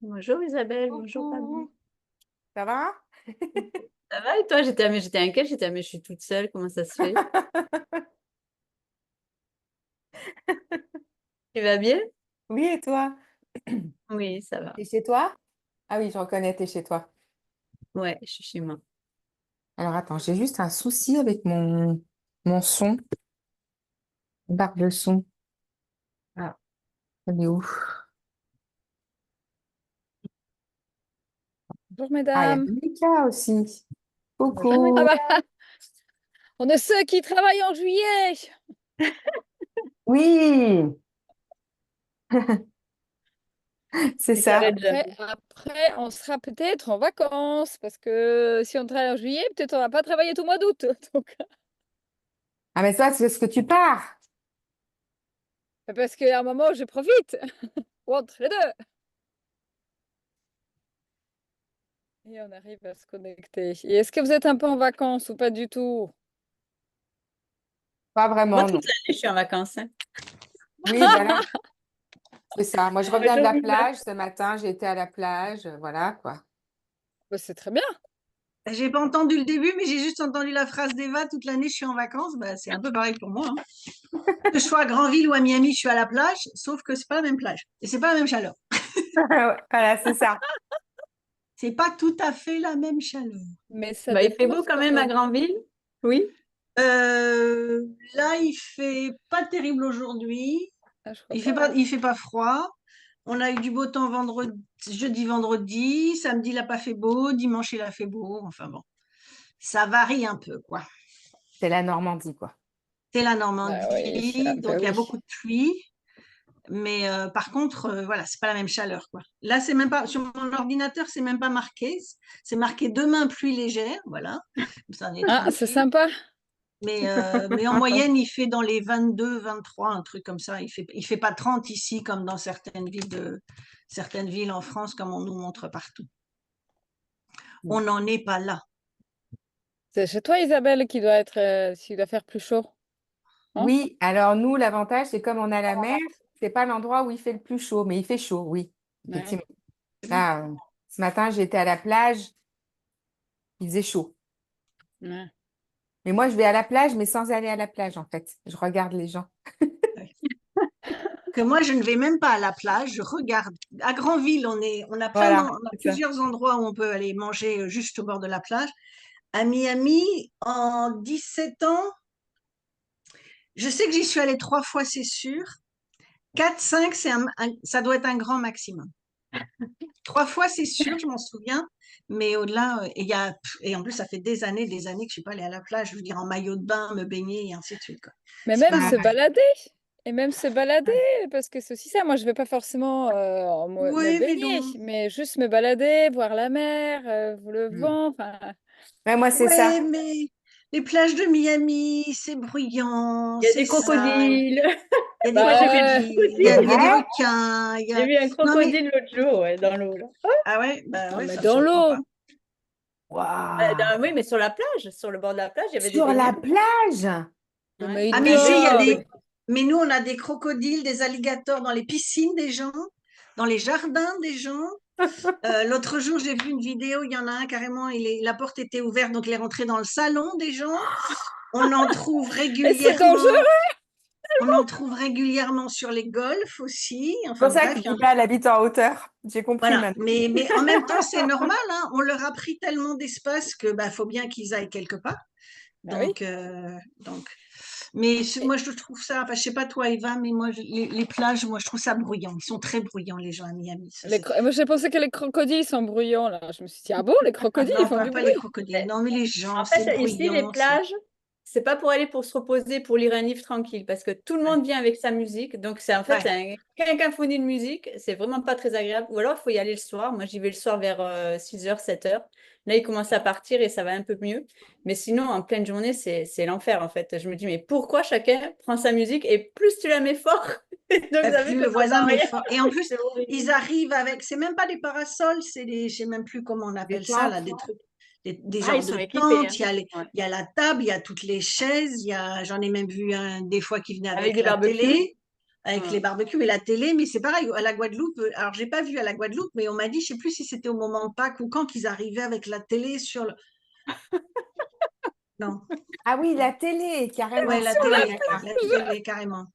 Bonjour Isabelle, bonjour Pamela. Coucou, ça va? Ça va et toi? J'étais inquiète, mais je suis toute seule, comment ça se fait? Tu vas bien? Oui, et toi? Oui, ça va. T'es chez toi? Ah oui, je reconnais, t'es chez toi. Ouais, je suis chez moi. Alors attends, j'ai juste un souci avec mon son, barre de son. Ah. Elle est où? Bonjour Ah, il y a mesdames. Monica aussi. Bonjour. Ah Coucou. bah, on est ceux qui travaillent en juillet. Oui, c'est C'est ça. ça. Après, on sera peut-être en vacances parce que si on travaille en juillet, peut-être on va pas travailler tout le mois d'août. Donc, Ah, mais toi, c'est ce que tu pars. parce qu'à un moment, je profite. Ou entre les deux. Et on arrive à se connecter. Et est-ce que vous êtes un peu en vacances ou pas du tout? Pas Moi, vraiment, non. toute l'année, je suis en vacances, hein. Oui, voilà, c'est ça. Moi, je reviens de la Aujourd'hui, là. plage ce matin. J'ai été à la plage, voilà, quoi. Bah, c'est très bien. J'ai pas entendu le début, mais j'ai juste entendu la phrase d'Eva, toute l'année je suis en vacances. Bah, c'est un peu pareil pour moi, hein. Que je sois à Granville ou à Miami, je suis à la plage, sauf que c'est pas la même plage. Et c'est pas la même chaleur. Voilà, c'est ça. C'est pas tout à fait la même chaleur. Mais ça Bah, il fait dépend beau ce quand qu'on même à veut. Granville. Oui. Là, il fait pas terrible aujourd'hui. Ah, je crois pas. Il fait pas froid. On a eu du beau temps vendredi, jeudi, vendredi. Samedi, il a pas fait beau. Dimanche, il a fait beau. Enfin bon, ça varie un peu, quoi. C'est la Normandie, quoi. C'est la Bah oui, ah, Normandie, bah donc il y a oui. beaucoup de pluie. Mais par contre, voilà, c'est pas la même chaleur, quoi. Là, c'est même pas sur mon ordinateur, c'est même pas marqué. C'est marqué demain pluie légère, voilà. Ça en est Ah, c'est tranquille. sympa. Mais en moyenne, il fait dans les 22, 23, un truc comme ça. Il fait pas 30 ici, comme dans certaines villes en France, comme on nous montre partout. On n'en est pas là. C'est chez toi, Isabelle, qui doit faire plus chaud. Hein. Oui, alors nous, l'avantage, c'est comme on a la mer, c'est pas l'endroit où il fait le plus chaud, mais il fait chaud, oui, Ouais. effectivement. Là, ce matin, j'étais à la plage, il faisait chaud. Ouais. Mais moi, je vais à la plage, mais sans aller à la plage, en fait. Je regarde les gens. Que moi, je ne vais même pas à la plage, je regarde. À Granville, Voilà, on a c'est ça. plusieurs endroits où on peut aller manger juste au bord de la plage. À Miami, en 17 ans, je sais que j'y suis allée 3 fois, c'est sûr. 4, 5, ça doit être un grand maximum. 3 fois, c'est sûr, je m'en souviens. Mais au-delà, et en plus, ça fait des années que je suis pas allée à la plage. Je veux dire, en maillot de bain, me baigner et ainsi de suite, quoi. Mais C'est même pas Ah, se pareil. balader. Et même se balader, parce que c'est aussi ça. Moi, je vais pas forcément me Oui, mais baigner, non. mais juste me balader, voir la mer, le mm. vent. Enfin, Ouais, moi, c'est ça. Ouais, mais les plages de Miami, c'est bruyant, Il y a c'est des sale. crocodiles. Il y a des Moi, j'ai vu des bah, crocodiles, C'est crocodiles. il y a des vrai? requins, J'ai vu un Non, mais... crocodile l'autre jour, ouais, dans l'eau, là. Ah ouais, bah non, ouais, mais ça me dans surprend pas. l'eau. Waouh! Oui, mais sur la plage, sur le bord de la plage, il y avait des Sur la baignades. plage? Non, Ouais. mais Ah, ils mais ici, il y a dorment. Mais nous, on a des crocodiles, des alligators dans les piscines des gens, dans les jardins des gens. L'autre jour, j'ai vu une vidéo, il y en a un carrément, la porte était ouverte, donc il est rentré dans le salon des gens. On en trouve Et c'est dangereux. régulièrement, on en trouve régulièrement sur les golfs aussi. C'est Enfin pour ça bref, qu'il il y en dit a. pas elle habite en hauteur. J'ai compris Voilà. maintenant. Mais en même temps, c'est normal, hein. On leur a pris tellement d'espace que bah, faut bien qu'ils aillent quelque part. Bah oui. Donc. Mais moi, je trouve ça, enfin, je sais pas toi, Eva, mais moi, les plages, moi, je trouve ça bruyant. Ils sont très bruyants, les gens à Miami. Ça, Moi, j'ai pensé que les crocodiles sont bruyants, là. Je me suis dit, ah bon, les crocodiles, ils Non, font pas, du pas les bruit. crocodiles. Non, mais les gens, En c'est fait, ici, les bruyant. plages, c'est pas pour aller pour se reposer, pour lire un livre tranquille, parce que tout le Ouais, monde vient avec sa musique. Donc, c'est ouais. un quinquamphonie de musique. C'est vraiment pas très agréable. Ou alors, il faut y aller le soir. Moi, j'y vais le soir vers 6h, 7h. Là, il commence à partir et ça va un peu mieux. Mais sinon, en pleine journée, c'est l'enfer, en fait. Je me dis, mais pourquoi chacun prend sa musique et plus tu la mets fort, donc Et ça fait plus qu'on le voisin n'entend met rien. fort. Et en plus, C'est horrible. ils arrivent avec, c'est même pas des parasols, je sais même plus comment on Des appelle ça, là, tentes. des trucs, des Ah, ils genres sont de équipés, tentes. hein. Ouais. Il y a la table, il y a toutes les chaises, j'en ai même vu un des fois qui venait Avec avec des la barbecues. télé. avec les barbecues et la télé, mais c'est pareil, à la Guadeloupe, alors j'ai pas vu à la Guadeloupe, mais on m'a dit, je sais plus si c'était au moment de Pâques ou quand qu'ils arrivaient avec la télé sur le… Non, Ah oui, la télé, carrément. ouais, la Ah ouais, télé, d'accord. carrément.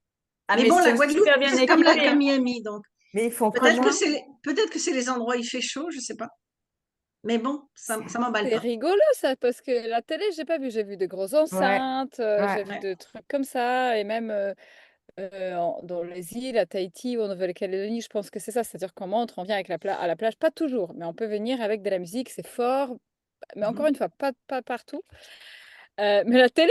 Ah, Mais mais bon, ils la sont Guadeloupe, super bien c'est comme, équipés, comme hein. Miami, donc Mais ils font comment? peut-être que c'est les endroits où il fait chaud, je sais pas. Mais bon, ça m'emballe C'est pas. rigolo ça, parce que la télé, j'ai pas vu. J'ai vu de grosses Ouais, enceintes, ouais. j'ai vu Ouais. de trucs comme ça, et même dans les îles, à Tahiti ou en Nouvelle-Calédonie, je pense que c'est ça. C'est-à-dire qu'on montre, on vient avec à la plage, pas toujours, mais on peut venir avec de la musique, c'est fort. Mais encore Mhm. une fois, pas partout. Mais la télé,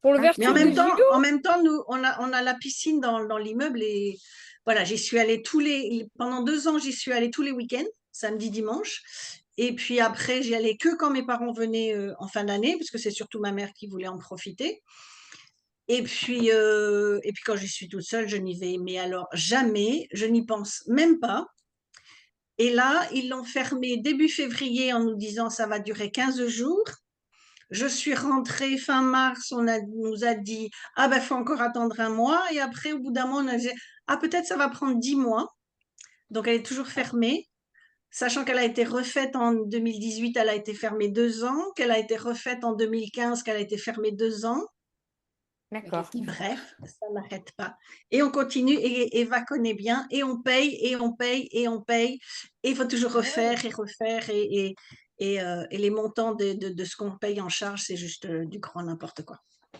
pour Ah, Mais l'ouverture du JO, en même temps, nous, on a la piscine dans l'immeuble et voilà, j'y suis allée pendant 2 ans, j'y suis allée tous les week-ends, samedi, dimanche. Et puis après, j'y allais que quand mes parents venaient en fin d'année, parce que c'est surtout ma mère qui voulait en profiter. Et puis quand je suis toute seule, je n'y vais. Mais alors, jamais, je n'y pense même pas. Et là, ils l'ont fermé début février en nous disant ça va durer 15 jours. Je suis rentrée fin mars, nous a dit ah ben faut encore attendre un mois et après au bout d'un mois on a dit ah peut-être ça va prendre 10 mois. Donc elle est toujours fermée, sachant qu'elle a été refaite en 2018, elle a été fermée 2 ans, qu'elle a été refaite en 2015, qu'elle a été fermée 2 ans. mais qu'est-ce d'accord. qu'ils font? Bref, ça n'arrête pas. Et on continue et Eva connaît bien et on paye et on paye et on paye et il faut toujours Ah ouais. refaire et refaire et les montants de ce qu'on paye en charge, c'est juste du grand n'importe quoi. Ah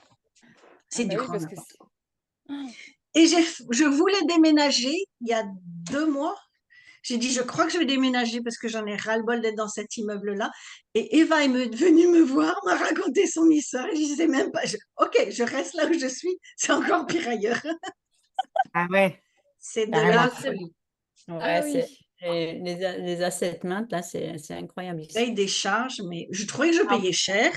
C'est bah du oui, grand parce que n'importe quoi. Ah, Et je voulais déménager il y a 2 mois. J'ai dit, je crois que je vais déménager parce que j'en ai ras-le-bol d'être dans cet immeuble-là. Et Eva est venue me voir, m'a raconté son histoire. Et je disais même pas, ok, je reste là où je suis. C'est encore pire ailleurs. Ah ouais, C'est de carrément. la Ah, c'est folie. ah ouais, oui. les assets maint, là, c'est incroyable Je paye ici. des charges, mais je trouvais que je Ah, payais cher.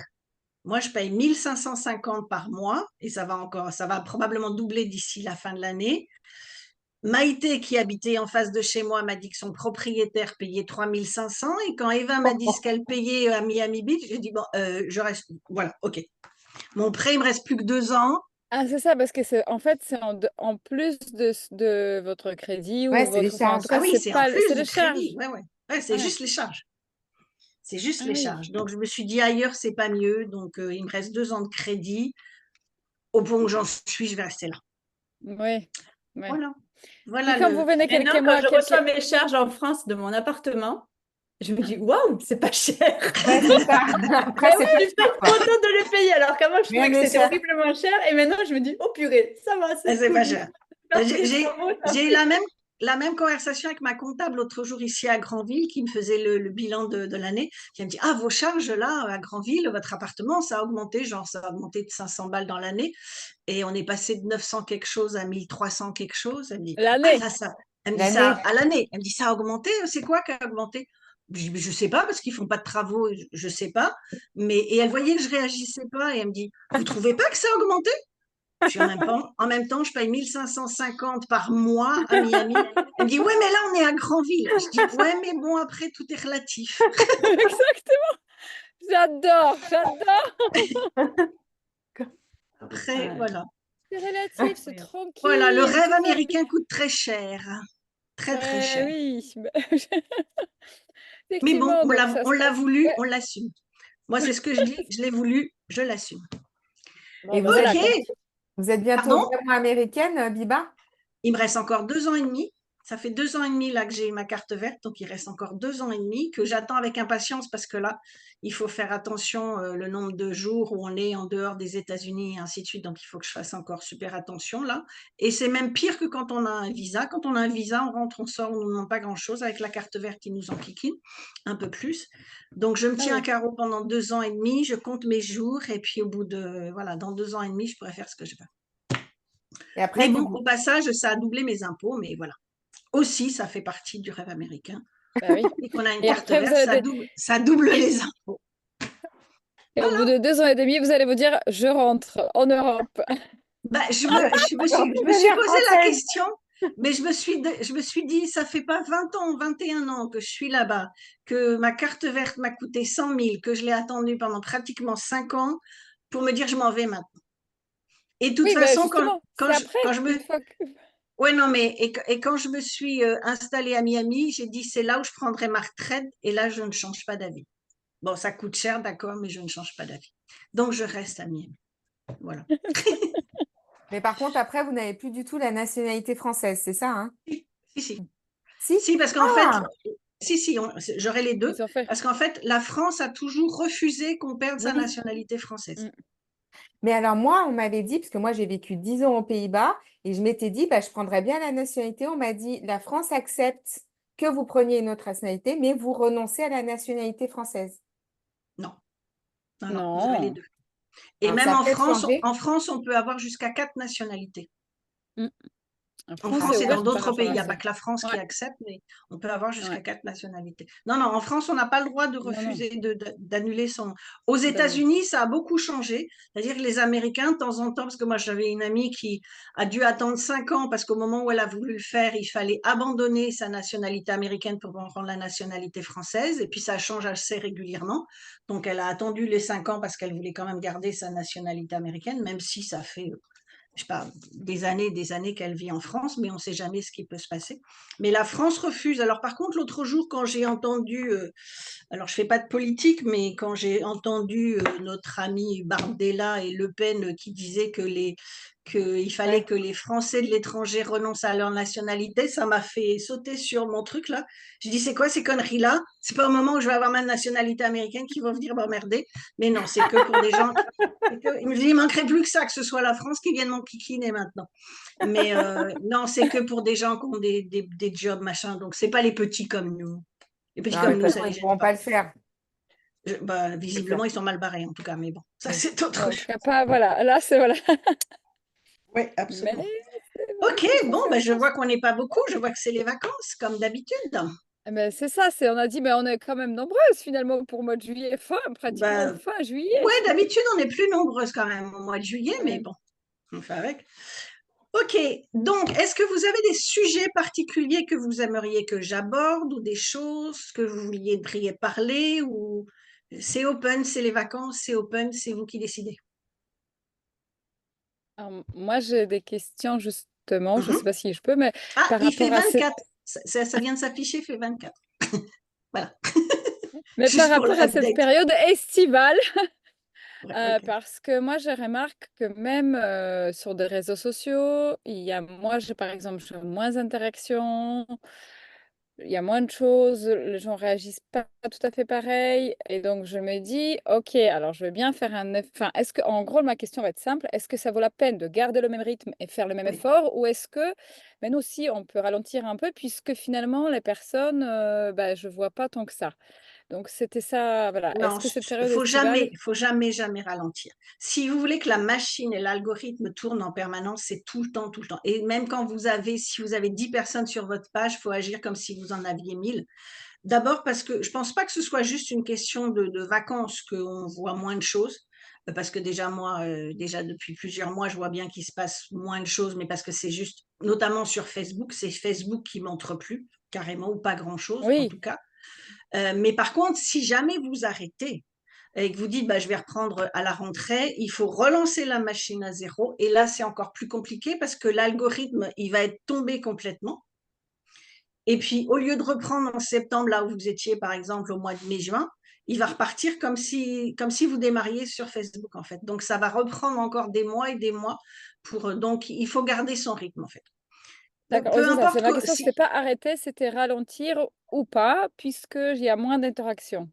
Moi, je paye 1 550 par mois et ça va probablement doubler d'ici la fin de l'année. Maïté, qui habitait en face de chez moi, m'a dit que son propriétaire payait 3 500. Et quand Eva m'a dit ce qu'elle payait à Miami Beach, j'ai dit, bon, je reste. Voilà, ok. Mon prêt, il me reste plus que 2 ans. Ah, c'est ça, parce que en fait, c'est en plus de votre crédit Ouais, ou c'est les votre. Enfin, en charges. tout Ah cas, oui, c'est c'est en pas, c'est plus le du crédit. charge. Ouais, ouais. Ouais, c'est Ouais. juste les charges. C'est juste Ah les oui. charges. Donc, je me suis dit ailleurs, c'est pas mieux. Donc, il me reste 2 ans de crédit. Au point où j'en suis, je vais rester là. Oui. Ouais. Voilà. Puis Voilà quand vous le. venez maintenant, quelques quand mois, je reçois mes charges en France de mon appartement, je me dis, waouh, c'est pas cher. Ouais, c'est ça. Après, Ben c'est Je pas suis cher, très quoi. contente de les payer. Alors qu'avant, je Rien trouvais que n'est c'était cher. horriblement cher. Et maintenant, je me dis, oh purée, ça va, Ah, c'est c'est cool. pas Ils cher. font faire J'ai des j'ai- travaux, ça j'ai eu fait. la même conversation avec ma comptable l'autre jour ici à Granville qui me faisait le bilan de l'année. Qui me dit, ah, vos charges là à Granville, votre appartement, ça a augmenté, genre ça a augmenté de 500 balles dans l'année. Et on est passé de 900 quelque chose à 1300 quelque chose. Elle me dit, ah l'année. là, ça. Elle me dit ça L'année. à l'année. Elle me dit, ça a augmenté. C'est quoi qui a augmenté? Je dis, je sais pas parce qu'ils font pas de travaux, je sais pas. Et elle voyait que je réagissais pas et elle me dit, vous trouvez pas que ça a augmenté? Puis en même temps, je paye 1 550 par mois à Miami. Elle me dit, ouais, mais là, on est à Granville. Je dis, ouais, mais bon, après, tout est relatif. Exactement. J'adore. Après, Ouais, voilà. C'est relatif, c'est incroyable. Voilà, le tranquille, rêve tout va américain bien. coûte très cher. Très, très Ben cher. oui. Mais bon, Effectivement, donc ça on se l'a passe. voulu, Ouais. on l'assume. Moi, c'est ce que je dis, je l'ai voulu, je l'assume. Bon, Et ben vous êtes, voilà, Ok, comme vous êtes bientôt pardon? vraiment américaine, Biba? Il me reste encore 2 ans et demi. Ça fait 2 ans et demi là que j'ai ma carte verte, donc il reste encore 2 ans et demi que j'attends avec impatience parce que là, il faut faire attention le nombre de jours où on est en dehors des États-Unis et ainsi de suite. Donc il faut que je fasse encore super attention là. Et c'est même pire que quand on a un visa. Quand on a un visa, on rentre, on sort, on ne nous demande pas grand-chose. Avec la carte verte, ils nous enquiquinent un peu plus. Donc je me Ah tiens à oui. carreau pendant 2 ans et demi. Je compte mes jours et puis au bout de voilà, dans 2 ans et demi, je pourrais faire ce que je veux. Et Mais après, bon, au passage, ça a doublé mes impôts, mais voilà. Aussi, ça fait partie du rêve américain. Ben oui. Et qu'on a une Et carte après, vous verte, allez ça double les impôts. et au bout de 2 ans et demi, vous allez vous dire, je rentre en Europe. Bah, alors, je me suis devenir posé la française. question, mais je me suis dit, ça fait pas 20 ans, 21 ans que je suis là-bas, que ma carte verte m'a coûté 100 000, que je l'ai attendue pendant pratiquement 5 ans pour me dire, je m'en vais maintenant. Et de toute Oui, ben façon, justement, c'est après, quand je me... une fois que... Ouais, non, mais et quand je me suis installée à Miami, j'ai dit c'est là où je prendrai ma retraite et là, je ne change pas d'avis. Bon, ça coûte cher, d'accord, mais je ne change pas d'avis. Donc, je reste à Miami. Voilà. Mais par contre, après, vous n'avez plus du tout la nationalité française, c'est ça, hein? Si, si, si. Si? Si, parce qu'en fait, Ah, si, j'aurai les deux. Ils ont fait. Parce qu'en fait, la France a toujours refusé qu'on perde sa Oui. nationalité française. Mm. mais alors moi, on m'avait dit, parce que moi j'ai vécu 10 ans aux Pays-Bas, et je m'étais dit, bah, je prendrais bien la nationalité. On m'a dit, la France accepte que vous preniez une autre nationalité, mais vous renoncez à la nationalité française. Non, non, non, vous avez les Non. deux. Et Alors ça même a peut-être changé. En France, on peut avoir jusqu'à 4 nationalités. Mm. En En Ça France, a c'est France et dans ouvert peut-être par d'autres rapport pays, il à n'y a ça. pas que la France qui Ouais, accepte, mais on peut avoir jusqu'à ouais. 4 nationalités. Non, non, en France, on n'a pas le droit de Non, non. refuser d'annuler son. Aux Ben non. États-Unis, ça a beaucoup changé. C'est-à-dire que les Américains, de temps en temps, parce que moi, j'avais une amie qui a dû attendre 5 ans parce qu'au moment où elle a voulu le faire, il fallait abandonner sa nationalité américaine pour prendre la nationalité française. Et puis, ça change assez régulièrement. Donc, elle a attendu les 5 ans parce qu'elle voulait quand même garder sa nationalité américaine, même si ça fait je sais pas, des années qu'elle vit en France, mais on ne sait jamais ce qui peut se passer. Mais la France refuse. Alors par contre, l'autre jour, quand j'ai entendu, alors je fais pas de politique, mais quand j'ai entendu notre ami Bardella et Le Pen qui disaient qu'il fallait Ouais. que les Français de l'étranger renoncent à leur nationalité, ça m'a fait sauter sur mon truc là. J'ai dit, c'est quoi ces conneries-là? C'est pas au moment où je vais avoir ma nationalité américaine qu'ils vont venir m'emmerder. Mais non, c'est que pour des gens il me dit, il manquerait plus que ce soit la France qui vienne m'enquiquiner maintenant. Mais non, c'est que pour des gens qui ont des jobs, machin. Donc, c'est pas les petits comme nous. Les petits Non, mais comme de nous, toute ça façon, les ils ne gêne pourront pas. pas le faire. Bah, C'est ça. visiblement, ils sont mal barrés, en tout cas. Mais bon, ça, Oui. c'est autre En tout chose. cas, pas, voilà. Là, c'est voilà. Oui, Mais absolument. c'est voilà, Ok, il faut bon, faire ben, je vois attention. qu'on n'est pas beaucoup. Je vois que c'est les vacances, comme d'habitude. Eh ben, c'est ça, c'est, on a dit, mais on est quand même nombreuses finalement pour le mois de juillet, pratiquement Ben, fin juillet. ouais, d'habitude, on est plus nombreuses quand même au mois de juillet, mais Ouais. bon, on fait avec. Ok, donc est-ce que vous avez des sujets particuliers que vous aimeriez que j'aborde ou des choses que vous voudriez parler ou c'est open, c'est les vacances, c'est open, c'est vous qui décidez. Alors, moi, j'ai des questions justement, je ne sais Mhm. pas si je peux, mais Ah, par il fait rapport à cette, 24. Ça vient de s'afficher, il fait 24. Voilà, mais par juste pour le rapport à cette update. période estivale, Ouais, ok. parce que moi, je remarque que même sur des réseaux sociaux, il y a, moi, par exemple, j'ai moins d'interactions. Il y a moins de choses, les gens réagissent pas tout à fait pareil. Et donc, je me dis, OK, alors je vais bien faire Enfin, est-ce que, en gros, ma question va être simple. Est-ce que ça vaut la peine de garder le même rythme et faire le même Oui. effort? Ou est-ce que, mais nous aussi, on peut ralentir un peu puisque finalement, les personnes, bah, je vois pas tant que ça. Donc, c'était ça, voilà. Non, Est-ce que cette il période estivale, faut jamais, jamais ralentir. Si vous voulez que la machine et l'algorithme tournent en permanence, c'est tout le temps, tout le temps. Et même quand si vous avez 10 personnes sur votre page, il faut agir comme si vous en aviez 1000. D'abord parce que je pense pas que ce soit juste une question de vacances qu'on voit moins de choses. Parce que déjà, moi, déjà depuis plusieurs mois, je vois bien qu'il se passe moins de choses, mais parce que c'est juste, notamment sur Facebook, c'est Facebook qui montre plus, carrément, ou pas grand-chose, en oui, tout cas. Mais par contre, si jamais vous arrêtez et que vous dites bah, je vais reprendre à la rentrée, il faut relancer la machine à zéro. Et là, c'est encore plus compliqué parce que l'algorithme, il va être tombé complètement. Et puis, au lieu de reprendre en septembre, là où vous étiez, par exemple, au mois de mai-juin, il va repartir comme si vous démarriez sur Facebook, en fait. Donc, ça va reprendre encore des mois et des mois. Donc, il faut garder son rythme, en fait. d'accord, oui, Peu c'est ça. C'est importe ma question, si, c'était pas arrêter, c'était ralentir ou pas, puisque il y a moins d'interaction.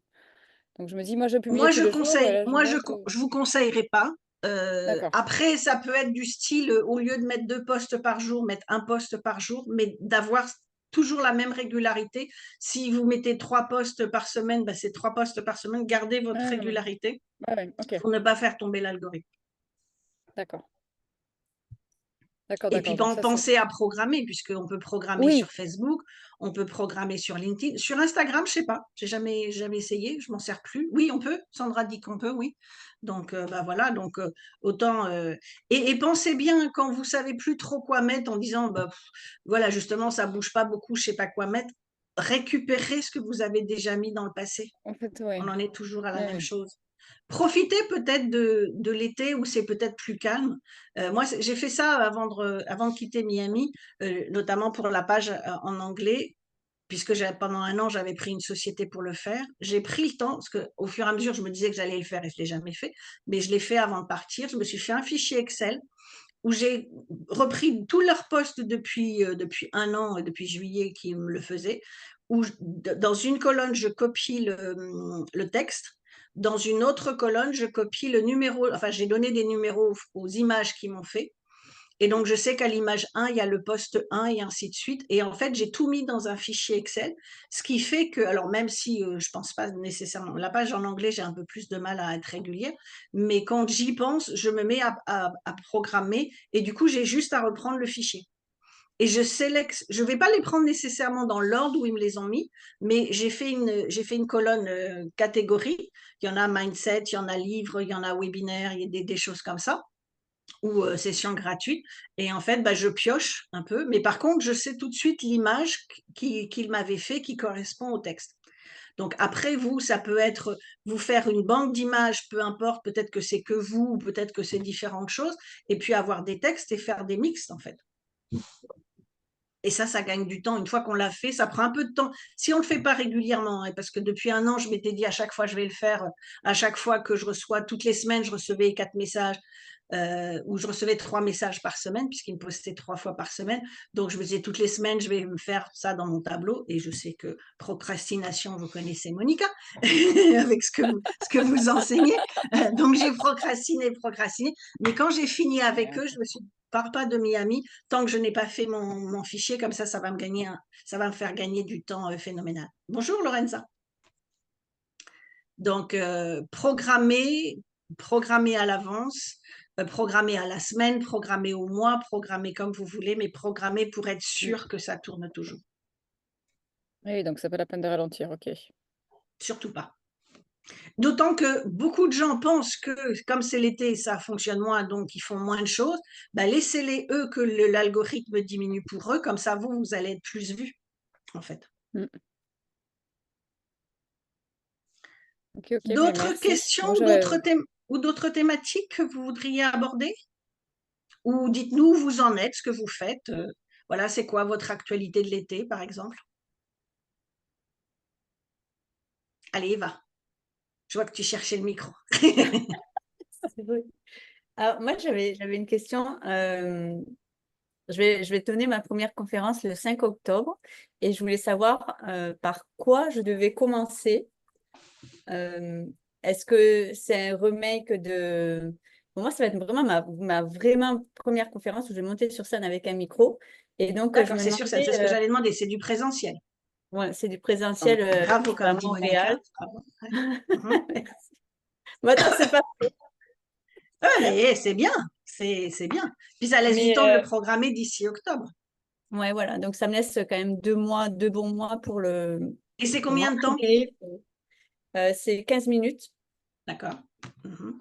Donc, je me dis, moi, je publiais tous les jours, et là, je vois que, je vous conseillerais pas. d'accord. Après, ça peut être du style, au lieu de mettre 2 posts par jour, mettre un post par jour, mais d'avoir toujours la même régularité. Si vous mettez 3 posts par semaine, ben, c'est 3 posts par semaine. Gardez votre Ah, ouais, régularité ouais, ouais, ok, pour ne pas faire tomber l'algorithme. d'accord. D'accord, Et puis d'accord. Donc ça, c'est... pensez à programmer, puisqu'on peut programmer sur Oui, Facebook, on peut programmer sur LinkedIn. Sur Instagram, je sais pas, j'ai jamais essayé, je m'en sers plus. Oui, on peut, Sandra dit qu'on peut, oui. Donc bah voilà, donc autant et pensez bien quand vous savez plus trop quoi mettre en disant bah, voilà, justement, ça bouge pas beaucoup, je sais pas quoi mettre. Récupérez ce que vous avez déjà mis dans le passé. en fait, On oui. en est toujours à la Oui, même oui. chose. Profitez peut-être de l'été où c'est peut-être plus calme. Moi, j'ai fait ça avant de quitter Miami, notamment pour la page en anglais, puisque pendant un an, j'avais pris une société pour le faire. J'ai pris le temps, parce qu'au fur et à mesure, je me disais que j'allais le faire et je ne l'ai jamais fait, mais je l'ai fait avant de partir. Je me suis fait un fichier Excel où j'ai repris tous leurs postes depuis un an, depuis juillet, qui me le faisaient, où dans une colonne, je copie le texte, dans une autre colonne, je copie le numéro, enfin, j'ai donné des numéros aux images qui m'ont fait, et donc je sais qu'à l'image 1, il y a le poste 1 et ainsi de suite, et en fait, j'ai tout mis dans un fichier Excel, ce qui fait que, alors même si je pense pas nécessairement, la page en anglais, j'ai un peu plus de mal à être régulière, mais quand j'y pense, je me mets à programmer, et du coup, j'ai juste à reprendre le fichier. Et je sélectionne, je ne vais pas les prendre nécessairement dans l'ordre où ils me les ont mis, mais j'ai fait une colonne catégorie. Il y en a mindset, il y en a livre, il y en a webinaire, il y a des choses comme ça, ou session gratuite. Et en fait, bah, je pioche un peu, mais par contre, je sais tout de suite l'image qu'il m'avait fait qui correspond au texte. Donc après, vous, ça peut être vous faire une banque d'images, peu importe, peut-être que c'est que vous, ou peut-être que c'est différentes choses, et puis avoir des textes et faire des mixtes, en fait. Et ça gagne du temps. Une fois qu'on l'a fait, ça prend un peu de temps. Si on ne le fait pas régulièrement, hein, parce que depuis un an, je m'étais dit à chaque fois, je vais le faire. À chaque fois que je reçois, toutes les semaines, je recevais 4 messages, ou je recevais 3 messages par semaine, puisqu'ils me postaient 3 fois par semaine. Donc, je me disais, toutes les semaines, je vais me faire ça dans mon tableau. Et je sais que procrastination, vous connaissez Monica, avec ce que vous enseignez. Donc, j'ai procrastiné. Mais quand j'ai fini avec eux, je me suis dit, pars pas de Miami tant que je n'ai pas fait mon fichier, comme ça va me faire gagner du temps phénoménal. Bonjour Lorenza. Donc, programmer à l'avance, programmer à la semaine, programmer au mois, programmer comme vous voulez, mais programmer pour être sûr que ça tourne toujours. Oui, donc c'est pas la peine de ralentir, ok. Surtout pas. D'autant que beaucoup de gens pensent que comme c'est l'été, ça fonctionne moins, donc ils font moins de choses. Ben, laissez-les eux que l'algorithme diminue pour eux, comme ça vous allez être plus vus, en fait. Mm. Ok, mais D'autres merci. questions Moi, j'avais... ou d'autres thématiques que vous voudriez aborder? Ou dites-nous où vous en êtes, ce que vous faites. Voilà, c'est quoi votre actualité de l'été, par exemple? Allez, Eva. Je vois que tu cherchais le micro. C'est vrai. Alors, moi, j'avais une question. Je vais donner ma première conférence le 5 octobre et je voulais savoir par quoi je devais commencer. Est-ce que c'est un remake de... Pour moi, ça va être vraiment ma vraiment première conférence où je vais monter sur scène avec un micro. Et donc, je D'accord, me c'est sûr, c'est ce que demandais... j'allais demander, c'est du présentiel. ouais, c'est du présentiel Bravo, à comme dit Monica. Montréal. Bravo. Ouais. Merci. Bon, attends, c'est pas... Ah, mais c'est bien, c'est bien. Puis ça laisse du Mais temps de le programmer d'ici octobre. ouais, voilà. Donc, ça me laisse quand même 2 mois, 2 bons mois Et c'est pour combien de temps? m'entraîner. C'est 15 minutes. D'accord. Mhm.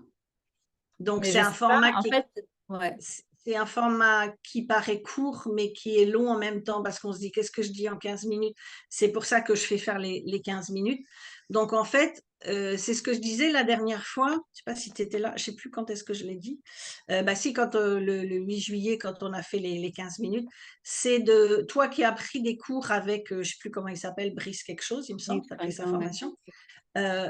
Donc Mais c'est je un sais pas, format en fait, ouais. c'est un format qui paraît court, mais qui est long en même temps, parce qu'on se dit, qu'est-ce que je dis en 15 minutes? C'est pour ça que je fais faire les 15 minutes. Donc, en fait, c'est ce que je disais la dernière fois. Je ne sais pas si tu étais là, je ne sais plus quand est-ce que je l'ai dit. Bah si, quand le 8 juillet, quand on a fait les 15 minutes, c'est de toi qui as pris des cours avec, je ne sais plus comment il s'appelle, Brice quelque chose, il me semble, Oui, tu as par fait sa exemple, ouais. formation.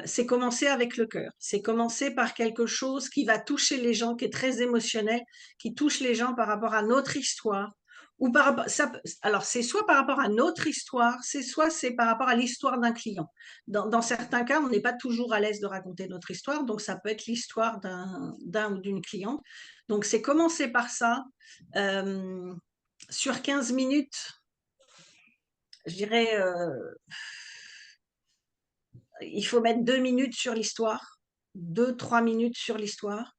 C'est commencer avec le cœur. C'est commencer par quelque chose qui va toucher les gens, qui est très émotionnel, qui touche les gens par rapport à notre histoire. Ou par rapport, alors, c'est soit par rapport à notre histoire, c'est par rapport à l'histoire d'un client. Dans certains cas, on n'est pas toujours à l'aise de raconter notre histoire, donc ça peut être l'histoire d'un ou d'une cliente. Donc, c'est commencer par ça. Sur 15 minutes, je dirais, il faut mettre 2 minutes sur l'histoire, 2, 3 minutes sur l'histoire,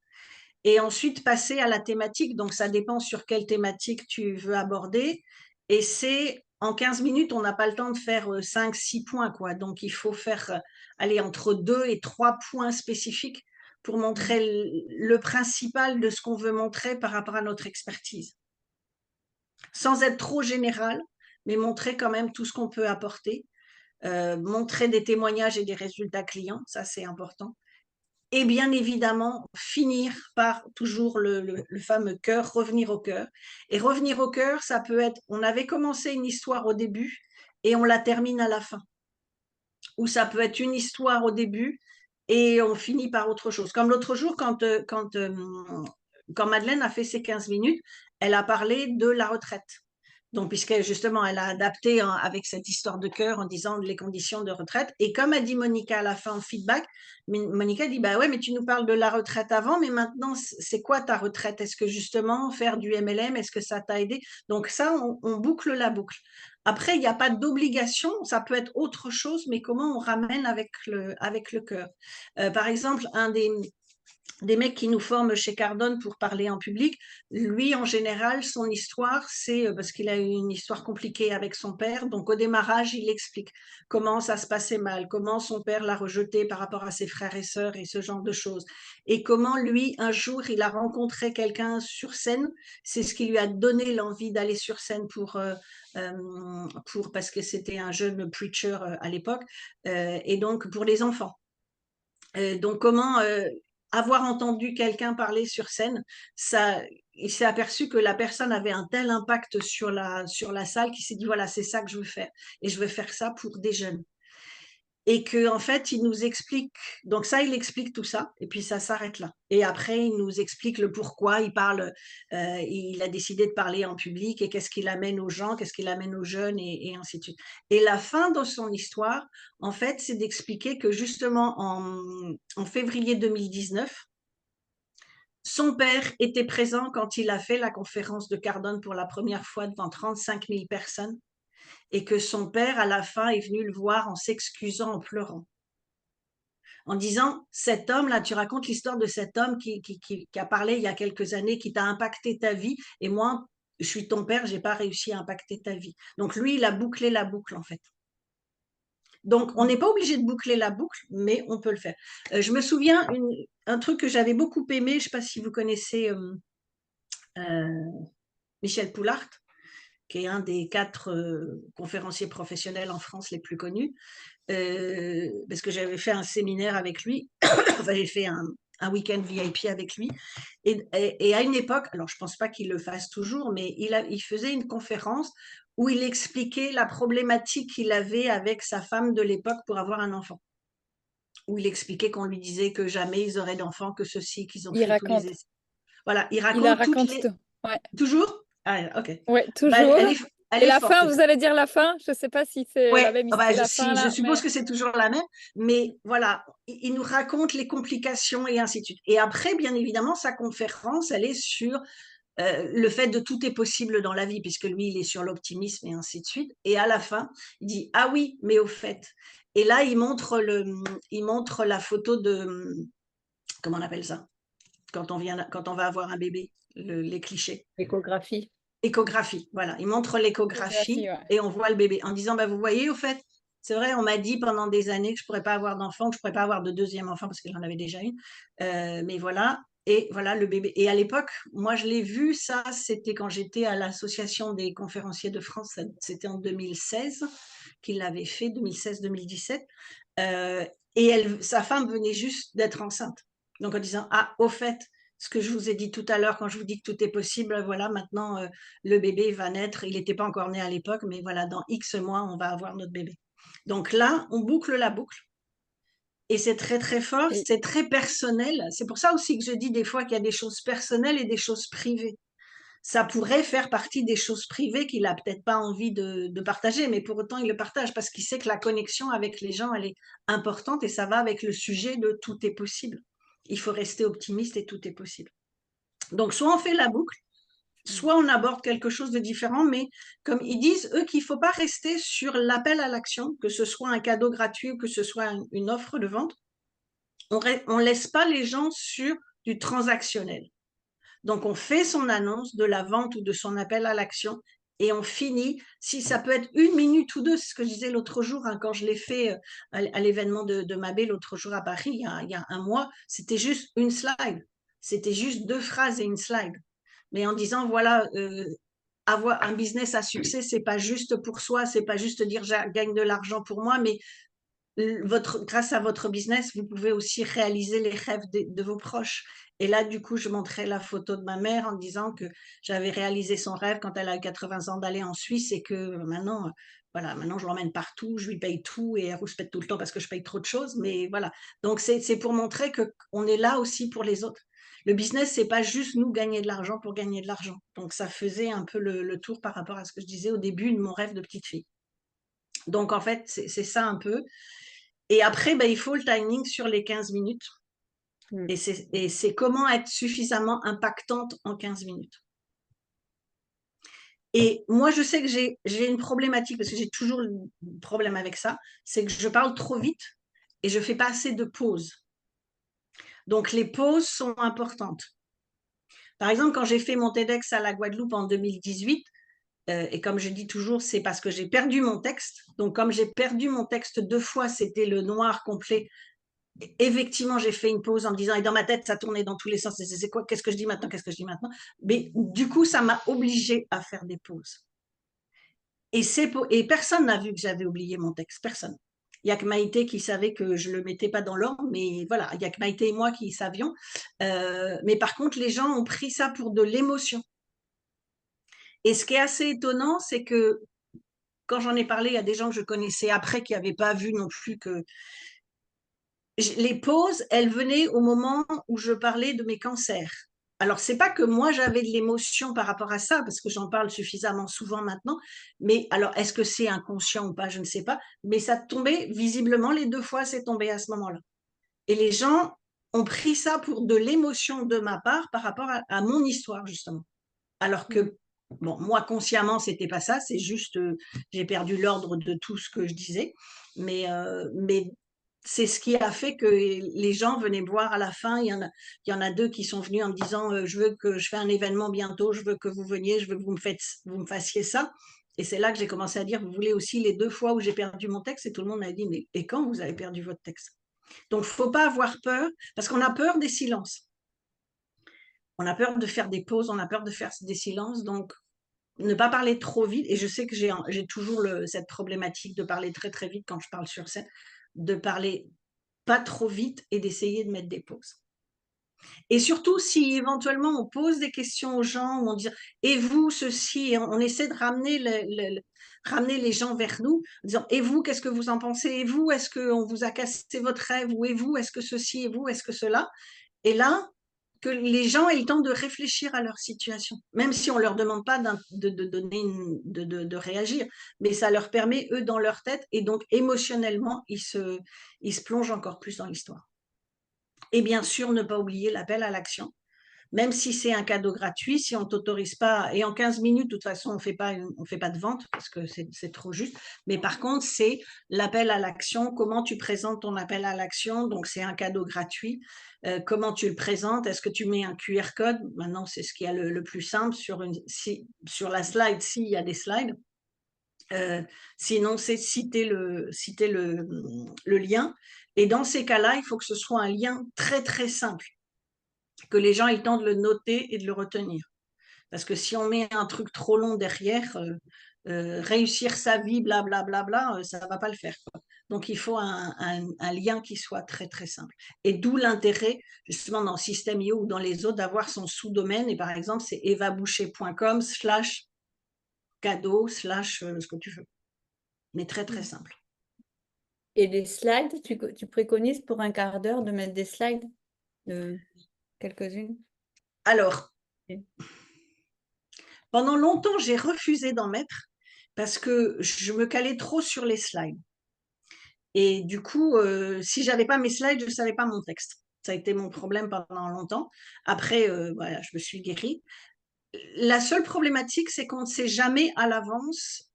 et ensuite passer à la thématique. Donc, ça dépend sur quelle thématique tu veux aborder. Et c'est en 15 minutes, on n'a pas le temps de faire 5, 6 points, quoi. Donc, il faut faire aller entre 2 et 3 points spécifiques pour montrer le principal de ce qu'on veut montrer par rapport à notre expertise. Sans être trop général, mais montrer quand même tout ce qu'on peut apporter. Montrer des témoignages et des résultats clients, ça c'est important. et bien évidemment finir par toujours le fameux cœur, revenir au cœur. Et revenir au cœur, ça peut être, on avait commencé une histoire au début et on la termine à la fin. Ou ça peut être une histoire au début et on finit par autre chose. Comme l'autre jour, quand Madeleine a fait ses 15 minutes, elle a parlé de la retraite. Donc, puisque justement, elle a adapté avec cette histoire de cœur en disant les conditions de retraite. Et comme a dit Monica à la fin en feedback, Monica dit, bah ouais, mais tu nous parles de la retraite avant, mais maintenant, c'est quoi ta retraite? Est-ce que justement, faire du MLM, est-ce que ça t'a aidé? Donc ça, on boucle la boucle. Après, il n'y a pas d'obligation, ça peut être autre chose, mais comment on ramène avec le cœur. Par exemple, un des mecs qui nous forment chez Cardone pour parler en public, lui, en général, son histoire, c'est parce qu'il a eu une histoire compliquée avec son père. Donc, au démarrage, il explique comment ça se passait mal, comment son père l'a rejeté par rapport à ses frères et sœurs et ce genre de choses. Et comment lui, un jour, il a rencontré quelqu'un sur scène. C'est ce qui lui a donné l'envie d'aller sur scène parce que c'était un jeune preacher à l'époque, et donc pour les enfants. Donc, comment avoir entendu quelqu'un parler sur scène, il s'est aperçu que la personne avait un tel impact sur la salle qu'il s'est dit, voilà, c'est ça que je veux faire. Et je veux faire ça pour des jeunes. Et qu'en fait, il nous explique, donc ça, il explique tout ça, et puis ça s'arrête là. Et après, il nous explique le pourquoi, il a décidé de parler en public, et qu'est-ce qu'il amène aux gens, qu'est-ce qu'il amène aux jeunes, et ainsi de suite. Et la fin de son histoire, en fait, c'est d'expliquer que justement, en février 2019, son père était présent quand il a fait la conférence de Cardone pour la première fois devant 35 000 personnes, et que son père, à la fin, est venu le voir en s'excusant, en pleurant, en disant, cet homme-là, tu racontes l'histoire de cet homme qui a parlé il y a quelques années, qui t'a impacté ta vie, et moi, je suis ton père, j'ai pas réussi à impacter ta vie. Donc lui, il a bouclé la boucle, en fait. Donc, on n'est pas obligé de boucler la boucle, mais on peut le faire. Je me souviens, un truc que j'avais beaucoup aimé, je ne sais pas si vous connaissez Michel Poulart, qui est un des 4 conférenciers professionnels en France les plus connus, parce que j'avais fait un séminaire avec lui, enfin j'ai fait un week-end VIP avec lui, et à une époque, alors je ne pense pas qu'il le fasse toujours, mais il faisait une conférence où il expliquait la problématique qu'il avait avec sa femme de l'époque pour avoir un enfant. Où il expliquait qu'on lui disait que jamais ils auraient d'enfants, que ceci, qu'ils ont Il fait tous les raconte. essais. Voilà, il Il la raconte toutes raconte les... tout. Ouais. Toujours? Ah, ok. Ouais, Bah, toujours. elle Et est la forte. fin, vous allez dire la fin? Je ne sais pas si c'est la Ouais, même bah, histoire, la fin je là, suppose mais que c'est toujours la même, mais voilà, il nous raconte les complications et ainsi de suite. Et après, bien évidemment, sa conférence, elle est sur le fait de tout est possible dans la vie, puisque lui, il est sur l'optimisme et ainsi de suite. Et à la fin, il dit, ah oui, mais au fait. Et là, il montre la photo de, comment on appelle ça? Quand on va avoir un bébé, les clichés. Échographie. Échographie, voilà. Il montre l'échographie échographie, ouais. et on voit le bébé en disant, bah, vous voyez, au fait, c'est vrai, on m'a dit pendant des années que je pourrais pas avoir d'enfant, que je pourrais pas avoir de deuxième enfant parce qu'il en avait déjà une. Mais voilà, et voilà le bébé. Et à l'époque, moi, je l'ai vu, ça, c'était quand j'étais à l'Association des conférenciers de France, c'était en 2016 qu'il l'avait fait, 2016-2017. Et sa femme venait juste d'être enceinte. Donc en disant, ah, au fait, ce que je vous ai dit tout à l'heure quand je vous dis que tout est possible, voilà, maintenant le bébé va naître, il n'était pas encore né à l'époque, mais voilà, dans X mois, on va avoir notre bébé. Donc là, on boucle la boucle. Et c'est très très fort, Et, c'est très personnel. C'est pour ça aussi que je dis des fois qu'il y a des choses personnelles et des choses privées. Ça pourrait faire partie des choses privées qu'il a peut-être pas envie de partager, mais pour autant il le partage parce qu'il sait que la connexion avec les gens, elle est importante et ça va avec le sujet de tout est possible. Il faut rester optimiste et tout est possible. Donc soit on fait la boucle, soit on aborde quelque chose de différent, mais comme ils disent, eux, qu'il ne faut pas rester sur l'appel à l'action, que ce soit un cadeau gratuit ou que ce soit une offre de vente. On ne laisse pas les gens sur du transactionnel. Donc, on fait son annonce de la vente ou de son appel à l'action et on finit, si ça peut être 1 minute ou 2, c'est ce que je disais l'autre jour, hein, quand je l'ai fait à l'événement de Mabé l'autre jour à Paris, il y a un mois, c'était juste une slide. C'était juste 2 phrases et une slide. Mais en disant, voilà, avoir un business à succès, c'est pas juste pour soi, c'est pas juste dire je gagne de l'argent pour moi, mais grâce à votre business, vous pouvez aussi réaliser les rêves de vos proches. Et là, du coup, je montrais la photo de ma mère en disant que j'avais réalisé son rêve quand elle a eu 80 ans d'aller en Suisse et que maintenant, voilà, maintenant je l'emmène partout, je lui paye tout et elle rouspète tout le temps parce que je paye trop de choses. Mais voilà. Donc, c'est pour montrer qu'on est là aussi pour les autres. Le business, c'est pas juste nous gagner de l'argent pour gagner de l'argent. Donc, ça faisait un peu le tour par rapport à ce que je disais au début de mon rêve de petite fille. Donc, en fait, c'est ça un peu. Et après, ben, il faut le timing sur les 15 minutes. Mm. Et c'est comment être suffisamment impactante en 15 minutes. Et moi, je sais que j'ai une problématique, parce que j'ai toujours le problème avec ça, c'est que je parle trop vite et je ne fais pas assez de pauses. Donc, les pauses sont importantes. Par exemple, quand j'ai fait mon TEDx à la Guadeloupe en 2018, et comme je dis toujours, c'est parce que j'ai perdu mon texte. Donc, comme j'ai perdu mon texte 2 fois, c'était le noir complet. Effectivement, j'ai fait une pause en me disant, et dans ma tête, ça tournait dans tous les sens. C'est quoi? Qu'est-ce que je dis maintenant? Qu'est-ce que je dis maintenant? Mais du coup, ça m'a obligée à faire des pauses. Et personne n'a vu que j'avais oublié mon texte. Personne. Il n'y a que Maïté qui savait que je ne le mettais pas dans l'ordre, mais voilà, il n'y a que Maïté et moi qui savions. Mais par contre, les gens ont pris ça pour de l'émotion. Et ce qui est assez étonnant, c'est que quand j'en ai parlé, il y a des gens que je connaissais après qui n'avaient pas vu non plus que les pauses, elles venaient au moment où je parlais de mes cancers. Alors, c'est pas que moi j'avais de l'émotion par rapport à ça, parce que j'en parle suffisamment souvent maintenant, mais alors est-ce que c'est inconscient ou pas, je ne sais pas, mais ça tombait, visiblement, les 2 fois, c'est tombé à ce moment-là. Et les gens ont pris ça pour de l'émotion de ma part par rapport à mon histoire, justement. Alors que, bon, moi, consciemment, c'était pas ça, c'est juste, j'ai perdu l'ordre de tout ce que je disais, mais c'est ce qui a fait que les gens venaient me voir à la fin. Il y en a 2 qui sont venus en me disant je veux que je fais un événement bientôt, je veux que vous veniez, je veux que vous me fassiez ça. Et c'est là que j'ai commencé à dire vous voulez aussi les 2 fois où j'ai perdu mon texte? Et tout le monde m'a dit mais et quand vous avez perdu votre texte? Donc, il ne faut pas avoir peur, parce qu'on a peur des silences. On a peur de faire des pauses, on a peur de faire des silences. Donc, ne pas parler trop vite. Et je sais que j'ai toujours cette problématique de parler très, très vite quand je parle sur scène, de parler pas trop vite et d'essayer de mettre des pauses. Et surtout, si éventuellement on pose des questions aux gens, où on dit et vous, ceci, et on essaie de ramener les gens vers nous, en disant et vous, qu'est-ce que vous en pensez? Et vous, est-ce qu'on vous a cassé votre rêve? Ou et vous, est-ce que ceci? Et vous, est-ce que cela? Et là, que les gens aient le temps de réfléchir à leur situation, même si on ne leur demande pas de réagir, mais ça leur permet, eux, dans leur tête, et donc émotionnellement, ils se plongent encore plus dans l'histoire. Et bien sûr, ne pas oublier l'appel à l'action. Même si c'est un cadeau gratuit, si on ne t'autorise pas, et en 15 minutes, de toute façon, on ne fait pas de vente parce que c'est trop juste. Mais par contre, c'est l'appel à l'action, comment tu présentes ton appel à l'action. Donc, c'est un cadeau gratuit. Comment tu le présentes? Est-ce que tu mets un QR code? Maintenant, c'est ce qui est le plus simple sur la slide, s'il y a des slides. Sinon, c'est citer le lien. Et dans ces cas-là, il faut que ce soit un lien très, très simple, que les gens aient le temps de le noter et de le retenir. Parce que si on met un truc trop long derrière, réussir sa vie, blablabla, ça ne va pas le faire, quoi. Donc, il faut un lien qui soit très, très simple. Et d'où l'intérêt, justement, dans System.io ou dans les autres, d'avoir son sous-domaine. Et par exemple, c'est evaboucher.com/cadeau/ ce que tu veux. Mais très, très simple. Et les slides, tu préconises pour un quart d'heure de mettre des slides, quelques-unes? Alors, Ok. pendant longtemps, j'ai refusé d'en mettre parce que je me calais trop sur les slides. Et du coup, si je n'avais pas mes slides, je ne savais pas mon texte. Ça a été mon problème pendant longtemps. Après, voilà, je me suis guérie. La seule problématique, c'est qu'on ne sait jamais à l'avance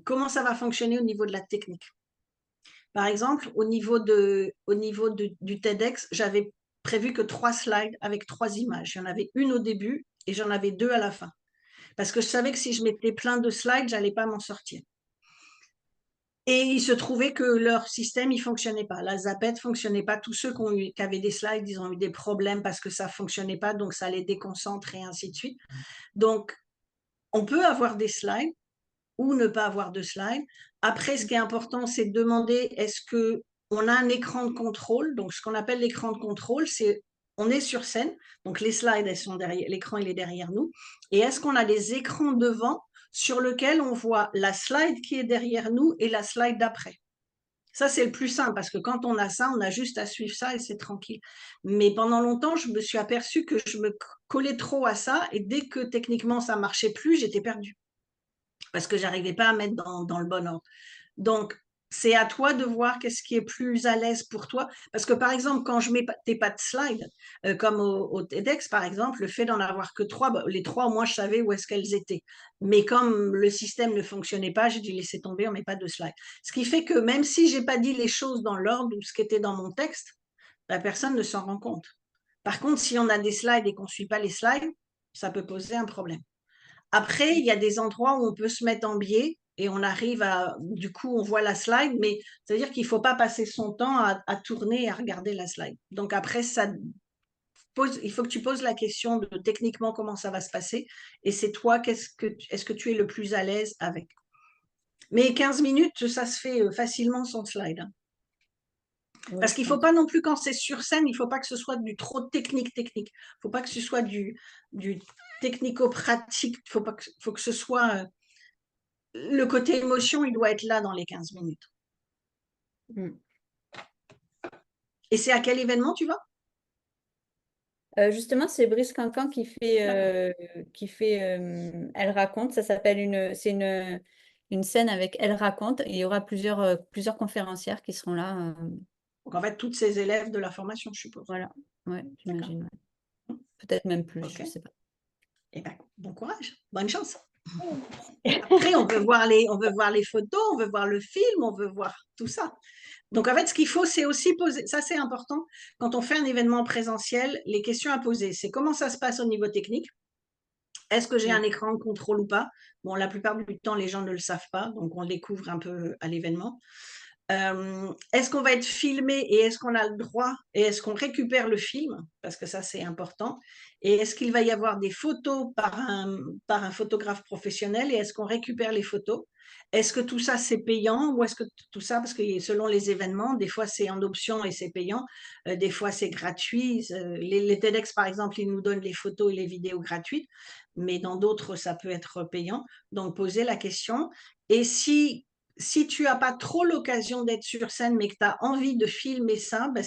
comment ça va fonctionner au niveau de la technique. Par exemple, au niveau du TEDx, j'avais prévu que 3 slides avec 3 images. Il y en avait une au début et j'en avais 2 à la fin. Parce que je savais que si je mettais plein de slides, je n'allais pas m'en sortir. Et il se trouvait que leur système, il ne fonctionnait pas. La Zapette ne fonctionnait pas. Tous ceux qui avaient des slides, ils ont eu des problèmes parce que ça ne fonctionnait pas, donc ça les déconcentre et ainsi de suite. Donc, on peut avoir des slides ou ne pas avoir de slide. Après, ce qui est important, c'est de demander est-ce qu'on a un écran de contrôle. Donc, ce qu'on appelle l'écran de contrôle, c'est on est sur scène, donc les slides, elles sont derrière, l'écran, il est derrière nous. Et est-ce qu'on a des écrans devant sur lesquels on voit la slide qui est derrière nous et la slide d'après? Ça, c'est le plus simple parce que quand on a ça, on a juste à suivre ça et c'est tranquille. Mais pendant longtemps, je me suis aperçue que je me collais trop à ça et dès que techniquement ça marchait plus, j'étais perdue parce que j'arrivais pas à mettre dans le bon ordre. Donc, c'est à toi de voir qu'est-ce qui est plus à l'aise pour toi. Parce que, par exemple, quand je mets tes pas de slide, comme au TEDx, par exemple, le fait d'en avoir que 3, les 3, moi, je savais où est-ce qu'elles étaient. Mais comme le système ne fonctionnait pas, j'ai dû laisser tomber, on met pas de slide. Ce qui fait que même si j'ai pas dit les choses dans l'ordre ou ce qui était dans mon texte, la personne ne s'en rend compte. Par contre, si on a des slides et qu'on ne suit pas les slides, ça peut poser un problème. Après, il y a des endroits où on peut se mettre en biais et on arrive à, du coup, on voit la slide, mais ça veut dire qu'il ne faut pas passer son temps à tourner et à regarder la slide. Donc après, il faut que tu poses la question de techniquement comment ça va se passer et c'est toi, est-ce que tu es le plus à l'aise avec? Mais 15 minutes, ça se fait facilement sans slide. Hein. Parce qu'il ne faut pas non plus, quand c'est sur scène, il ne faut pas que ce soit du trop technique. Il ne faut pas que ce soit du technico-pratique. Il faut que ce soit... le côté émotion, il doit être là dans les 15 minutes. Et c'est à quel événement tu vas? Justement, c'est Brice Cancan qui fait, Elle raconte. Ça s'appelle c'est une scène avec Elle raconte. Et il y aura plusieurs conférencières qui seront là. Donc en fait, toutes ces élèves de la formation, je suppose. Voilà, ouais, j'imagine. Ouais. Peut-être même plus, je ne sais pas. Eh bien, bon courage, bonne chance. Après, on veut voir les photos, on veut voir le film, on veut voir tout ça. Donc, en fait, ce qu'il faut, c'est aussi poser, ça c'est important, quand on fait un événement présentiel, les questions à poser, c'est comment ça se passe au niveau technique? Est-ce que j'ai un écran de contrôle ou pas? Bon, la plupart du temps, les gens ne le savent pas, donc on le découvre un peu à l'événement. Est-ce qu'on va être filmé et est-ce qu'on a le droit et est-ce qu'on récupère le film? Parce que ça, c'est important. Et est-ce qu'il va y avoir des photos par un photographe professionnel et est-ce qu'on récupère les photos? Est-ce que tout ça, c'est payant ou est-ce que tout ça, parce que selon les événements, des fois, c'est en option et c'est payant, des fois, c'est gratuit. Les TEDx, par exemple, ils nous donnent les photos et les vidéos gratuites, mais dans d'autres, ça peut être payant. Donc, poser la question. Et si tu n'as pas trop l'occasion d'être sur scène, mais que tu as envie de filmer ça, ben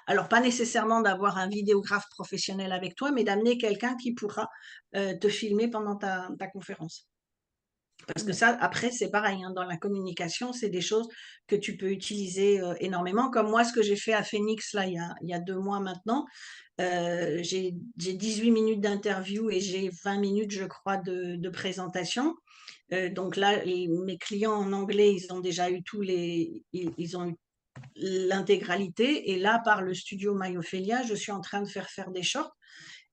alors pas nécessairement d'avoir un vidéographe professionnel avec toi, mais d'amener quelqu'un qui pourra te filmer pendant ta conférence. Parce que ça, après, c'est pareil, hein, dans la communication, c'est des choses que tu peux utiliser énormément. Comme moi, ce que j'ai fait à Phoenix, là, il y a 2 mois maintenant, j'ai 18 minutes d'interview et j'ai 20 minutes, je crois, de présentation. Donc là, mes clients en anglais, ils ont déjà eu ils ont eu l'intégralité. Et là, par le studio Myophilia, je suis en train de faire des shorts.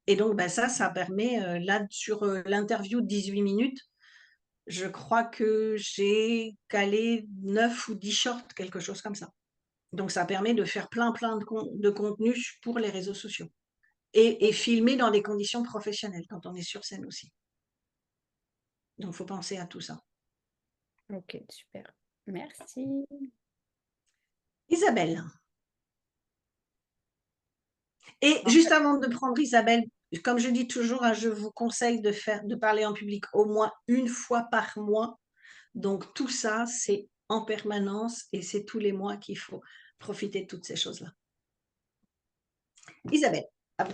Et donc, ben ça permet, là, sur l'interview de 18 minutes, je crois que j'ai calé 9 ou 10 shorts, quelque chose comme ça. Donc, ça permet de faire plein de contenus pour les réseaux sociaux. Et filmer dans des conditions professionnelles quand on est sur scène aussi. Donc, il faut penser à tout ça. Ok, super. Merci. Isabelle. Et juste avant de prendre Isabelle, comme je dis toujours, hein, je vous conseille de parler en public au moins une fois par mois. Donc tout ça, c'est en permanence et c'est tous les mois qu'il faut profiter de toutes ces choses-là. Isabelle, à vous.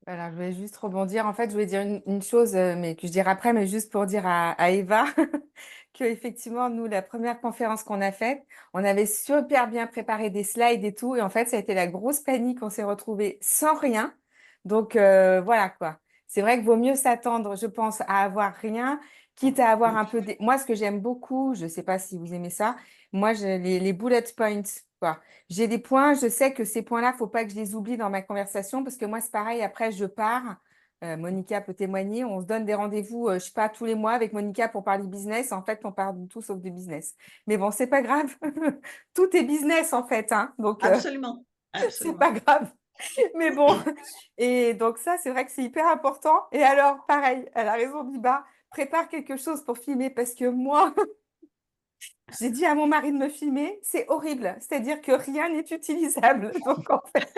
Voilà, je voulais juste rebondir. En fait, je voulais dire une chose, mais que je dirai après, mais juste pour dire à Eva que effectivement, nous, la première conférence qu'on a faite, on avait super bien préparé des slides et tout. Et en fait, ça a été la grosse panique. On s'est retrouvés sans rien. Donc, voilà quoi. C'est vrai qu'il vaut mieux s'attendre, je pense, à avoir rien, quitte à avoir un peu des... Moi, ce que j'aime beaucoup, je ne sais pas si vous aimez ça, moi, les bullet points, quoi. J'ai des points, je sais que ces points-là, il ne faut pas que je les oublie dans ma conversation parce que moi, c'est pareil, après, je pars. Monica peut témoigner, on se donne des rendez-vous, je ne sais pas, tous les mois avec Monica pour parler business. En fait, on parle de tout sauf de business. Mais bon, c'est pas grave. Tout est business, en fait. Hein. Donc, Absolument. c'est pas grave. Mais bon, et donc ça, c'est vrai que c'est hyper important. Et alors, pareil, elle a raison, Biba, prépare quelque chose pour filmer parce que moi, j'ai dit à mon mari de me filmer, c'est horrible. C'est-à-dire que rien n'est utilisable. Donc, en fait,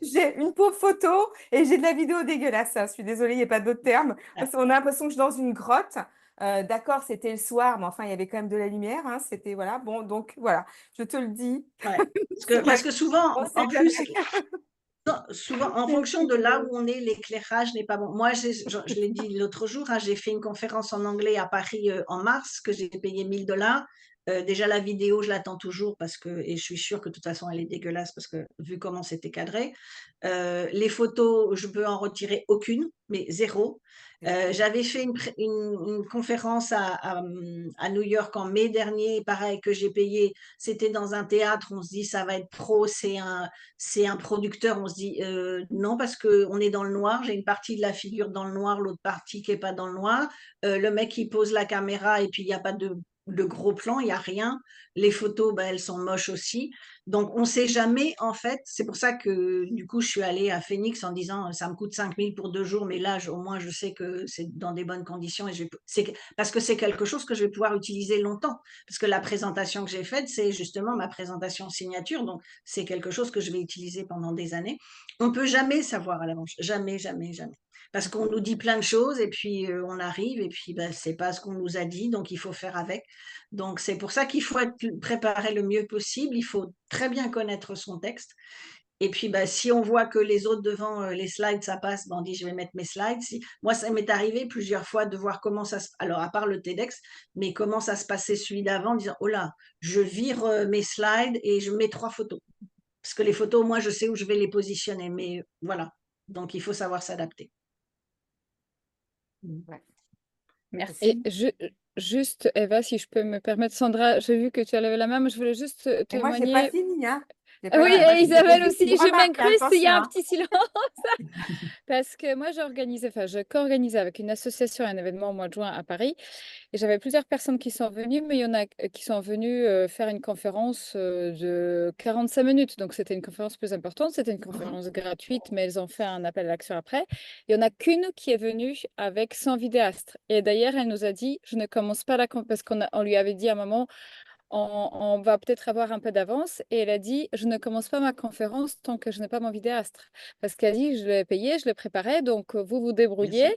j'ai une pauvre photo et j'ai de la vidéo dégueulasse, hein. Je suis désolée, il n'y a pas d'autre terme. Parce qu'on a l'impression que je suis dans une grotte. D'accord, c'était le soir, mais enfin, il y avait quand même de la lumière, hein. C'était, voilà. Bon, donc, voilà, je te le dis. Ouais. Parce que souvent, On en sait plus, jamais. souvent, en fonction de là où on est, l'éclairage n'est pas bon. Moi, je l'ai dit l'autre jour, hein, j'ai fait une conférence en anglais à Paris en mars, que j'ai payé 1 000 $. Déjà, la vidéo, je l'attends toujours et je suis sûre que de toute façon, elle est dégueulasse parce que vu comment c'était cadré. Les photos, je peux en retirer aucune, mais zéro. J'avais fait une conférence à New York en mai dernier, pareil, que j'ai payé. C'était dans un théâtre. On se dit, ça va être pro, c'est un producteur. On se dit, non, parce qu'on est dans le noir. J'ai une partie de la figure dans le noir, l'autre partie qui n'est pas dans le noir. Le mec, il pose la caméra et puis il n'y a pas de gros plan, il n'y a rien. Les photos, ben, elles sont moches aussi. Donc, on ne sait jamais, en fait. C'est pour ça que, du coup, je suis allée à Phoenix en disant, ça me coûte 5 000 pour 2 jours, mais là, au moins, je sais que c'est dans des bonnes conditions. Parce que c'est quelque chose que je vais pouvoir utiliser longtemps. Parce que la présentation que j'ai faite, c'est justement ma présentation signature. Donc, c'est quelque chose que je vais utiliser pendant des années. On ne peut jamais savoir à l'avance. Jamais, jamais, jamais. Parce qu'on nous dit plein de choses et puis on arrive et puis ben, c'est pas ce qu'on nous a dit, donc il faut faire avec. Donc c'est pour ça qu'il faut être préparé le mieux possible, il faut très bien connaître son texte. Et puis ben, si on voit que les autres devant les slides, ça passe, ben, on dit je vais mettre mes slides. Moi, ça m'est arrivé plusieurs fois de voir comment ça se... Alors, à part le TEDx, mais comment ça se passait celui d'avant, en disant, oh là, je vire mes slides et je mets 3 photos. Parce que les photos, moi, je sais où je vais les positionner, mais voilà. Donc, il faut savoir s'adapter. Ouais. Et Merci. juste, Eva, si je peux me permettre, Sandra, j'ai vu que tu as levé la main, mais je voulais juste Et moi, j'ai pas témoigner. fini, hein. J'ai Ah pas oui, fini. et C'était Isabelle juste aussi, une je remarque, hein, m'incruste, il y attention, a un hein. petit silence. Parce que moi, je co-organisais avec une association un événement au mois de juin à Paris. Et j'avais plusieurs personnes qui sont venues, mais il y en a qui sont venues faire une conférence de 45 minutes. Donc, c'était une conférence plus importante. C'était une conférence gratuite, mais elles ont fait un appel à l'action après. Il n'y en a qu'une qui est venue avec 100 vidéastes. Et d'ailleurs, elle nous a dit, je ne commence pas parce on lui avait dit à un moment, on va peut-être avoir un peu d'avance. Et elle a dit, je ne commence pas ma conférence tant que je n'ai pas mon vidéastre. Parce qu'elle a dit, je l'ai payé, je l'ai préparé, donc vous vous Bien sûr. débrouillez.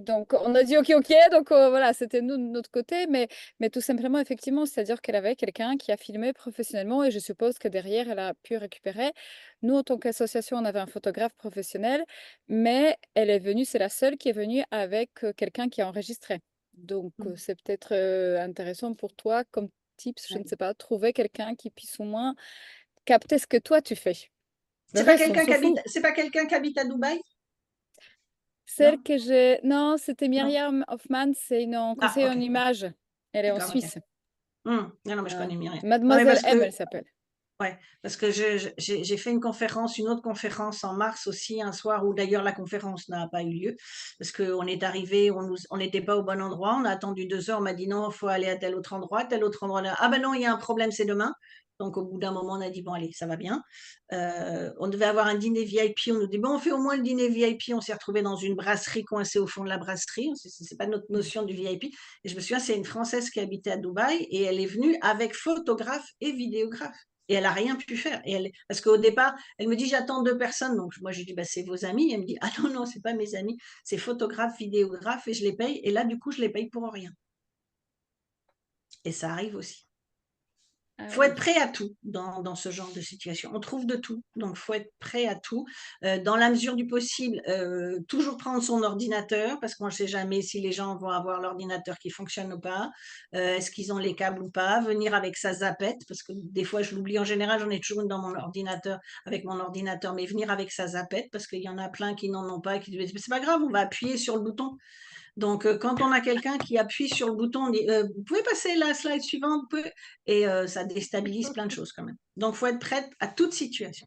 Donc, on a dit, OK, OK. Donc, voilà, c'était nous de notre côté. Mais tout simplement, effectivement, c'est-à-dire qu'elle avait quelqu'un qui a filmé professionnellement et je suppose que derrière, elle a pu récupérer. Nous, en tant qu'association, on avait un photographe professionnel, mais elle est venue, c'est la seule qui est venue avec quelqu'un qui a enregistré. Donc, c'est peut-être intéressant pour toi comme tips, je ne sais pas, trouver quelqu'un qui puisse au moins capter ce que toi tu fais. Le reste, on s'en fout. C'est pas quelqu'un qui habite à Dubaï? Celle Non? que j'ai... Non, c'était Non. Myriam Hoffman, c'est une Ah, conseillère ok. en images. Elle est en D'accord, ok. Suisse. Non, non, mais je connais mieux rien. Non, mais Mademoiselle M, elle s'appelle. ouais, parce que j'ai fait une autre conférence en mars aussi, un soir où d'ailleurs la conférence n'a pas eu lieu, parce qu'on est arrivé, on n'était pas au bon endroit, on a attendu 2 heures, on m'a dit non, il faut aller à tel autre endroit, tel autre endroit. Ah ben non, il y a un problème, c'est demain. Donc au bout d'un moment, on a dit bon, allez, ça va bien. On devait avoir un dîner VIP, on nous dit bon, on fait au moins le dîner VIP, on s'est retrouvé dans une brasserie coincée au fond de la brasserie, c'est pas notre notion du VIP. Et je me souviens, c'est une Française qui habitait à Dubaï et elle est venue avec photographe et vidéographe. Et elle n'a rien pu faire. Parce qu'au départ, elle me dit, j'attends 2 personnes. Donc, moi, je lui dis, bah, c'est vos amis. Elle me dit, ah non, non, c'est pas mes amis. C'est photographe, vidéographe et je les paye. Et là, du coup, je les paye pour rien. Et ça arrive aussi. Ah Il faut être oui. prêt à tout dans ce genre de situation. On trouve de tout, donc il faut être prêt à tout. Dans la mesure du possible, toujours prendre son ordinateur, parce qu'on ne sait jamais si les gens vont avoir l'ordinateur qui fonctionne ou pas, est-ce qu'ils ont les câbles ou pas, venir avec sa zapette, parce que des fois je l'oublie, en général j'en ai toujours une dans mon ordinateur, avec mon ordinateur, mais venir avec sa zapette, parce qu'il y en a plein qui n'en ont pas, qui disent, c'est pas grave, on va appuyer sur le bouton. Donc, quand on a quelqu'un qui appuie sur le bouton, on dit, vous pouvez passer la slide suivante, et ça déstabilise plein de choses quand même. Donc, il faut être prête à toute situation.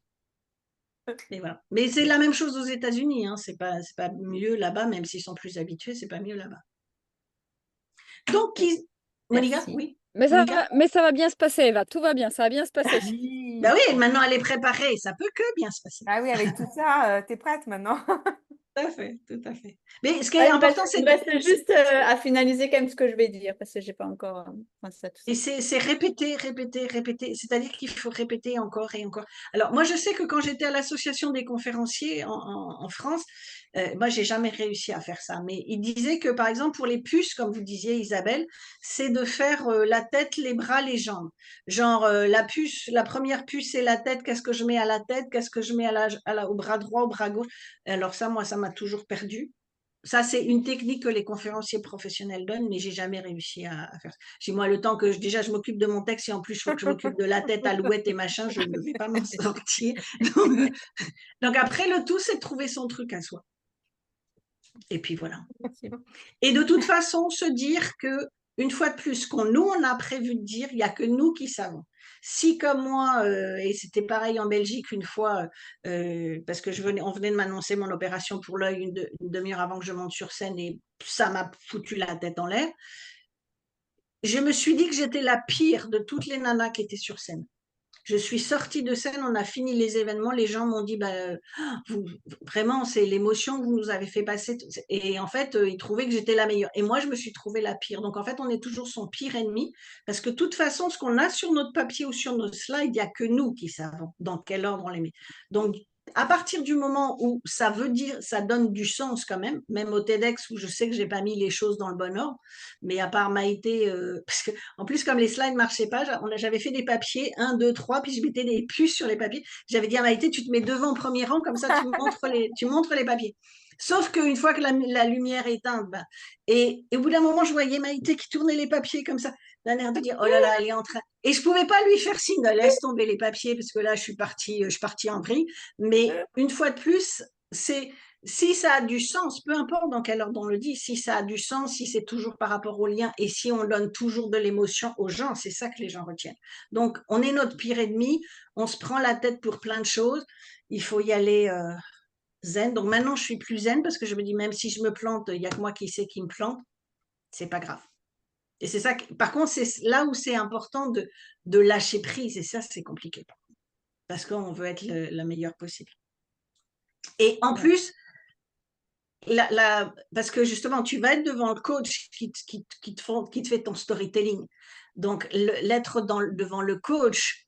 Et voilà. Mais c'est la même chose aux États-Unis, hein. C'est pas mieux là-bas, même s'ils sont plus habitués, c'est pas mieux là-bas. Donc, Monica, Merci. oui. Mais Monica? ça va bien se passer, Eva. Tout va bien, ça va bien se passer. Ben oui, maintenant elle est préparée, ça peut que bien se passer. Ah oui, avec tout ça, t'es prête maintenant. à fait, tout à fait. Mais ce qui est Ouais, important, c'est il me reste juste à finaliser quand même ce que je vais dire parce que j'ai pas encore pensé à tout ça. et c'est répéter, répéter, répéter. C'est-à-dire qu'il faut répéter encore et encore. Alors, moi, je sais que quand j'étais à l'association des conférenciers en France, moi, j'ai jamais réussi à faire ça. Mais ils disaient que, par exemple, pour les puces, comme vous disiez, Isabelle, c'est de faire la tête, les bras, les jambes. Genre, la puce, la première puce, c'est la tête. Qu'est-ce que je mets à la tête? Qu'est-ce que je mets au bras droit, au bras gauche? Alors ça, moi, ça m'a toujours perdu. Ça, c'est une technique que les conférenciers professionnels donnent, mais j'ai jamais réussi à faire ça. J'ai moi le temps que déjà je m'occupe de mon texte et en plus il faut que je m'occupe de la tête, alouette et machin, je ne vais pas m'en sortir. Donc après le tout, c'est de trouver son truc à soi. Et puis voilà. Merci. Et de toute façon, se dire que une fois de plus, nous on a prévu de dire, il y a que nous qui savons. Si comme moi, et c'était pareil en Belgique une fois, parce que on venait de m'annoncer mon opération pour l'œil une demi-heure avant que je monte sur scène et ça m'a foutu la tête en l'air. Je me suis dit que j'étais la pire de toutes les nanas qui étaient sur scène. Je suis sortie de scène, on a fini les événements, les gens m'ont dit, bah, vraiment, c'est l'émotion que vous nous avez fait passer. Et en fait, ils trouvaient que j'étais la meilleure. Et moi, je me suis trouvée la pire. Donc, en fait, on est toujours son pire ennemi, parce que de toute façon, ce qu'on a sur notre papier ou sur nos slides, il n'y a que nous qui savons dans quel ordre on les met. Donc, à partir du moment où ça veut dire, ça donne du sens quand même au TEDx où je sais que j'ai pas mis les choses dans le bon ordre, mais à part Maïté, parce que en plus, comme les slides marchaient pas, j'avais fait des papiers, 1, 2, 3, puis je mettais des puces sur les papiers. J'avais dit à Maïté, tu te mets devant au premier rang, comme ça tu montres les papiers. Sauf qu'une fois que la lumière est éteinte, ben, et au bout d'un moment, je voyais Maïté qui tournait les papiers comme ça, d'un air de dire, oh là là, elle est en train. Et je pouvais pas lui faire signe, laisse tomber les papiers, parce que là, je suis partie en vrille. Mais une fois de plus, si ça a du sens, peu importe dans quel ordre on le dit, si ça a du sens, si c'est toujours par rapport au lien et si on donne toujours de l'émotion aux gens, c'est ça que les gens retiennent. Donc, on est notre pire ennemi, on se prend la tête pour plein de choses, il faut y aller zen. Donc maintenant, je suis plus zen parce que je me dis, même si je me plante, il n'y a que moi qui sais qui me plante, c'est pas grave. Et c'est ça, par contre, c'est là où c'est important de lâcher prise et ça, c'est compliqué parce qu'on veut être le meilleur possible. Et en plus, parce que justement, tu vas être devant le coach qui te fait ton storytelling. Donc, l'être devant le coach,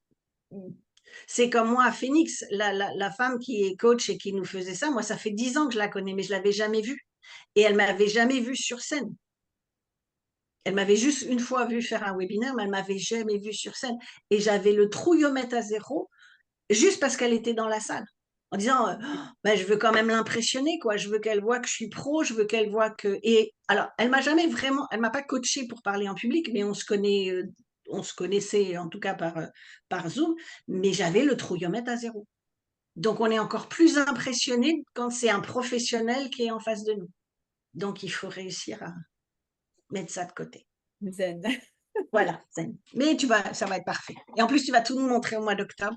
c'est comme moi à Phoenix, la femme qui est coach et qui nous faisait ça, moi, ça fait 10 ans que je la connais, mais je ne l'avais jamais vue. Et elle ne m'avait jamais vue sur scène. Elle m'avait juste une fois vue faire un webinaire, mais elle ne m'avait jamais vue sur scène. Et j'avais le trouillomètre à zéro juste parce qu'elle était dans la salle. En disant, je veux quand même l'impressionner, quoi. Je veux qu'elle voit que je suis pro, je veux qu'elle voit que. Et alors, elle m'a jamais vraiment, elle m'a pas coachée pour parler en public, mais on se connaissait en tout cas par Zoom, mais j'avais le trouillomètre à zéro. Donc, on est encore plus impressionné quand c'est un professionnel qui est en face de nous. Donc, il faut réussir à mettre ça de côté. Zen. Voilà, mais ça va être parfait. Et en plus, tu vas tout nous montrer au mois d'octobre.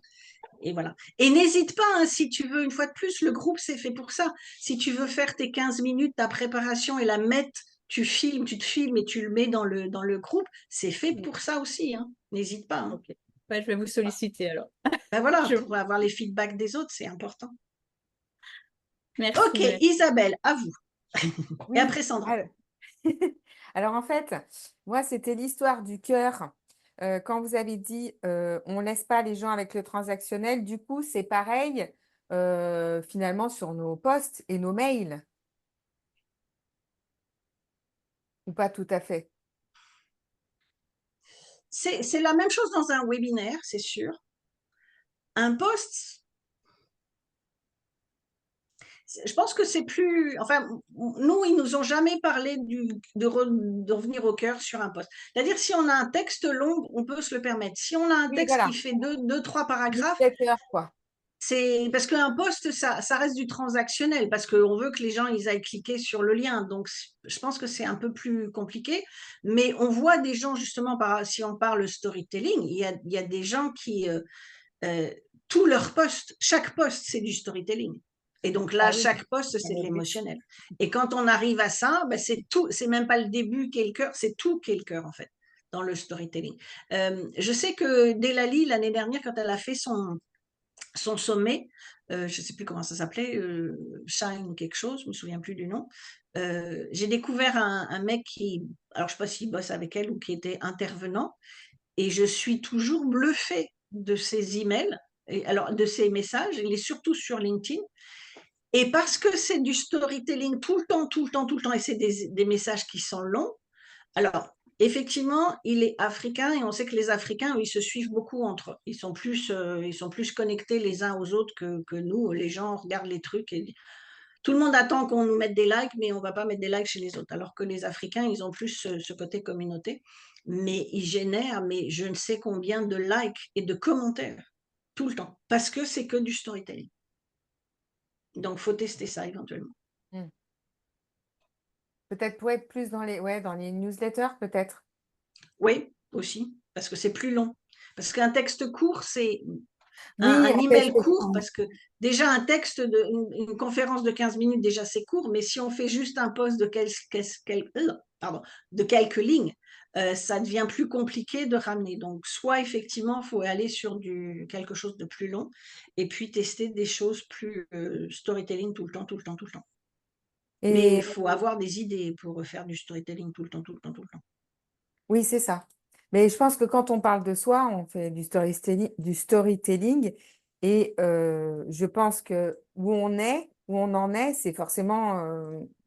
Et voilà. Et n'hésite pas, hein, si tu veux, une fois de plus, le groupe, c'est fait pour ça. Si tu veux faire tes 15 minutes, ta préparation et la mettre, tu te filmes et tu le mets dans le groupe, c'est fait pour ça aussi. Hein. N'hésite pas. Hein. Okay. Je vais vous solliciter alors. Ben voilà, pour avoir les feedbacks des autres, c'est important. Merci. Ok, Isabelle, à vous. Oui, et après Sandra. Alors en fait, moi, c'était l'histoire du cœur. Quand vous avez dit on ne laisse pas les gens avec le transactionnel, du coup, c'est pareil finalement sur nos posts et nos mails. Ou pas tout à fait? C'est la même chose dans un webinaire, c'est sûr. Un post, je pense que c'est plus. Enfin, nous, ils nous ont jamais parlé de revenir au cœur sur un poste. C'est-à-dire, si on a un texte long, on peut se le permettre. Si on a un texte voilà. qui fait deux, trois paragraphes, Newsletter, quoi. c'est parce qu'un poste, ça reste du transactionnel, parce qu'on veut que les gens ils aillent cliquer sur le lien. Donc, je pense que c'est un peu plus compliqué. Mais on voit des gens, justement, si on parle storytelling, il y a des gens qui. Tous leurs posts, chaque post, c'est du storytelling. Et donc là, chaque poste, c'est de l'émotionnel. Et quand on arrive à ça, c'est tout, c'est même pas le début qui est le cœur, c'est tout qui est le cœur, en fait, dans le storytelling. Je sais que Delali, l'année dernière, quand elle a fait son sommet, je ne sais plus comment ça s'appelait, Shine ou quelque chose, je me souviens plus du nom. J'ai découvert un mec qui, alors je sais pas s'il bosse avec elle ou qui était intervenant, et je suis toujours bluffée de ses emails, et alors de ses messages. Il est surtout sur LinkedIn. Et parce que c'est du storytelling tout le temps, tout le temps, tout le temps, et c'est des messages qui sont longs. Alors, effectivement, il est africain et on sait que les Africains, ils se suivent beaucoup entre eux. Ils sont plus connectés les uns aux autres que nous. Les gens regardent les trucs et tout le monde attend qu'on nous mette des likes, mais on ne va pas mettre des likes chez les autres. Alors que les Africains, ils ont plus ce côté communauté. Mais ils génèrent, mais je ne sais combien de likes et de commentaires tout le temps. Parce que c'est que du storytelling. Donc, il faut tester ça éventuellement. Mm. Peut-être pour être plus dans les newsletters, peut-être. Oui, aussi, parce que c'est plus long. Parce qu'un texte court, c'est Oui, un un email texte court, court. parce que déjà un texte, une conférence de 15 minutes, déjà c'est court, mais si on fait juste un post de quelques lignes, ça devient plus compliqué de ramener. Donc, soit effectivement, il faut aller sur quelque chose de plus long, et puis tester des choses plus storytelling tout le temps, tout le temps, tout le temps. Mais il Et faut avoir des idées pour faire du storytelling tout le temps, tout le temps, tout le temps. oui, c'est ça. Mais je pense que quand on parle de soi, on fait du storytelling. Et je pense que où on en est, c'est forcément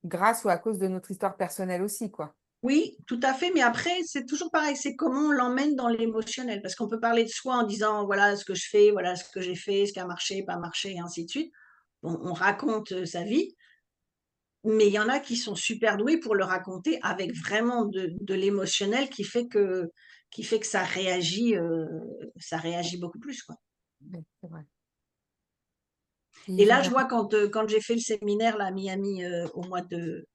grâce ou à cause de notre histoire personnelle aussi, quoi. Oui, tout à fait, mais après, c'est toujours pareil, c'est comment on l'emmène dans l'émotionnel, parce qu'on peut parler de soi en disant, voilà ce que je fais, voilà ce que j'ai fait, ce qui a marché, pas marché, et ainsi de suite. On raconte sa vie, mais il y en a qui sont super doués pour le raconter avec vraiment de l'émotionnel qui fait que ça réagit beaucoup plus, quoi. Oui, c'est vrai. Et là, je Évidemment. vois quand j'ai fait le séminaire là, à Miami au mois de,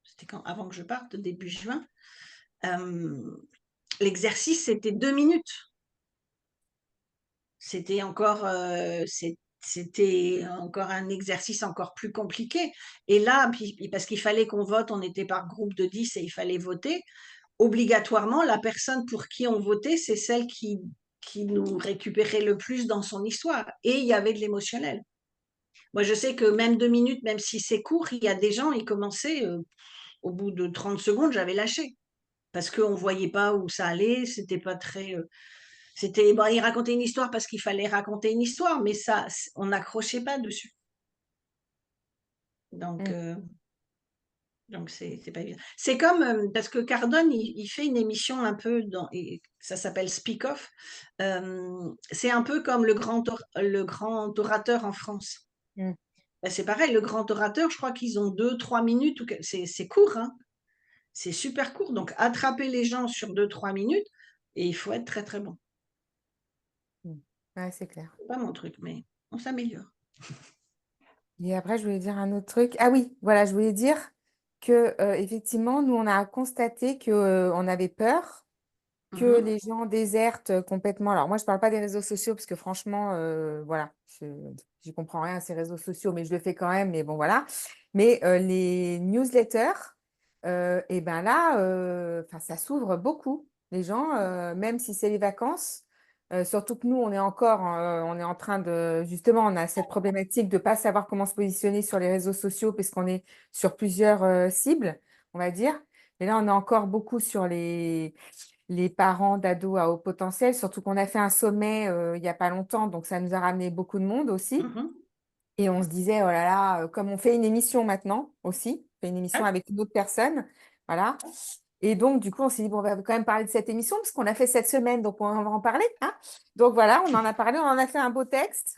c'était quand, avant que je parte, début juin, l'exercice, c'était 2 minutes. C'était encore, c'était encore un exercice encore plus compliqué. Et là, parce qu'il fallait qu'on vote, on était par groupe de 10 et il fallait voter. Obligatoirement, la personne pour qui on votait, c'est celle qui nous récupérait le plus dans son histoire. Et il y avait de l'émotionnel. Moi, je sais que même 2 minutes, même si c'est court, il y a des gens, ils commençaient, au bout de 30 secondes, j'avais lâché. Parce qu'on ne voyait pas où ça allait, c'était pas très. Bon, il racontait une histoire parce qu'il fallait raconter une histoire, mais ça, on n'accrochait pas dessus. Donc, Mm. c'est pas évident. C'est comme, parce que Cardone, il fait une émission un peu et ça s'appelle Speak Off. C'est un peu comme le grand orateur en France. Mm. Ben, c'est pareil, le grand orateur, je crois qu'ils ont 2, 3 minutes, c'est court, hein. C'est super court. Donc, attraper les gens sur 2, 3 minutes, et il faut être très, très bon. Mm. Ouais, c'est clair. C'est pas mon truc, mais on s'améliore. Et après, je voulais dire un autre truc. Ah oui, voilà, je voulais dire que effectivement, nous, on a constaté que on avait peur que Mhm. les gens désertent complètement. Alors, moi, je ne parle pas des réseaux sociaux parce que franchement, voilà, je n'y comprends rien à ces réseaux sociaux, mais je le fais quand même. Mais bon, voilà. Mais les newsletters, et ben là, 'fin, ça s'ouvre beaucoup. Les gens, même si c'est les vacances, surtout que nous, on est en train de, justement, on a cette problématique de ne pas savoir comment se positionner sur les réseaux sociaux puisqu'on est sur plusieurs cibles, on va dire. Mais là, on est encore beaucoup sur les parents d'ados à haut potentiel, surtout qu'on a fait un sommet il n'y a pas longtemps, donc ça nous a ramené beaucoup de monde aussi. Mhm. Et on se disait, oh là là, comme on fait une émission maintenant aussi, on fait une émission Ah, avec une autre personne, voilà. Et donc, du coup, on s'est dit, bon, on va quand même parler de cette émission, parce qu'on l'a fait cette semaine, donc on va en parler, hein. Donc voilà, on en a parlé, on en a fait un beau texte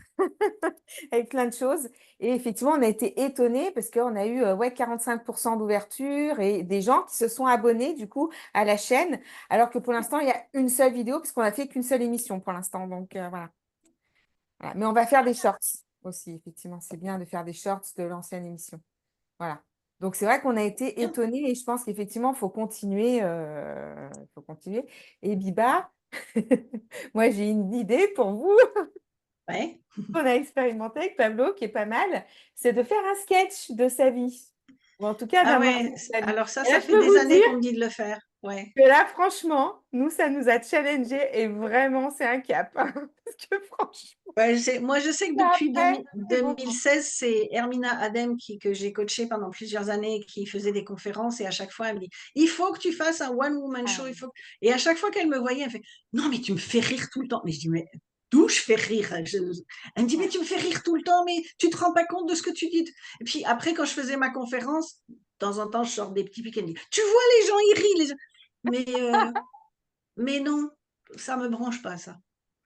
avec plein de choses. Et effectivement, on a été étonnés parce qu'on a eu 45% d'ouverture et des gens qui se sont abonnés, du coup, à la chaîne, alors que pour l'instant, il y a une seule vidéo, parce qu'on a fait qu'une seule émission pour l'instant. Donc voilà. Voilà. Mais on va faire des shorts aussi, effectivement. C'est bien de faire des shorts de l'ancienne émission. Voilà. Donc, c'est vrai qu'on a été bien. étonnés et je pense qu'effectivement, il faut continuer. Faut continuer. Et Biba, moi, j'ai une idée pour vous Ouais. qu'on a expérimenté avec Pablo, qui est pas mal. C'est de faire un sketch de sa vie. Ou en tout cas, Ah d'un moment ouais. de sa vie. Alors ça, Et là, ça je fait peux des vous années dire, qu'on me dit de le faire. Ouais. Mais là, franchement, nous, ça nous a challengé et vraiment, c'est un cap. Hein. Parce que franchement, Ouais, moi, je sais que depuis après, c'est bon. 2016, c'est Hermina Adem que j'ai coachée pendant plusieurs années, qui faisait des conférences et à chaque fois, elle me dit, il faut que tu fasses un one-woman show. Ouais. Et à chaque fois qu'elle me voyait, elle fait, non, mais tu me fais rire tout le temps. Mais je dis, mais d'où je fais rire? Elle me dit, mais Ouais. tu me fais rire tout le temps, mais tu te rends pas compte de ce que tu dis. Et puis après, quand je faisais ma conférence, de temps en temps, je sors des petits pics, elle me dit, tu vois, les gens, ils rient. Mais non, ça me branche pas, ça.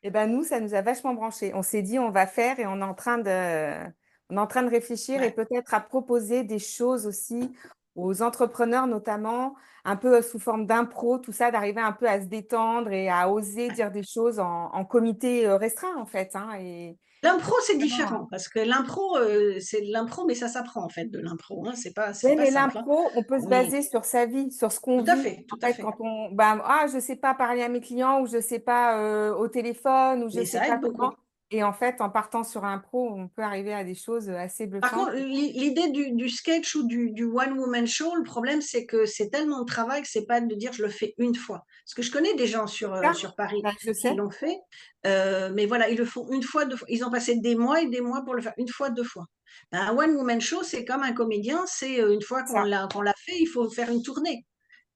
Et ben nous, ça nous a vachement branché. On s'est dit, on va faire et on est en train de réfléchir et Ouais. peut-être à proposer des choses aussi aux entrepreneurs, notamment un peu sous forme d'impro, tout ça, d'arriver un peu à se détendre et à oser dire des choses en comité restreint, en fait. Hein, et L'impro, c'est vraiment, différent parce que l'impro, c'est de l'impro, mais ça s'apprend en fait de l'impro. Hein. C'est oui, pas mais simple. Hein. l'impro, on peut se Mais baser sur sa vie, sur ce qu'on tout à vit. fait, En tout à fait, fait. quand on, bah, je sais pas parler à mes clients ou je sais pas au téléphone ou je Mais sais ça pas aide beaucoup. comment. Et en fait, en partant sur un pro, on peut arriver à des choses assez Par bluffantes. contre, l'idée du sketch ou du one-woman show, le problème, c'est que c'est tellement de travail que c'est pas de dire je le fais une fois. Parce que je connais des gens Ça, sur Paris bah, je qui sais, l'ont fait, mais voilà, ils le font une fois, deux fois. Ils ont passé des mois et des mois pour le faire une fois, deux fois. Ben, un one-woman show, c'est comme un comédien, c'est une fois ça. qu'on l'a fait, il faut faire une tournée.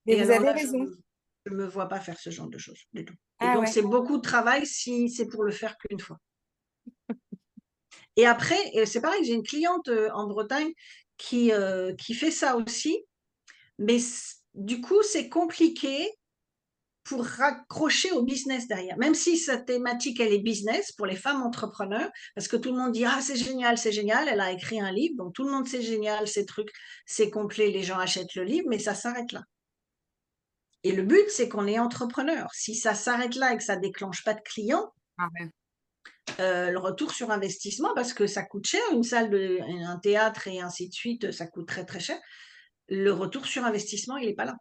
Mais Et vous alors avez là, raison. je me vois pas faire ce genre de choses du tout. Et Ah donc, ouais. c'est beaucoup de travail si c'est pour le faire qu'une fois. Et après, c'est pareil, j'ai une cliente en Bretagne qui fait ça aussi, mais du coup, c'est compliqué pour raccrocher au business derrière. Même si sa thématique, elle est business pour les femmes entrepreneurs, parce que tout le monde dit, ah, c'est génial, elle a écrit un livre, donc tout le monde, c'est génial, ces trucs, c'est complet, les gens achètent le livre, mais ça s'arrête là. Et le but, c'est qu'on est entrepreneur. Si ça s'arrête là et que ça déclenche pas de clients, Ah ouais. le retour sur investissement, parce que ça coûte cher, un théâtre et ainsi de suite, ça coûte très très cher. Le retour sur investissement, il n'est pas là.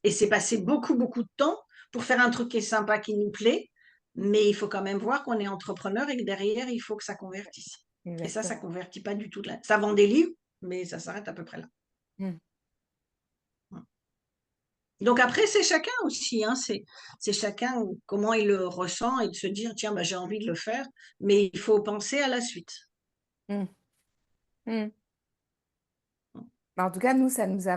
Et c'est passé beaucoup beaucoup de temps pour faire un truc qui est sympa, qui nous plaît, mais il faut quand même voir qu'on est entrepreneur et que derrière, il faut que ça convertisse. Et ça Exactement. convertit pas du tout là. Ça vend des livres, mais ça s'arrête à peu près là. Hmm. Donc après, c'est chacun aussi, hein, c'est chacun comment il le ressent et de se dire, tiens, bah, j'ai envie de le faire, mais il faut penser à la suite. Hmm. Hmm. Bah, en tout cas, nous, ça a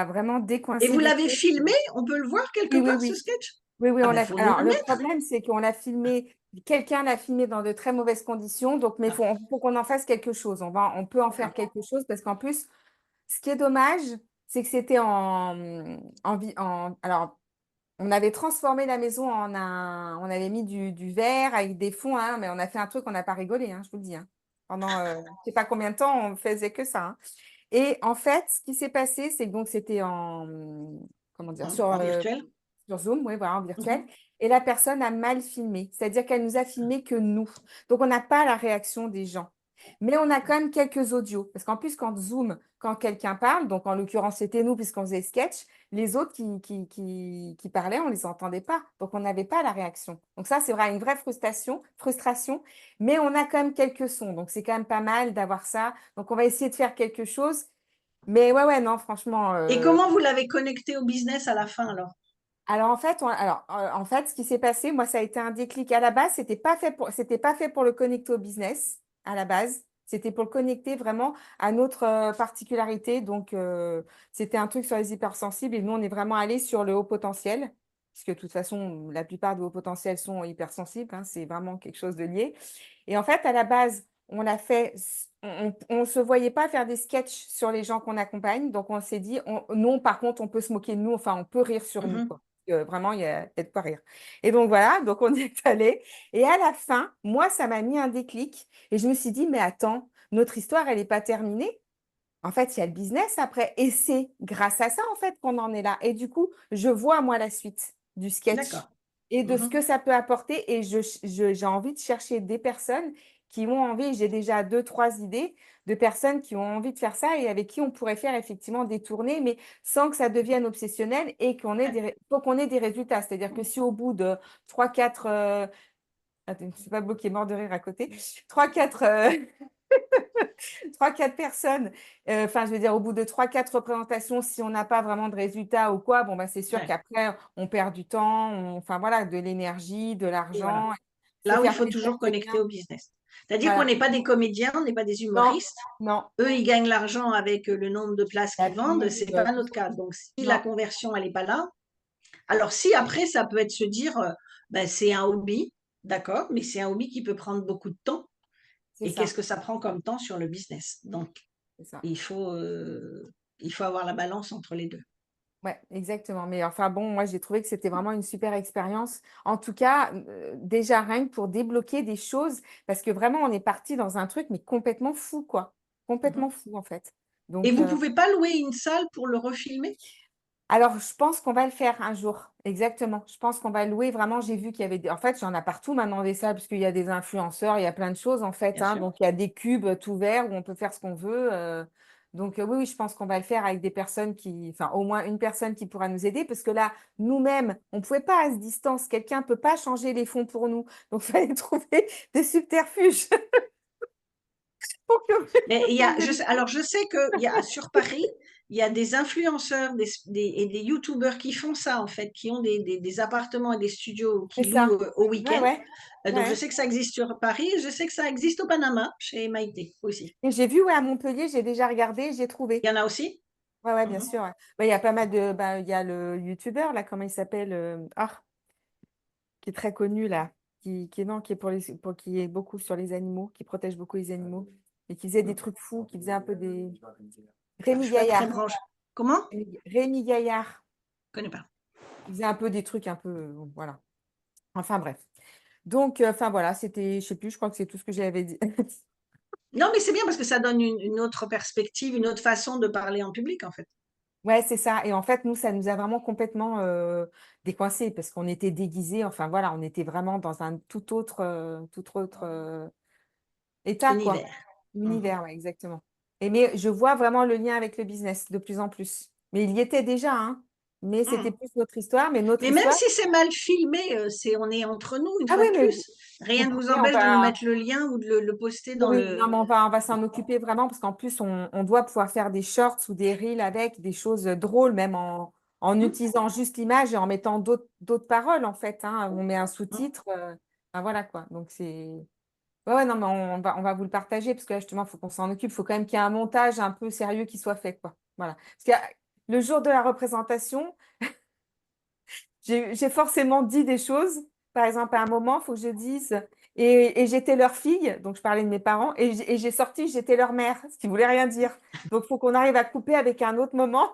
vraiment Et décoincé vous des l'avez trucs. filmé? On peut le voir quelque Oui, oui, part, ce oui. sketch? Oui, oui, Ah on ben, l'a. faut nous Alors, le le mettre. problème, c'est qu'on l'a filmé, quelqu'un l'a filmé dans de très mauvaises conditions, donc, mais Ah, faut qu'on en fasse quelque chose. On peut en faire d'accord. quelque chose parce qu'en plus, ce qui est dommage, c'est que c'était alors, on avait transformé la maison on avait mis du verre avec des fonds, hein, mais on a fait un truc, on n'a pas rigolé, hein, je vous le dis. Hein. Pendant, je sais pas combien de temps, on faisait que ça. Hein. Et en fait, ce qui s'est passé, c'est que donc c'était comment dire, En virtuel? sur Zoom, oui, voilà, en virtuel. Mhm. Et la personne a mal filmé, c'est-à-dire qu'elle nous a filmé que nous. Donc, on n'a pas la réaction des gens. Mais on a quand même quelques audios. Parce qu'en plus, quand Zoom, quand quelqu'un parle, donc en l'occurrence, c'était nous puisqu'on faisait sketch, les autres qui parlaient, on ne les entendait pas. Donc, on n'avait pas la réaction. Donc, ça, c'est vrai, une vraie frustration. Mais on a quand même quelques sons. Donc, c'est quand même pas mal d'avoir ça. Donc, on va essayer de faire quelque chose. Mais ouais, ouais, non, franchement. Et comment vous l'avez connecté au business à la fin alors? Alors en fait, ce qui s'est passé, moi, ça a été un déclic. À la base, c'était pas fait pour le connecter au business. À la base, c'était pour le connecter vraiment à notre particularité. Donc, c'était un truc sur les hypersensibles. Et nous, on est vraiment allé sur le haut potentiel, puisque de toute façon, la plupart des hauts potentiels sont hypersensibles. Hein, c'est vraiment quelque chose de lié. Et en fait, à la base, on l'a fait. On se voyait pas faire des sketchs sur les gens qu'on accompagne. Donc, on s'est dit, non, par contre, on peut se moquer de nous. Enfin, on peut rire sur nous, Mhm. quoi. Vraiment, il y a de quoi rire. Et donc voilà, donc on y est allé. Et à la fin, moi, ça m'a mis un déclic. Et je me suis dit, mais attends, notre histoire, elle n'est pas terminée. En fait, il y a le business après. Et c'est grâce à ça, en fait, qu'on en est là. Et du coup, je vois, moi, la suite du sketch D'accord. et de ce Mhm. que ça peut apporter. Et j'ai envie de chercher des personnes qui ont envie, j'ai déjà deux, trois idées de personnes qui ont envie de faire ça et avec qui on pourrait faire effectivement des tournées, mais sans que ça devienne obsessionnel et faut qu'on ait des résultats. C'est-à-dire que si au bout de trois, quatre, attends, je ne suis pas bloquée, mort de rire à côté, trois, quatre 3-4 personnes. Enfin, je veux dire, au bout de 3-4 représentations, si on n'a pas vraiment de résultats ou quoi, bon, bah, c'est sûr Ouais. qu'après, on perd du temps, enfin voilà, de l'énergie, de Et voilà. l'argent. Se Là où il faire faut plaisir, toujours c'est bien. connecter au business. C'est-à-dire qu'on Voilà. n'est pas des comédiens, on n'est pas des Non, humoristes. non, Eux, ils gagnent l'argent avec le nombre de places la qu'ils vendent. pub, C'est pas notre cas. Donc, si la non, conversion, elle n'est pas là, alors si après, ça peut être se dire, ben, c'est un hobby, d'accord, mais c'est un hobby qui peut prendre beaucoup de temps. c'est Et qu'est-ce ça, que ça prend comme temps sur le business? Donc, c'est ça. il faut, euh, il faut avoir la balance entre les deux. Ouais, exactement. Mais enfin bon, moi j'ai trouvé que c'était vraiment une super expérience. En tout cas, déjà rien que pour débloquer des choses, parce que vraiment on est parti dans un truc mais complètement fou, quoi. Mhm. Complètement fou en fait. Et Donc, vous pouvez pas louer une salle pour le refilmer? alors je pense qu'on va le faire un jour. Exactement. Je pense qu'on va louer. Vraiment, j'ai vu qu'il y avait En fait, il y en a partout maintenant des salles, parce qu'il y a des influenceurs, il y a plein de choses en fait, Bien hein. sûr. Donc il y a des cubes tout verts où on peut faire ce qu'on veut. Donc oui, oui, je pense qu'on va le faire avec des personnes enfin au moins une personne qui pourra nous aider, parce que là, nous-mêmes, on ne pouvait pas à ce distance. Quelqu'un ne peut pas changer les fonds pour nous. Donc il fallait trouver des subterfuges pour que Mais les alors je sais qu'il y a sur Paris, il y a des influenceurs et des youtubeurs qui font ça en fait, qui ont des appartements et des studios C'est qui louent ça. au Ouais, week-end. ouais, Donc je ouais. sais que ça existe sur Paris, je sais que ça existe au Panama chez Maïté aussi. Et j'ai vu, ouais, à Montpellier, j'ai déjà regardé, j'ai trouvé. Il y en a aussi? Ouais, ouais, bien Mhm. sûr. Ouais. Bah, il y a pas mal de. Bah, il y a le youtubeur, là, comment il s'appelle qui est très connu, là. Non, qui est qui est beaucoup sur les animaux, qui protège beaucoup les animaux. Et qui faisait des trucs fous, qui faisait un peu des. Je Rémi suis pas très Gaillard. branche. Comment? Je Rémi Gaillard. connais pas. Il faisait un peu des trucs un peu. Voilà. Enfin, bref. Donc, enfin, voilà, c'était. Je sais plus, je crois que c'est tout ce que j'avais dit. Non, mais c'est bien parce que ça donne une autre perspective, une autre façon de parler en public en fait. Ouais, c'est ça. Et en fait, nous, ça nous a vraiment complètement décoincés, parce qu'on était déguisés. Enfin, voilà, on était vraiment dans un tout autre état, quoi. Univers. Mhm. Univers, ouais, exactement. Mais je vois vraiment le lien avec le business de plus en plus. Mais il y était déjà, hein. Mais c'était Mhm. plus notre histoire. Mais notre Mais même histoire. si c'est mal filmé, on est entre nous une Ah fois oui, de mais plus. vous Rien ne vous pouvez, on empêche de nous va. mettre le lien ou de le poster dans Oui, le. non, mais on va s'en occuper vraiment, parce qu'en plus, on doit pouvoir faire des shorts ou des reels avec des choses drôles, même en Hmm, utilisant juste l'image et en mettant d'autres paroles, en fait, hein. On met un hmm. sous-titre. Enfin, voilà quoi. Donc, c'est. Ouais, ouais, non, mais on va vous le partager, parce que là, justement, il faut qu'on s'en occupe. Il faut quand même qu'il y ait un montage un peu sérieux qui soit fait, quoi. Voilà. Parce que le jour de la représentation, j'ai forcément dit des choses. Par exemple, à un moment, il faut que je dise, et j'étais leur fille, donc je parlais de mes parents, et j'ai sorti, j'étais leur mère, ce qui voulait rien dire. Donc, il faut qu'on arrive à couper avec un autre moment,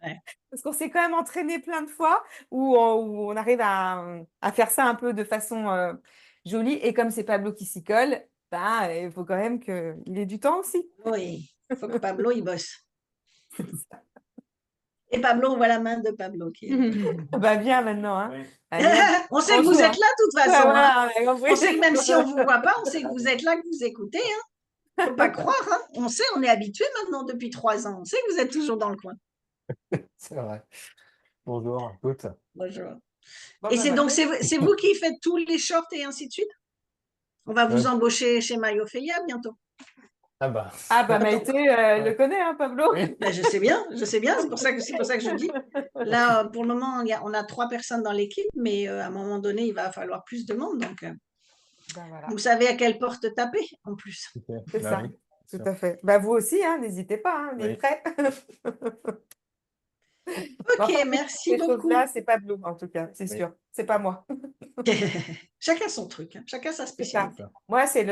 Ouais. parce qu'on s'est quand même entraîné plein de fois, où on arrive à faire ça un peu de façon jolie. Et comme c'est Pablo qui s'y colle, ben, il faut quand même qu'il ait du temps aussi. Oui, il faut que Pablo il bosse. Et Pablo, on voit la main de Pablo qui est là. Bah, viens maintenant, hein. Allez, hop. On sait que vous Bonjour, êtes hein. là de toute Ouais, façon, hein. voilà, on a On sait que même si on compris. ne vous voit pas, on sait que vous êtes là, que vous écoutez, hein. Faut pas croire, hein. On sait, on est habitué maintenant depuis 3 ans. On sait que vous êtes toujours dans le coin. C'est vrai. Bonjour à toutes. Bonjour. Bon, Et ben c'est voilà. donc c'est vous qui faites tous les shorts et ainsi de suite? On va Ouais. vous embaucher chez Mario Feia bientôt. Ah bah, Ah, bah, attends. Maïté, elle le connaît, hein, Pablo? Oui. Ben, je sais bien, c'est pour ça que je dis. Là, pour le moment, on a 3 personnes dans l'équipe, mais à un moment donné, il va falloir plus de monde. Donc, Ben voilà, vous savez à quelle porte taper en plus. Ok. c'est Bah ça, oui, tout sûr. à fait. Bah, vous aussi, hein, n'hésitez pas, hein, on est Oui. prêts. Mais Ok, enfin, merci ces beaucoup. choses-là, c'est Pablo, en tout cas, c'est Oui, sûr. C'est pas moi. Chacun son truc, hein, chacun sa C'est ça. c'est spécialité. ça. Moi, c'est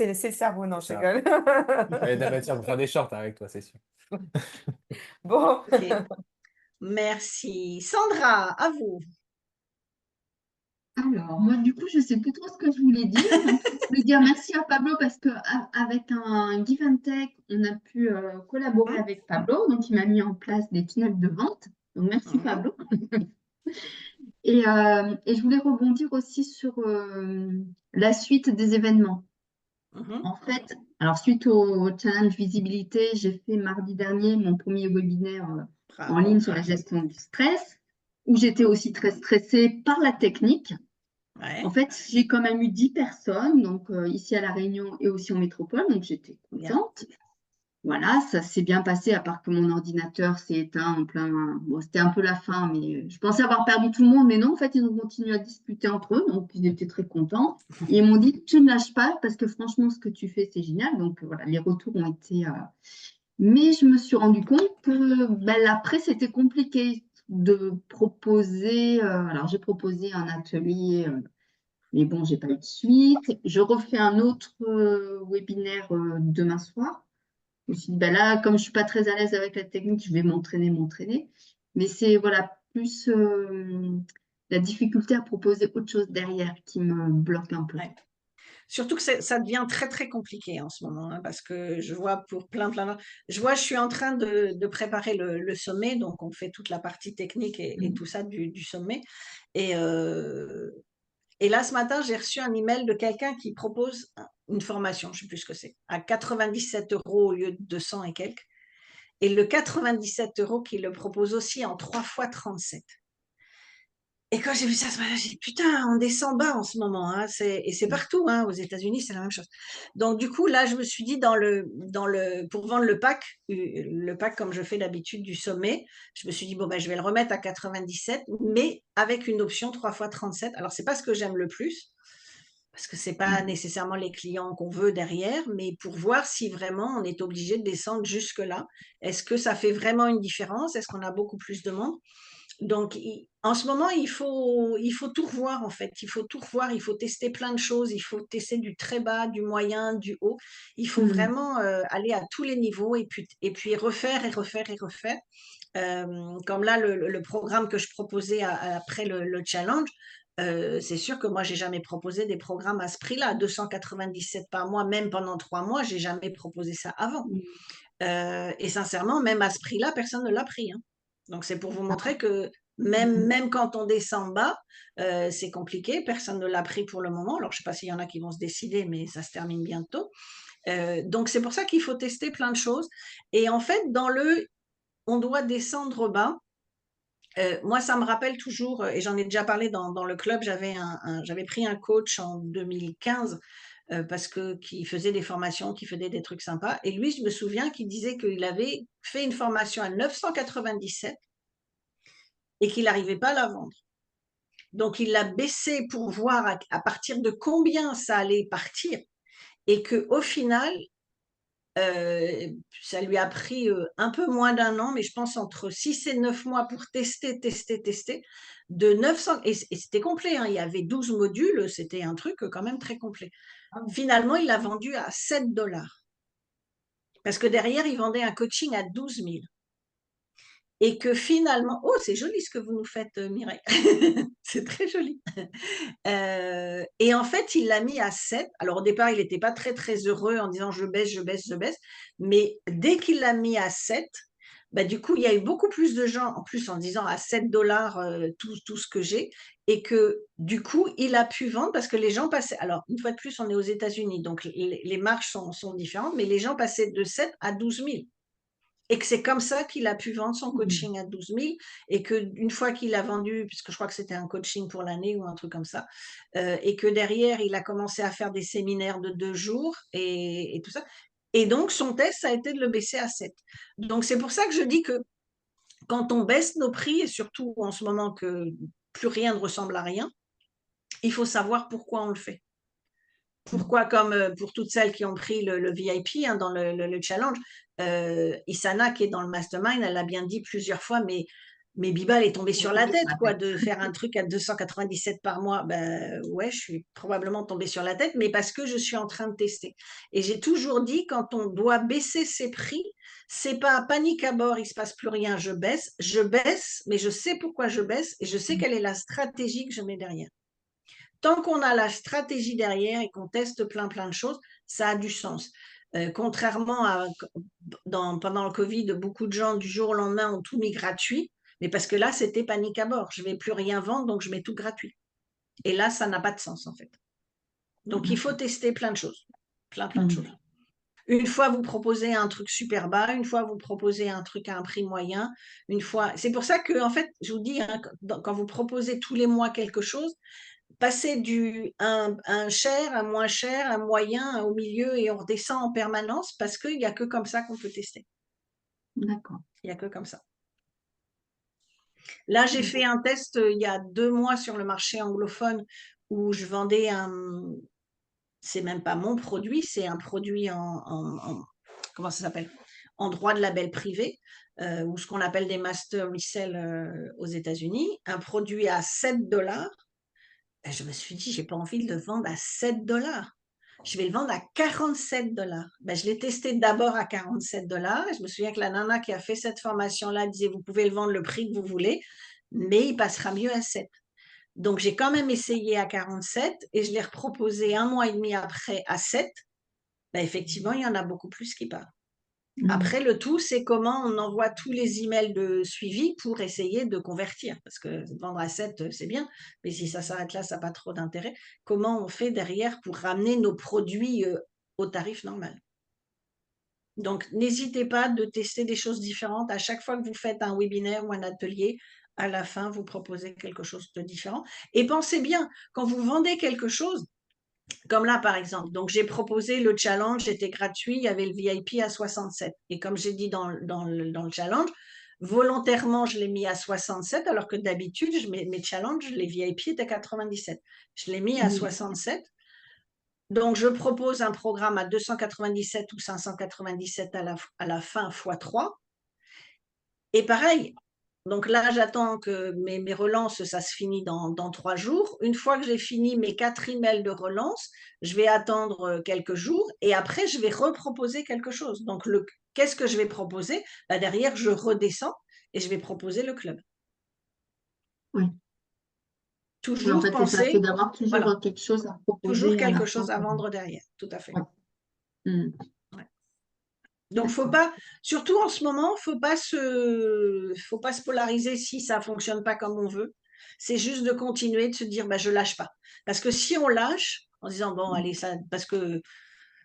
le cerveau, non, je Ça. rigole. Il y a de la matière pour faire des shorts avec toi, c'est sûr. Bon, Ok, merci. Sandra, à vous. Alors, moi, du coup, je sais plus trop ce que je voulais dire. Mais en fait, je voulais dire merci à Pablo parce qu'avec un Give and Take, on a pu collaborer Mhm, avec Pablo. Donc, il m'a mis en place des tunnels de vente. Donc, merci mhm, Pablo. Et je voulais rebondir aussi sur la suite des événements. mhm. En fait, alors suite au challenge visibilité, j'ai fait mardi dernier mon premier webinaire en ligne Bravo. sur la gestion du stress, où j'étais aussi très stressée par la technique. Ouais, En fait, j'ai quand même eu 10 personnes, donc ici à La Réunion et aussi en métropole, donc j'étais bien. contente. Voilà, ça s'est bien passé, à part que mon ordinateur s'est éteint en plein. Bon, c'était un peu la fin, mais je pensais avoir perdu tout le monde, mais non, en fait, ils ont continué à discuter entre eux, donc ils étaient très contents. Et ils m'ont dit, tu ne lâches pas, parce que franchement, ce que tu fais, c'est génial. Donc voilà, les retours ont été. Mais je me suis rendu compte que ben, après, c'était compliqué de proposer. Alors, j'ai proposé un atelier, mais bon, j'ai pas eu de suite. Je refais un autre webinaire demain soir. Je me suis dit, ben là, comme je suis pas très à l'aise avec la technique, je vais m'entraîner. Mais c'est voilà, plus la difficulté à proposer autre chose derrière qui me bloque un peu. Ouais. Surtout que ça devient très, très compliqué en ce moment, hein, parce que je vois pour je suis en train de préparer le sommet, donc on fait toute la partie technique et tout ça du sommet. Et, euh, et là, ce matin, j'ai reçu un email de quelqu'un qui propose une formation, je ne sais plus ce que c'est, à 97 euros au lieu de 200 et quelques. Et le 97 euros qu'il le propose aussi en 3 fois 37. Et quand j'ai vu ça ce matin, j'ai dit putain, on descend bas en ce moment, hein, et c'est partout, hein, aux États-Unis, c'est la même chose. Donc du coup, là, je me suis dit pour vendre le pack comme je fais d'habitude du sommet, je me suis dit bon ben je vais le remettre à 97, mais avec une option 3 fois 37. Alors c'est pas ce que j'aime le plus, parce que c'est pas nécessairement les clients qu'on veut derrière, mais pour voir si vraiment on est obligé de descendre jusque là. Est-ce que ça fait vraiment une différence? Est-ce qu'on a beaucoup plus de monde? Donc, en ce moment, il faut tout revoir, en fait. Il faut tout revoir, il faut tester plein de choses, il faut tester du très bas, du moyen, du haut. Il faut vraiment aller à tous les niveaux et puis refaire et refaire et refaire. Comme là, le programme que je proposais après le challenge, c'est sûr que moi, j'ai jamais proposé des programmes à ce prix-là, 297 par mois, même pendant 3 mois, j'ai jamais proposé ça avant. Et sincèrement, même à ce prix-là, personne ne l'a pris, hein. Donc, c'est pour vous montrer que même quand on descend bas, c'est compliqué. Personne ne l'a pris pour le moment. Alors, je ne sais pas s'il y en a qui vont se décider, mais ça se termine bientôt. Donc, c'est pour ça qu'il faut tester plein de choses. Et en fait, on doit descendre bas. Moi, ça me rappelle toujours, et j'en ai déjà parlé dans le club, j'avais pris un coach en 2015 parce qui faisait des formations, qui faisait des trucs sympas. Et lui, je me souviens qu'il disait qu'il avait fait une formation à 997 et qu'il n'arrivait pas à la vendre. Donc, il l'a baissé pour voir à partir de combien ça allait partir et qu'au final, ça lui a pris un peu moins d'un an, mais je pense entre 6 et 9 mois pour tester. De 900, et c'était complet, hein, il y avait 12 modules, c'était un truc quand même très complet. Finalement, il l'a vendu à 7 dollars. Parce que derrière, il vendait un coaching à 12 000. Et que finalement, oh, c'est joli ce que vous nous faites, Mireille. C'est très joli. Et en fait, il l'a mis à 7. Alors au départ, il n'était pas très, très heureux en disant je baisse, je baisse, je baisse. Mais dès qu'il l'a mis à 7, bah, du coup, il y a eu beaucoup plus de gens, en plus en disant à 7 dollars tout ce que j'ai. Et que du coup, il a pu vendre parce que les gens passaient. Alors, une fois de plus, on est aux États-Unis, donc les marges sont différentes, mais les gens passaient de 7 à 12 000. Et que c'est comme ça qu'il a pu vendre son coaching à 12 000 et qu'une fois qu'il a vendu, puisque je crois que c'était un coaching pour l'année ou un truc comme ça, et que derrière, il a commencé à faire des séminaires de 2 jours et tout ça. Et donc, son test, ça a été de le baisser à 7. Donc, c'est pour ça que je dis que quand on baisse nos prix, et surtout en ce moment que plus rien ne ressemble à rien, il faut savoir pourquoi on le fait. Pourquoi, comme pour toutes celles qui ont pris le VIP hein, dans le challenge, Isana, qui est dans le mastermind, elle a bien dit plusieurs fois, mais Biba, elle est tombée sur la tête, quoi, de faire un truc à 297 par mois. Ben ouais, je suis probablement tombée sur la tête, mais parce que je suis en train de tester. Et j'ai toujours dit, quand on doit baisser ses prix, c'est pas panique à bord, il se passe plus rien, je baisse, mais je sais pourquoi je baisse et je sais quelle est la stratégie que je mets derrière. Tant qu'on a la stratégie derrière et qu'on teste plein de choses, ça a du sens. Contrairement à pendant le Covid, beaucoup de gens du jour au lendemain ont tout mis gratuit, mais parce que là, c'était panique à bord. Je ne vais plus rien vendre, donc je mets tout gratuit. Et là, ça n'a pas de sens en fait. Donc, il faut tester plein de choses. Plein de choses. Une fois, vous proposez un truc super bas, une fois, vous proposez un truc à un prix moyen, une fois. C'est pour ça que, en fait, je vous dis, hein, quand vous proposez tous les mois quelque chose, passer un cher, un moins cher, un moyen, un au milieu, et on redescend en permanence parce qu'il n'y a que comme ça qu'on peut tester. D'accord. Il n'y a que comme ça. Là, j'ai fait un test il y a 2 mois sur le marché anglophone où je vendais c'est même pas mon produit, c'est un produit comment ça s'appelle? En droit de label privé, ou ce qu'on appelle des master resell aux États-Unis, un produit à 7 $. Et je me suis dit, j'ai pas envie de le vendre à 7 $. Je vais le vendre à 47 $. Ben, je l'ai testé d'abord à 47 $. Et je me souviens que la nana qui a fait cette formation-là disait, vous pouvez le vendre le prix que vous voulez, mais il passera mieux à 7. Donc, j'ai quand même essayé à 47 et je l'ai reproposé 1 mois et demi après à 7. Ben, effectivement, il y en a beaucoup plus qui partent. Après, le tout, c'est comment on envoie tous les emails de suivi pour essayer de convertir. Parce que vendre à 7, c'est bien, mais si ça s'arrête là, ça n'a pas trop d'intérêt. Comment on fait derrière pour ramener nos produits au tarif normal? Donc, n'hésitez pas de tester des choses différentes. À chaque fois que vous faites un webinaire ou un atelier, à la fin, vous proposez quelque chose de différent. Et pensez bien, quand vous vendez quelque chose, comme là, par exemple, donc j'ai proposé le challenge, c'était gratuit, il y avait le VIP à 67. Et comme j'ai dit dans le challenge, volontairement, je l'ai mis à 67, alors que d'habitude, mes challenges, les VIP étaient à 97. Je l'ai mis à 67. Donc, je propose un programme à 297 ou 597 à la fin x3. Et pareil, donc là, j'attends que mes relances, ça se finit dans 3 jours. Une fois que j'ai fini mes 4 emails de relance, je vais attendre quelques jours et après, je vais reproposer quelque chose. Donc, qu'est-ce que je vais proposer? Bah, derrière, je redescends et je vais proposer le club. Oui. Oui, en Toujours fait, c'est ça, c'est penser, d'avoir toujours voilà, quelque chose à toujours proposer à la quelque fin. chose à vendre derrière, tout à fait. Ouais. Mm. Donc, faut D'accord. pas, surtout en ce moment, faut pas se polariser si ça fonctionne pas comme on veut. C'est juste de continuer, de se dire, bah, je lâche pas. Parce que si on lâche, en disant, bon, allez, ça, parce que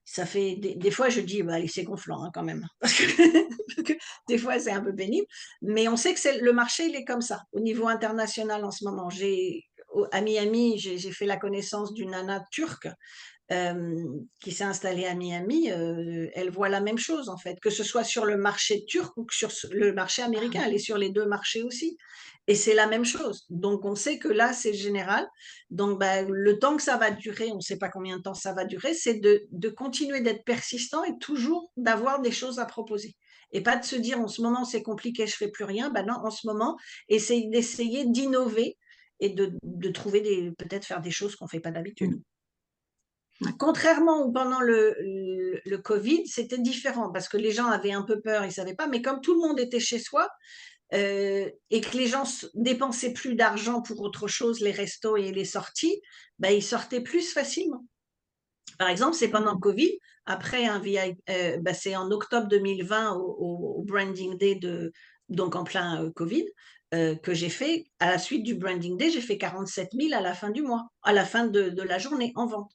ça fait, des fois, je dis, bah, allez, c'est gonflant, hein, quand même. Parce que des fois, c'est un peu pénible. Mais on sait que le marché, il est comme ça, au niveau international en ce moment. À Miami, j'ai fait la connaissance d'une nana turque qui s'est installée à Miami, elle voit la même chose en fait, que ce soit sur le marché turc ou que sur le marché américain, elle est sur les 2 marchés aussi. Et c'est la même chose. Donc on sait que là, c'est général. Donc bah, le temps que ça va durer, on ne sait pas combien de temps ça va durer, c'est de continuer d'être persistant et toujours d'avoir des choses à proposer. Et pas de se dire en ce moment c'est compliqué, je ne fais plus rien. Ben non, en ce moment, d'essayer d'innover et de trouver peut-être faire des choses qu'on ne fait pas d'habitude. Contrairement où pendant le Covid, c'était différent parce que les gens avaient un peu peur, ils ne savaient pas, mais comme tout le monde était chez soi et que les gens dépensaient plus d'argent pour autre chose, les restos et les sorties, ben, ils sortaient plus facilement. Par exemple, c'est pendant le Covid, après ben, c'est en octobre 2020 au Branding Day, donc en plein Covid, que j'ai fait, à la suite du Branding Day, j'ai fait 47 000 à la fin du mois, à la fin de la journée en vente.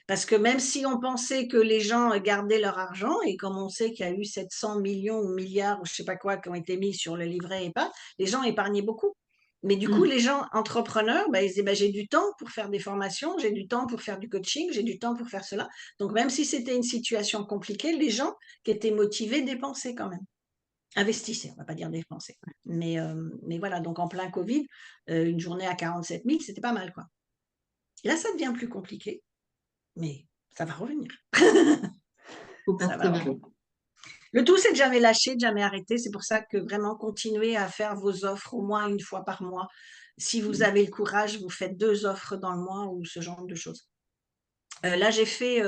Parce que même si on pensait que les gens gardaient leur argent, et comme on sait qu'il y a eu 700 millions ou milliards ou je ne sais pas quoi qui ont été mis sur le livret épargne, les gens épargnaient beaucoup. Mais du coup, les gens entrepreneurs, ils disaient, j'ai du temps pour faire des formations, j'ai du temps pour faire du coaching, j'ai du temps pour faire cela. Donc, même si c'était une situation compliquée, les gens qui étaient motivés dépensaient quand même. Investissaient, on ne va pas dire dépenser. Mais voilà, donc en plein Covid, une journée à 47 000, c'était pas mal, quoi. Et là, ça devient plus compliqué. Mais ça va revenir. Faut Ça va persévérer. revenir. Le tout, c'est de jamais lâcher, de jamais arrêter. C'est pour ça que vraiment continuez à faire vos offres au moins une fois par mois. Si vous avez le courage, vous faites 2 offres dans le mois ou ce genre de choses. Là, j'ai fait,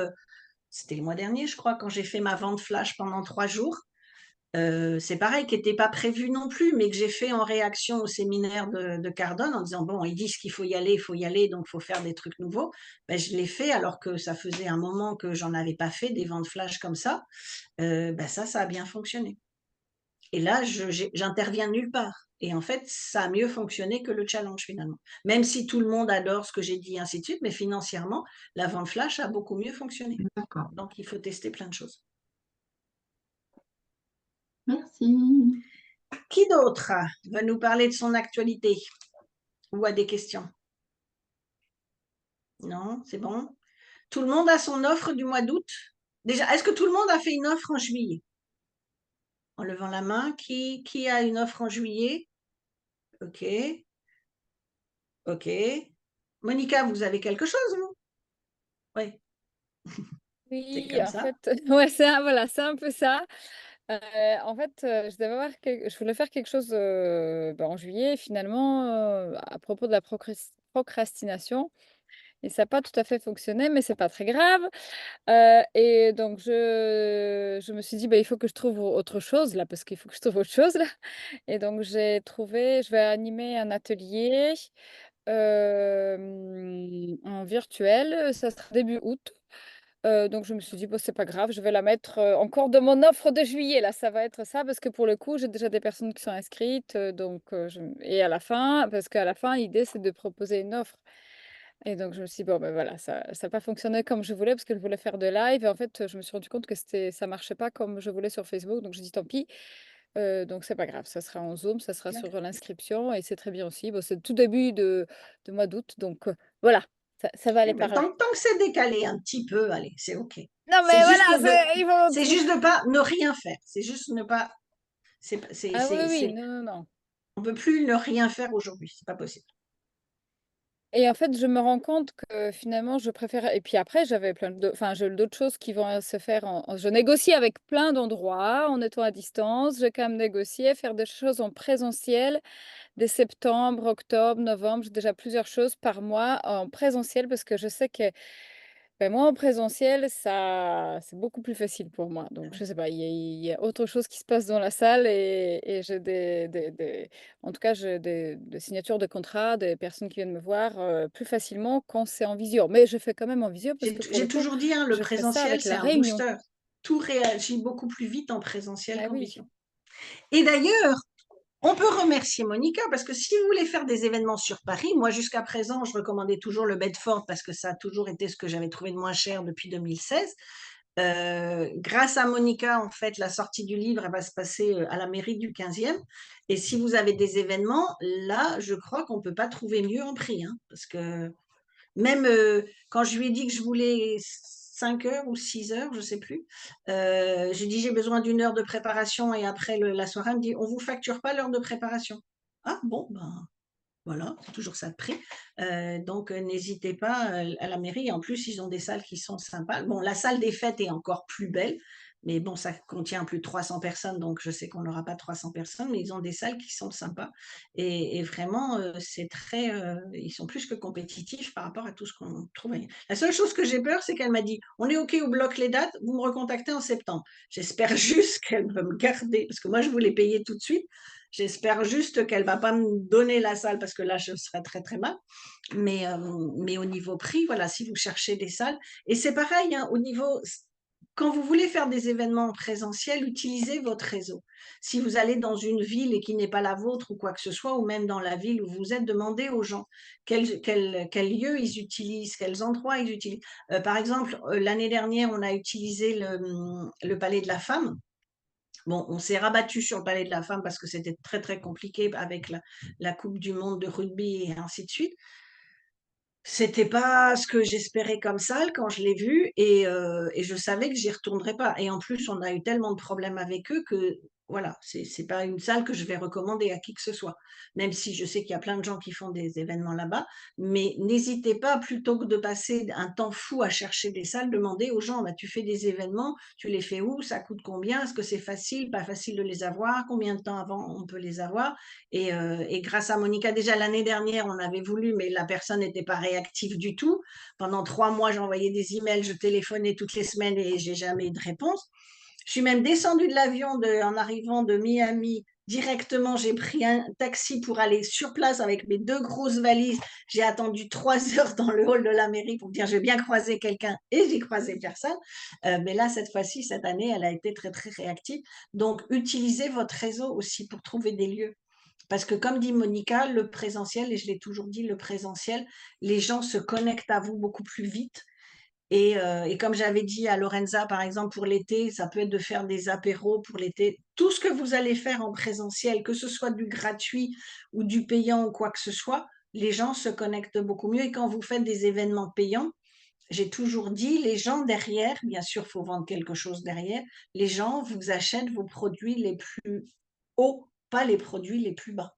c'était le mois dernier, je crois, quand j'ai fait ma vente flash pendant 3 jours. C'est pareil, qui n'était pas prévu non plus, mais que j'ai fait en réaction au séminaire de Cardone en disant, bon, ils disent qu'il faut y aller, donc il faut faire des trucs nouveaux. Ben, je l'ai fait alors que ça faisait un moment que j'en avais pas fait, des ventes flash comme ça. Ben ça a bien fonctionné. Et là, j'interviens nulle part. Et en fait, ça a mieux fonctionné que le challenge finalement. Même si tout le monde adore ce que j'ai dit, ainsi de suite, mais financièrement, la vente flash a beaucoup mieux fonctionné. D'accord. Donc, il faut tester plein de choses. Merci. Qui d'autre va nous parler de son actualité ou a des questions? Non, c'est bon. Tout le monde a son offre du mois d'août? Déjà, est-ce que tout le monde a fait une offre en juillet? En levant la main, qui a une offre en juillet? Ok, ok. Monica, vous avez quelque chose, vous? Oui, c'est Oui, comme en ça. fait, ouais, voilà, c'est un peu ça. En fait, je voulais faire quelque chose en juillet, finalement, à propos de la procrastination. Et ça n'a pas tout à fait fonctionné, mais c'est pas très grave. Et donc, je me suis dit, bah, il faut que je trouve autre chose là, parce qu'il faut que je trouve autre chose là. Et donc, je vais animer un atelier en virtuel. Ça sera début août. Donc je me suis dit: «Bon, c'est pas grave, je vais la mettre, encore dans mon offre de juillet là, ça va être ça». Parce que pour le coup, j'ai déjà des personnes qui sont inscrites, donc je et à la fin parce qu'à la fin, l'idée, c'est de proposer une offre et donc je me suis dit: «Bon, ben, voilà, ça a pas fonctionné comme je voulais» parce que je voulais faire de live et en fait, je me suis rendu compte que ça marchait pas comme je voulais sur Facebook, donc j'ai dit: «Tant pis». Donc c'est pas grave, ça sera en Zoom, ça sera sur l'inscription et c'est très bien aussi. Bon, c'est le tout début de mois d'août, donc voilà, ça va aller Eh ben, par là. tant que c'est décalé un petit peu, allez, c'est OK. Non mais C'est voilà, juste il faut c'est juste de pas ne rien faire. C'est juste ne pas. ah oui, oui, non, non, non. On peut plus ne rien faire aujourd'hui. C'est pas possible. Et en fait, je me rends compte que finalement, je préfère. Et puis après, j'avais j'ai d'autres choses qui vont se faire. Je négocie avec plein d'endroits en étant à distance. Je vais quand même négocier, faire des choses en présentiel dès septembre, octobre, novembre. J'ai déjà plusieurs choses par mois en présentiel parce que je sais que moi, en présentiel, c'est beaucoup plus facile pour moi. Donc, je sais pas, il y a autre chose qui se passe dans la salle et j'ai en tout cas, j'ai des signatures de contrats, des personnes qui viennent me voir plus facilement quand c'est en visio. Mais je fais quand même en visio parce que pour le J'ai coup, toujours dit, hein, le je ferai ça présentiel, avec c'est la un réunion. booster. Tout réagit beaucoup plus vite en présentiel Ah qu'en oui. visio. Et d'ailleurs, on peut remercier Monica parce que si vous voulez faire des événements sur Paris, moi jusqu'à présent, je recommandais toujours le Bedford parce que ça a toujours été ce que j'avais trouvé de moins cher depuis 2016. Grâce à Monica, en fait, la sortie du livre, elle va se passer à la mairie du 15e. Et si vous avez des événements, là, je crois qu'on ne peut pas trouver mieux en prix, hein, parce que même quand je lui ai dit que je voulais 5 heures ou 6 heures, je ne sais plus, j'ai dit j'ai besoin d'une heure de préparation et après la soirée, elle me dit on ne vous facture pas l'heure de préparation. Ah bon, ben voilà, c'est toujours ça de prix. Donc n'hésitez pas à la mairie. En plus, ils ont des salles qui sont sympas. Bon, la salle des fêtes est encore plus belle, mais bon, ça contient plus de 300 personnes, donc je sais qu'on n'aura pas 300 personnes, mais ils ont des salles qui sont sympas. Et vraiment, c'est très, ils sont plus que compétitifs par rapport à tout ce qu'on trouve ailleurs. La seule chose que j'ai peur, c'est qu'elle m'a dit, on est OK, on bloque les dates, vous me recontactez en septembre. J'espère juste qu'elle va me garder, parce que moi, je voulais payer tout de suite. J'espère juste qu'elle va pas me donner la salle parce que là, je serais très très mal. Mais au niveau prix, voilà, si vous cherchez des salles, et c'est pareil, hein, au niveau, quand vous voulez faire des événements en présentiel, utilisez votre réseau. Si vous allez dans une ville et qui n'est pas la vôtre ou quoi que ce soit, ou même dans la ville où vous êtes, demandez aux gens quel lieu ils utilisent, quels endroits ils utilisent. Par exemple, l'année dernière, on a utilisé le Palais de la Femme. Bon, on s'est rabattu sur le Palais de la Femme parce que c'était très très compliqué avec la Coupe du Monde de rugby et ainsi de suite. C'était pas ce que j'espérais comme salle quand je l'ai vu et je savais que j'y retournerais pas. Et en plus, on a eu tellement de problèmes avec eux que voilà, c'est pas une salle que je vais recommander à qui que ce soit. Même si je sais qu'il y a plein de gens qui font des événements là-bas, mais n'hésitez pas, plutôt que de passer un temps fou à chercher des salles, demandez aux gens, bah, tu fais des événements, tu les fais où, ça coûte combien, est-ce que c'est facile, pas facile de les avoir, combien de temps avant on peut les avoir. Et grâce à Monica, déjà l'année dernière, on avait voulu, mais la personne n'était pas réactive du tout. Pendant 3 mois, j'envoyais des emails, je téléphonais toutes les semaines et j'ai jamais eu de réponse. Je suis même descendue de l'avion en arrivant de Miami. Directement, j'ai pris un taxi pour aller sur place avec mes 2 grosses valises. J'ai attendu 3 heures dans le hall de la mairie pour dire je vais bien croiser quelqu'un et j'ai croisé personne. Mais là, cette fois-ci, cette année, elle a été très, très réactive. Donc, utilisez votre réseau aussi pour trouver des lieux. Parce que comme dit Monica, le présentiel, et je l'ai toujours dit, le présentiel, les gens se connectent à vous beaucoup plus vite. Et comme j'avais dit à Lorenza, par exemple, pour l'été, ça peut être de faire des apéros pour l'été. Tout ce que vous allez faire en présentiel, que ce soit du gratuit ou du payant ou quoi que ce soit, les gens se connectent beaucoup mieux. Et quand vous faites des événements payants, j'ai toujours dit, les gens derrière, bien sûr, il faut vendre quelque chose derrière, les gens vous achètent vos produits les plus hauts, pas les produits les plus bas.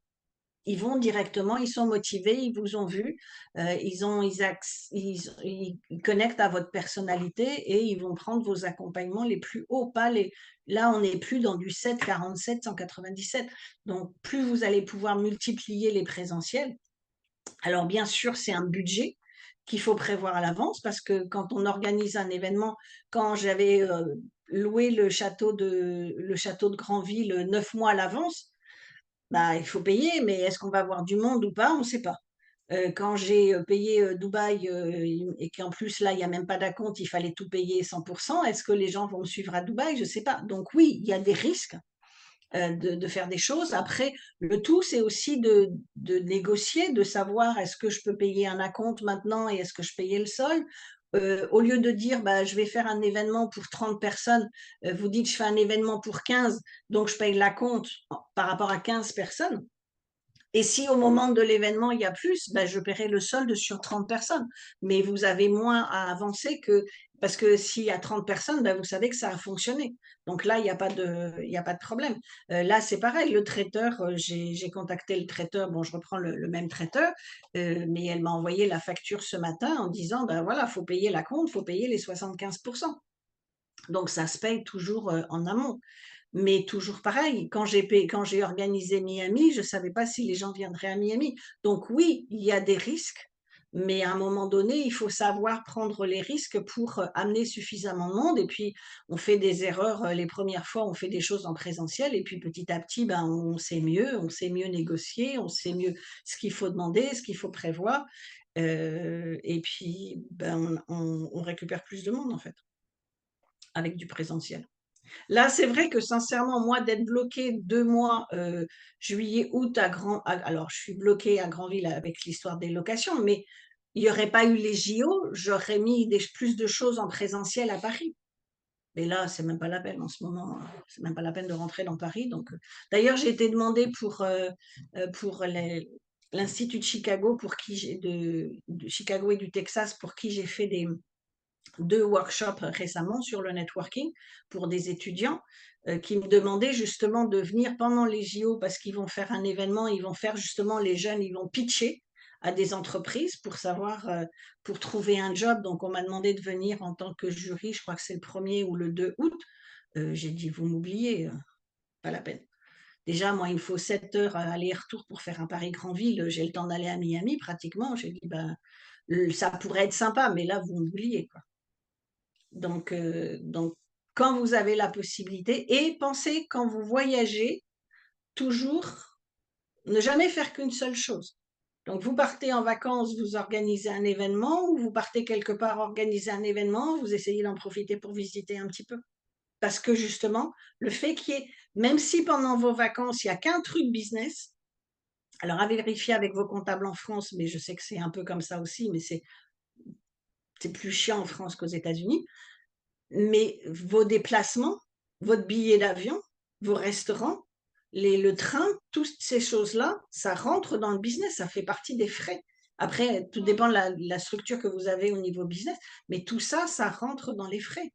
Ils vont directement, ils sont motivés, ils vous ont vu, ils connectent à votre personnalité et ils vont prendre vos accompagnements les plus hauts, pas les. Là, on n'est plus dans du 747, 197. Donc, plus vous allez pouvoir multiplier les présentiels. Alors, bien sûr, c'est un budget qu'il faut prévoir à l'avance parce que quand on organise un événement, quand j'avais loué le château de Granville 9 mois à l'avance, bah, il faut payer, mais est-ce qu'on va avoir du monde ou pas? On ne sait pas. Quand j'ai payé Dubaï et qu'en plus là, il n'y a même pas d'acompte, il fallait tout payer 100%, est-ce que les gens vont me suivre à Dubaï? Je ne sais pas. Donc oui, il y a des risques de faire des choses. Après, le tout, c'est aussi de négocier, de savoir est-ce que je peux payer un acompte maintenant et est-ce que je payais le sol. Au lieu de dire bah, je vais faire un événement pour 30 personnes, vous dites je fais un événement pour 15, donc je paye l'acompte par rapport à 15 personnes. Et si au moment de l'événement, il y a plus, ben, je paierai le solde sur 30 personnes. Mais vous avez moins à avancer que. Parce que s'il y a 30 personnes, ben, vous savez que ça a fonctionné. Donc là, il n'y a pas de problème. Là, c'est pareil. Le traiteur, j'ai contacté le traiteur. Bon, je reprends le même traiteur, mais elle m'a envoyé la facture ce matin en disant ben voilà, il faut payer la compte, il faut payer les 75%. Donc ça se paye toujours en amont. Mais toujours pareil, quand j'ai organisé Miami, je ne savais pas si les gens viendraient à Miami. Donc oui, il y a des risques, mais à un moment donné, il faut savoir prendre les risques pour amener suffisamment de monde. Et puis, on fait des erreurs les premières fois, on fait des choses en présentiel, et puis petit à petit, ben, on sait mieux négocier, on sait mieux ce qu'il faut demander, ce qu'il faut prévoir. Et puis, ben, on récupère plus de monde, en fait, avec du présentiel. Là, c'est vrai que sincèrement, moi, d'être bloquée 2 mois, juillet, août, alors je suis bloquée à Granville avec l'histoire des locations, mais il n'y aurait pas eu les JO, j'aurais mis plus de choses en présentiel à Paris. Mais là, c'est même pas la peine en ce moment, c'est même pas la peine de rentrer dans Paris. Donc, d'ailleurs, j'ai été demandée pour l'Institut de Chicago, de Chicago et du Texas, pour qui j'ai fait 2 workshops récemment sur le networking pour des étudiants qui me demandaient justement de venir pendant les JO parce qu'ils vont faire un événement, ils vont faire justement les jeunes, ils vont pitcher à des entreprises pour savoir, pour trouver un job. Donc, on m'a demandé de venir en tant que jury, je crois que c'est le 1er ou le 2 août. J'ai dit, vous m'oubliez, pas la peine. Déjà, moi, il me faut 7 heures aller-retour pour faire un Paris-Granville. J'ai le temps d'aller à Miami pratiquement. J'ai dit, ben, ça pourrait être sympa, mais là, vous m'oubliez, quoi. Donc, quand vous avez la possibilité, et pensez quand vous voyagez, toujours ne jamais faire qu'une seule chose. Donc, vous partez en vacances, vous organisez un événement, ou vous partez quelque part organiser un événement, vous essayez d'en profiter pour visiter un petit peu. Parce que justement, le fait qu'il y ait, même si pendant vos vacances, il n'y a qu'un truc business, alors à vérifier avec vos comptables en France, mais je sais que c'est un peu comme ça aussi, mais c'est plus chiant en France qu'aux États-Unis. Mais vos déplacements, votre billet d'avion, vos restaurants, le train, toutes ces choses-là, ça rentre dans le business, ça fait partie des frais. Après, tout dépend de la structure que vous avez au niveau business, mais tout ça, ça rentre dans les frais.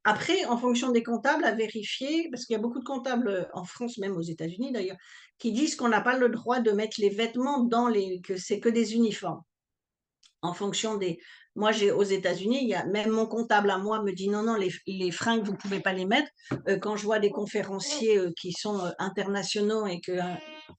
Après, en fonction des comptables, à vérifier, parce qu'il y a beaucoup de comptables en France, même aux États-Unis d'ailleurs, qui disent qu'on n'a pas le droit de mettre les vêtements que c'est que des uniformes. En fonction des. Moi, aux États-Unis, il y a même mon comptable à moi me dit non, non, les fringues, vous ne pouvez pas les mettre. Quand je vois des conférenciers qui sont internationaux et qu'il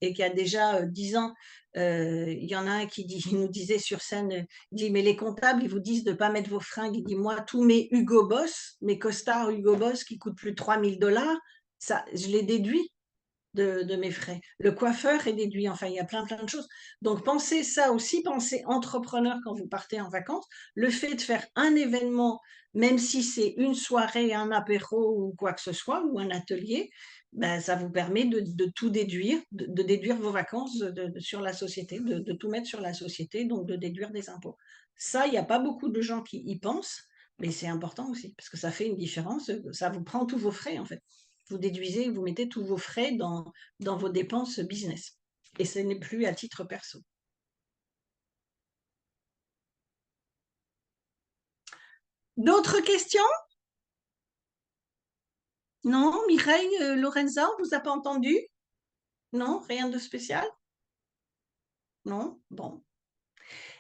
y a déjà 10 ans, il y en a un il nous disait sur scène, il dit, mais les comptables, ils vous disent de ne pas mettre vos fringues. Il dit, moi, tous mes Hugo Boss, mes costards Hugo Boss qui coûtent plus de 3 000 $, ça, je les déduis de mes frais. Le coiffeur est déduit, enfin, il y a plein de choses. Donc, pensez ça aussi, pensez entrepreneur quand vous partez en vacances. Le fait de faire un événement, même si c'est une soirée, un apéro ou quoi que ce soit, ou un atelier, ben, ça vous permet de tout déduire, de déduire vos vacances sur la société, de tout mettre sur la société, donc de déduire des impôts. Ça, il n'y a pas beaucoup de gens qui y pensent, mais c'est important aussi, parce que ça fait une différence, ça vous prend tous vos frais, en fait. Vous déduisez, vous mettez tous vos frais dans vos dépenses business. Et ce n'est plus à titre perso. D'autres questions? Non, Mireille, Lorenza, on vous a pas entendu? Non, rien de spécial? Non? Bon.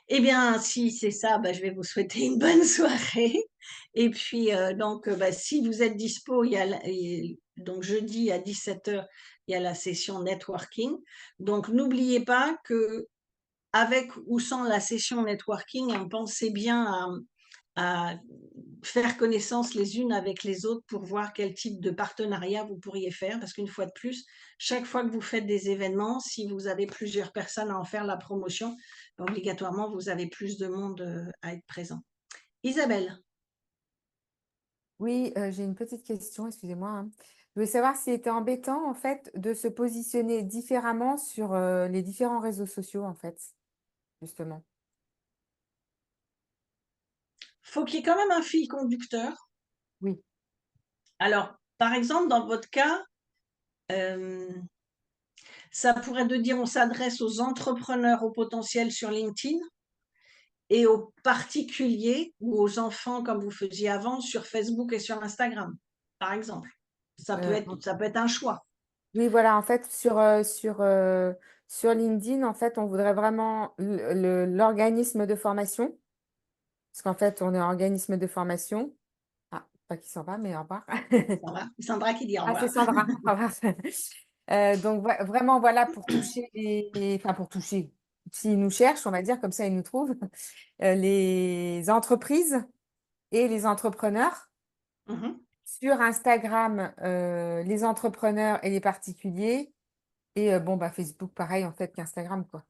Eh bien, si c'est ça, bah, je vais vous souhaiter une bonne soirée. Et puis, si vous êtes dispo, donc jeudi à 17h, il y a la session networking. Donc, n'oubliez pas que avec ou sans la session networking, pensez bien à faire connaissance les unes avec les autres pour voir quel type de partenariat vous pourriez faire. Parce qu'une fois de plus, chaque fois que vous faites des événements, si vous avez plusieurs personnes à en faire la promotion, obligatoirement, vous avez plus de monde à être présent. Isabelle, Oui, j'ai une petite question, excusez-moi, hein. Je voulais savoir s'il était embêtant, en fait, de se positionner différemment sur les différents réseaux sociaux, en fait, justement. faut qu'il y ait quand même un fil conducteur. Oui. Alors, par exemple, dans votre cas, ça pourrait de dire on s'adresse aux entrepreneurs au potentiel sur LinkedIn et aux particuliers ou aux enfants comme vous faisiez avant sur Facebook et sur Instagram, par exemple. Ça peut Euh, être un choix. Oui, voilà, en fait, sur LinkedIn, en fait, on voudrait vraiment l'organisme de formation, parce qu'en fait, on est un organisme de formation. Ah, pas qui s'en va, mais au revoir. Sandra qui dit au Ah, c'est revoir. Sandra, au revoir. Donc, vraiment, voilà, pour toucher, enfin, pour toucher, s'ils nous cherchent, on va dire, comme ça, ils nous trouvent, les entreprises et les entrepreneurs. Mhm. Sur Instagram, les entrepreneurs et les particuliers. Et Facebook, pareil, en fait, qu'Instagram, quoi.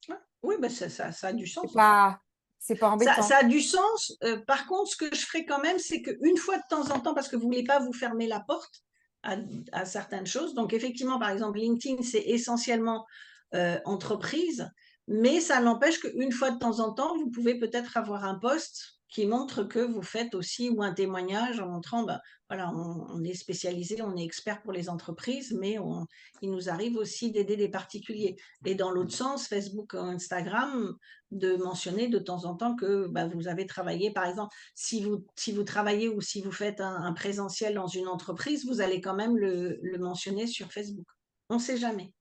Ouais. Oui, ça a du C'est sens. pas, c'est pas embêtant. Ça a du sens. Par contre, ce que je ferai quand même, c'est qu'une fois de temps en temps, parce que vous ne voulez pas vous fermer la porte à certaines choses. Donc, effectivement, par exemple, LinkedIn, c'est essentiellement entreprise, mais ça n'empêche qu'une fois de temps en temps, vous pouvez peut-être avoir un post qui montre que vous faites aussi ou un témoignage en montrant, voilà, on est spécialisé, on est expert pour les entreprises, mais il nous arrive aussi d'aider des particuliers. Et dans l'autre sens, Facebook ou Instagram, de mentionner de temps en temps que vous avez travaillé, par exemple, si vous travaillez ou si vous faites un présentiel dans une entreprise, vous allez quand même le mentionner sur Facebook. On ne sait jamais.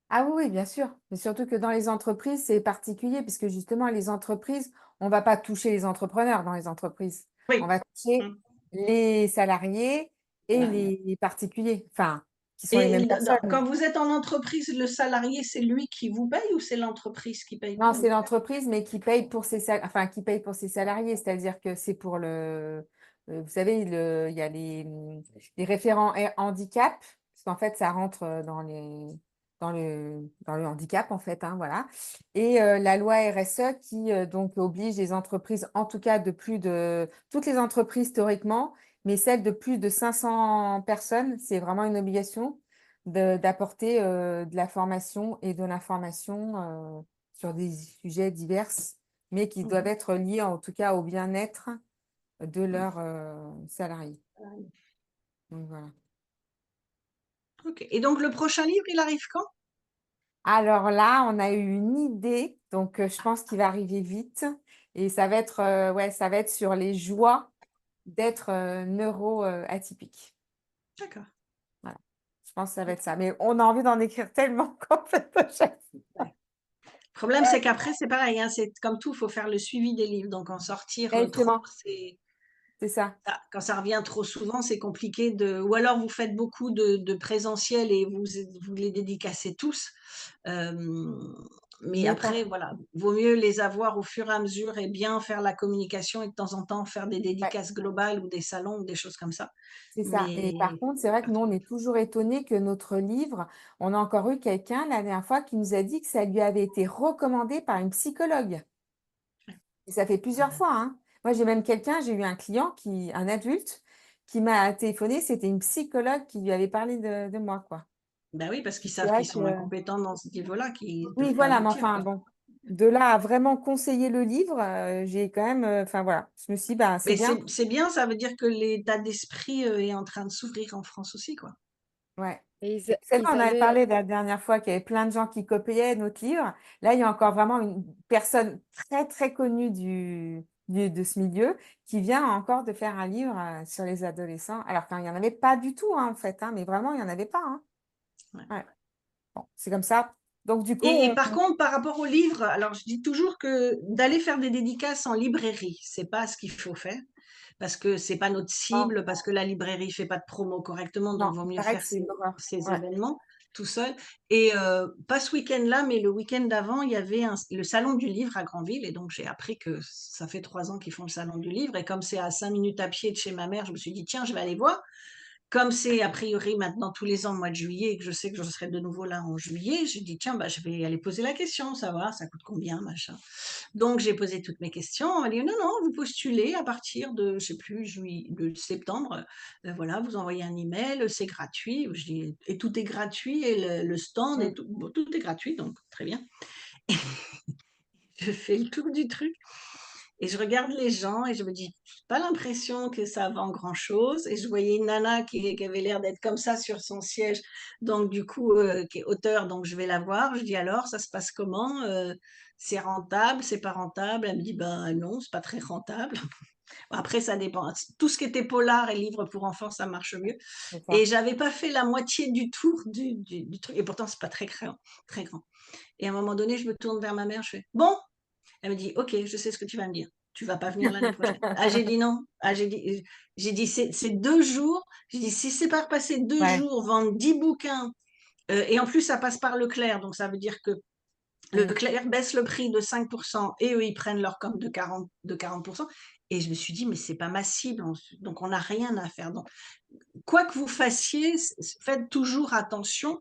Ah oui, oui, bien sûr. Mais surtout que dans les entreprises, c'est particulier, puisque justement, les entreprises, on ne va pas toucher les entrepreneurs dans les entreprises. On Oui. va toucher Mm. les salariés et Voilà. les particuliers, enfin, qui sont les mêmes Et personnes. quand vous êtes en entreprise, le salarié, c'est lui qui vous paye ou c'est l'entreprise qui paye Non, pour c'est lui? l'entreprise, mais qui paye pour enfin, qui paye pour ses salariés. C'est-à-dire que c'est pour vous savez, il y a les référents handicap, parce qu'en fait, ça rentre dans le handicap, en fait, hein, voilà. Et la loi RSE qui donc oblige les entreprises, en tout cas toutes les entreprises théoriquement, mais celles de plus de 500 personnes, c'est vraiment une obligation d'apporter de la formation et de l'information sur des sujets divers, mais qui doivent Mhm. être liés en tout cas au bien-être de leurs salariés. Donc, voilà. Ok. Et donc le prochain livre, il arrive quand? Alors là, on a eu une idée, donc je pense qu'il va arriver vite. Et ça va être, ouais, ça va être sur les joies d'être neuro-atypique. D'accord. Voilà. Je pense que ça va être ça. Mais on a envie d'en écrire tellement qu'en fait, à chaque fois. Le problème, c'est qu'après, c'est pareil, hein, c'est comme tout, il faut faire le suivi des livres. Donc en sortir trop, Exactement, c'est ça. quand ça revient trop souvent, c'est compliqué ou alors vous faites beaucoup de présentiel et vous les dédicacez tous. Mais Mais par après, voilà, vaut mieux les avoir au fur et à mesure et bien faire la communication et de temps en temps faire des ouais, dédicaces globales ou des salons ou des choses comme ça. c'est ça. Et par Mais contre, c'est vrai que nous, on est toujours étonnés que notre livre, on a encore eu quelqu'un la dernière fois qui nous a dit que ça lui avait été recommandé par une psychologue. Et ça fait plusieurs fois, hein. Moi, j'ai même j'ai eu un client, un adulte, qui m'a téléphoné, c'était une psychologue qui lui avait parlé de moi, quoi. ben oui, parce Et qu'ils c'est savent vrai qu'ils que, sont incompétents dans ce niveau-là, qu'ils ne oui, peuvent pas voilà, vous mais dire, enfin, quoi. bon, de là à vraiment conseiller le livre, j'ai quand même, enfin, voilà, je me suis dit, bah, c'est Mais bien, c'est bien, ça veut dire que l'état d'esprit est en train de s'ouvrir en France aussi, quoi. ouais. Et Et vous savez, ils on avait avaient, parlé la dernière fois qu'il y avait plein de gens qui copiaient notre livre. Là, il y a encore vraiment une personne très, très connue de ce milieu qui vient encore de faire un livre sur les adolescents, alors qu'il n'y en avait pas du tout, hein, en fait, hein, mais vraiment, il n'y en avait pas. Hein. Ouais. Ouais. Bon, c'est comme ça. Donc, du coup, Et par contre, par rapport au livre, alors je dis toujours que d'aller faire des dédicaces en librairie, c'est pas ce qu'il faut faire parce que c'est pas notre non, cible, parce que la librairie fait pas de promo correctement, donc non, vaut il mieux paraît faire que c'est une horreur. ces Ouais. événements tout seul. Et pas ce week-end-là, mais le week-end d'avant, il y avait le salon du livre à Granville, et donc j'ai appris que ça fait 3 ans qu'ils font le salon du livre, et comme c'est à 5 minutes à pied de chez ma mère, je me suis dit tiens, je vais aller voir. Comme c'est a priori maintenant tous les ans au mois de juillet et que je sais que je serai de nouveau là en juillet, j'ai dit tiens, bah, je vais aller poser la question, savoir ça coûte combien, machin. Donc j'ai posé toutes mes questions. On m'a dit non, non, vous postulez à partir de, je sais plus, de septembre. Voilà, vous envoyez un email, c'est gratuit. Je dis, et tout est gratuit, et le stand, et Mm. tout, bon, tout est gratuit, donc très bien. Je fais le tour du truc. Et je regarde les gens et je me dis, pas l'impression que ça vend grand-chose. Et je voyais une nana qui avait l'air d'être comme ça sur son siège, donc du coup, qui est auteur, donc je vais la voir. Je dis alors, ça se passe comment? C'est rentable, c'est pas rentable? Elle me dit, ben non, c'est pas très rentable. Après, ça dépend. Tout ce qui était polar et livres pour enfants, ça marche mieux. C'est Et ça. j'avais pas fait la moitié du tour du truc. Et pourtant, c'est pas très grand, très grand. Et à un moment donné, je me tourne vers ma mère, je fais, bon, elle me dit, OK, je sais ce que tu vas me dire. Tu vas pas venir l'année prochaine. Ah, j'ai dit non. Ah, j'ai dit c'est 2 jours. J'ai dit, si c'est pas repasser deux Ouais. jours, vendre 10 bouquins, et en plus, ça passe par Leclerc, donc ça veut dire que Mm. Leclerc baisse le prix de 5% et eux, ils prennent leur com de 40%. Et je me suis dit, mais c'est pas ma cible, donc on n'a rien à faire. Donc, quoi que vous fassiez, faites toujours attention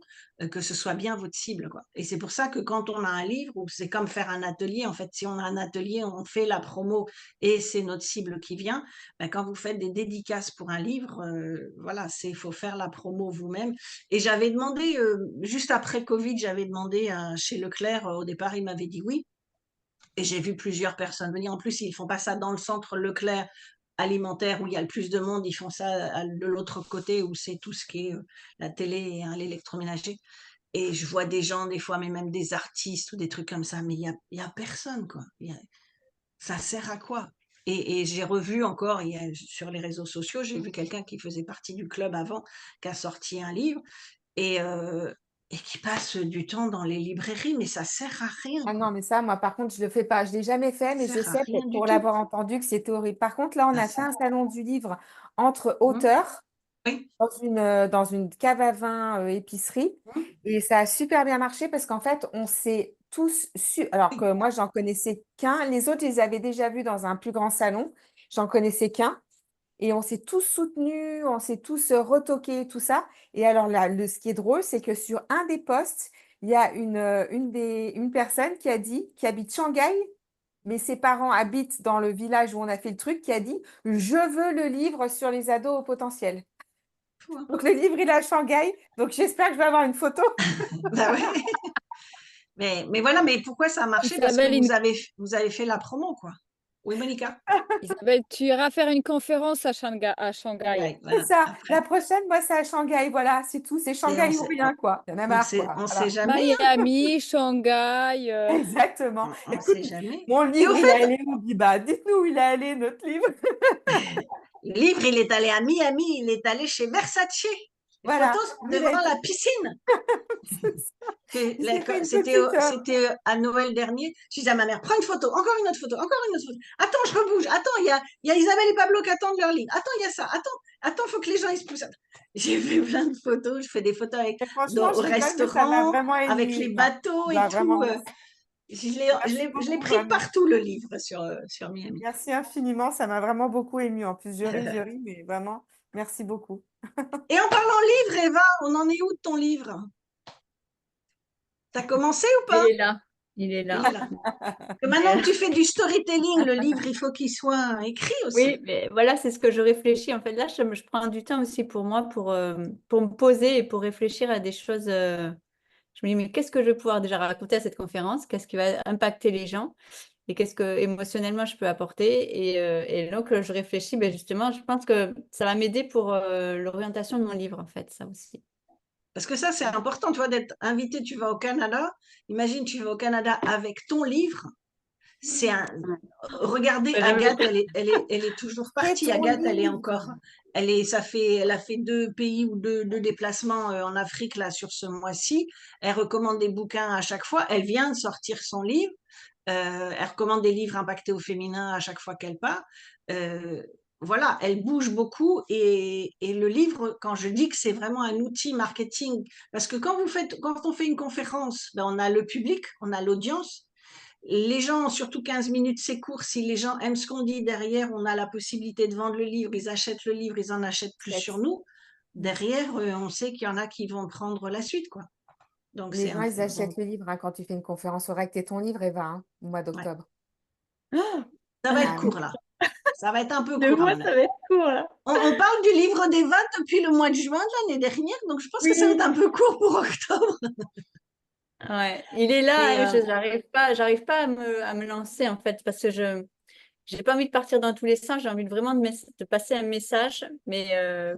que ce soit bien votre cible, quoi. Et c'est pour ça que quand on a un livre, c'est comme faire un atelier. En fait, si on a un atelier, on fait la promo et c'est notre cible qui vient. Ben, quand vous faites des dédicaces pour un livre, voilà, faut faire la promo vous-même. Et j'avais demandé, juste après Covid, j'avais demandé chez Leclerc, au départ, il m'avait dit oui. Et j'ai vu plusieurs personnes venir. En plus, ils font pas ça dans le centre Leclerc alimentaire où il y a le plus de monde. Ils font ça de l'autre côté où c'est tout ce qui est la télé et l'électroménager. Et je vois des gens, des fois, mais même des artistes ou des trucs comme ça, mais il y a personne, quoi. Ça sert à quoi? Et j'ai revu encore, sur les réseaux sociaux, j'ai vu quelqu'un qui faisait partie du club avant, qui a sorti un livre, et, euh, et qui passe du temps dans les librairies, mais ça sert à rien, Ah quoi. non, mais ça, moi, par contre, je le fais pas. Je l'ai jamais fait, Ça mais je sert à sais rien du pour tout. l'avoir entendu que c'était horrible. Par contre, là, on Ah, a fait un salon du livre entre Mmh. auteurs Oui. dans une cave à vin épicerie. Mmh. Et ça a super bien marché parce qu'en fait, on s'est tous su. Alors Oui. que moi, j'en connaissais qu'un. Les autres, je les avais déjà vus dans un plus grand salon. J'en connaissais qu'un. Et on s'est tous soutenus, on s'est tous retoqués, tout ça. Et alors là, ce qui est drôle, c'est que sur un des posts, il y a une personne qui a dit, qui habite Shanghai, mais ses parents habitent dans le village où on a fait le truc, qui a dit, je veux le livre sur les ados au potentiel. Fou, hein. Donc le livre, il est à Shanghai. Donc j'espère que je vais avoir une photo. Bah ouais. Mais voilà, mais pourquoi ça a marché? Parce que Isabelle, une- vous avez fait la promo, quoi. Oui, Monica? Isabelle, tu iras faire une conférence à Shanghai. Ouais, C'est voilà, ça. après. La prochaine, moi, c'est à Shanghai. Voilà, c'est tout. C'est Et on Shanghai ou sait, rien, quoi. Il y en a marre, quoi. on sait Voilà. jamais, hein. Miami, Shanghai. Exactement. On Écoute, sait jamais. mon Et livre, au il est fait, allé où, Biba? Dites-nous où il est allé, notre livre. le livre, il est allé à Miami, il est allé chez Versace. Les Voilà. photos Lui, il a devant été- la piscine. c'est ça. Il s'est fait une C'était petite. c'était à Noël dernier. Je disais à ma mère, prends une photo, encore une autre photo, encore une autre photo. Attends, je rebouge. Attends, il y a Isabelle et Pablo qui attendent leur livre. Attends, il y a ça. Attends, faut que les gens ils se poussent. J'ai fait plein de photos. Je fais des photos Et franchement, au je rigole, mais ça m'a restaurant, vraiment avec émue. les bateaux et Bah, tout. vraiment, merci. Merci Je l'ai beaucoup, pris de vraiment. partout, le livre, sur Miami. Merci infiniment. Ça m'a vraiment beaucoup émue. En plus, je ris, mais vraiment, merci beaucoup. Et en parlant livre, Eva, on en est où de ton livre? T'as commencé ou Il pas? est là. Il est Il là. est là. Que Il est maintenant là. que tu fais du storytelling, le livre, il faut qu'il soit écrit Oui, aussi. mais voilà, c'est ce que je réfléchis. En fait, là, je prends du temps aussi pour moi, pour me poser et pour réfléchir à des choses. Je me dis, mais qu'est-ce que je vais pouvoir déjà raconter à cette conférence? Qu'est-ce qui va impacter les gens? Et qu'est-ce que émotionnellement je peux apporter? Et donc, je réfléchis, ben justement, je pense que ça va m'aider pour l'orientation de mon livre, en fait, ça aussi. Parce que ça, c'est important, tu vois, d'être invité, tu vas au Canada. Imagine, tu vas au Canada avec ton livre. c'est un... Regardez, J'ai jamais Agathe, elle est toujours C'est partie. ton Agathe, elle est livre. encore, elle a fait 2 pays ou deux déplacements en Afrique là sur ce mois-ci. Elle recommande des bouquins à chaque fois. Elle vient de sortir son livre. Elle recommande des livres impactés au féminin à chaque fois qu'elle part. Euh, voilà, elle bouge beaucoup et le livre, quand je dis que c'est vraiment un outil marketing, parce que quand on fait une conférence, ben on a le public, on a l'audience. Les gens, surtout 15 minutes, c'est court. Si les gens aiment ce qu'on dit derrière, on a la possibilité de vendre le livre. Ils achètent le livre, ils en achètent plus sur nous. Derrière, on sait qu'il y en a qui vont prendre la suite, quoi. Donc Les c'est gens, un, ils achètent le livre hein, quand tu fais une conférence. Faudrait que tu aies ton livre, Eva, hein, au mois ouais. d'octobre. Ça va être Ah oui. court là. Ça va être un peu 2 court à mois, mon ça avis. va être court, là. On parle du livre d'Eva depuis le mois de juin de l'année dernière, donc je pense que ça va être Oui. un peu court pour octobre. Ouais, il est là Mais et j'arrive pas à me lancer en fait parce que je j'ai pas envie de partir dans tous les sens, j'ai envie de vraiment de passer un message, mais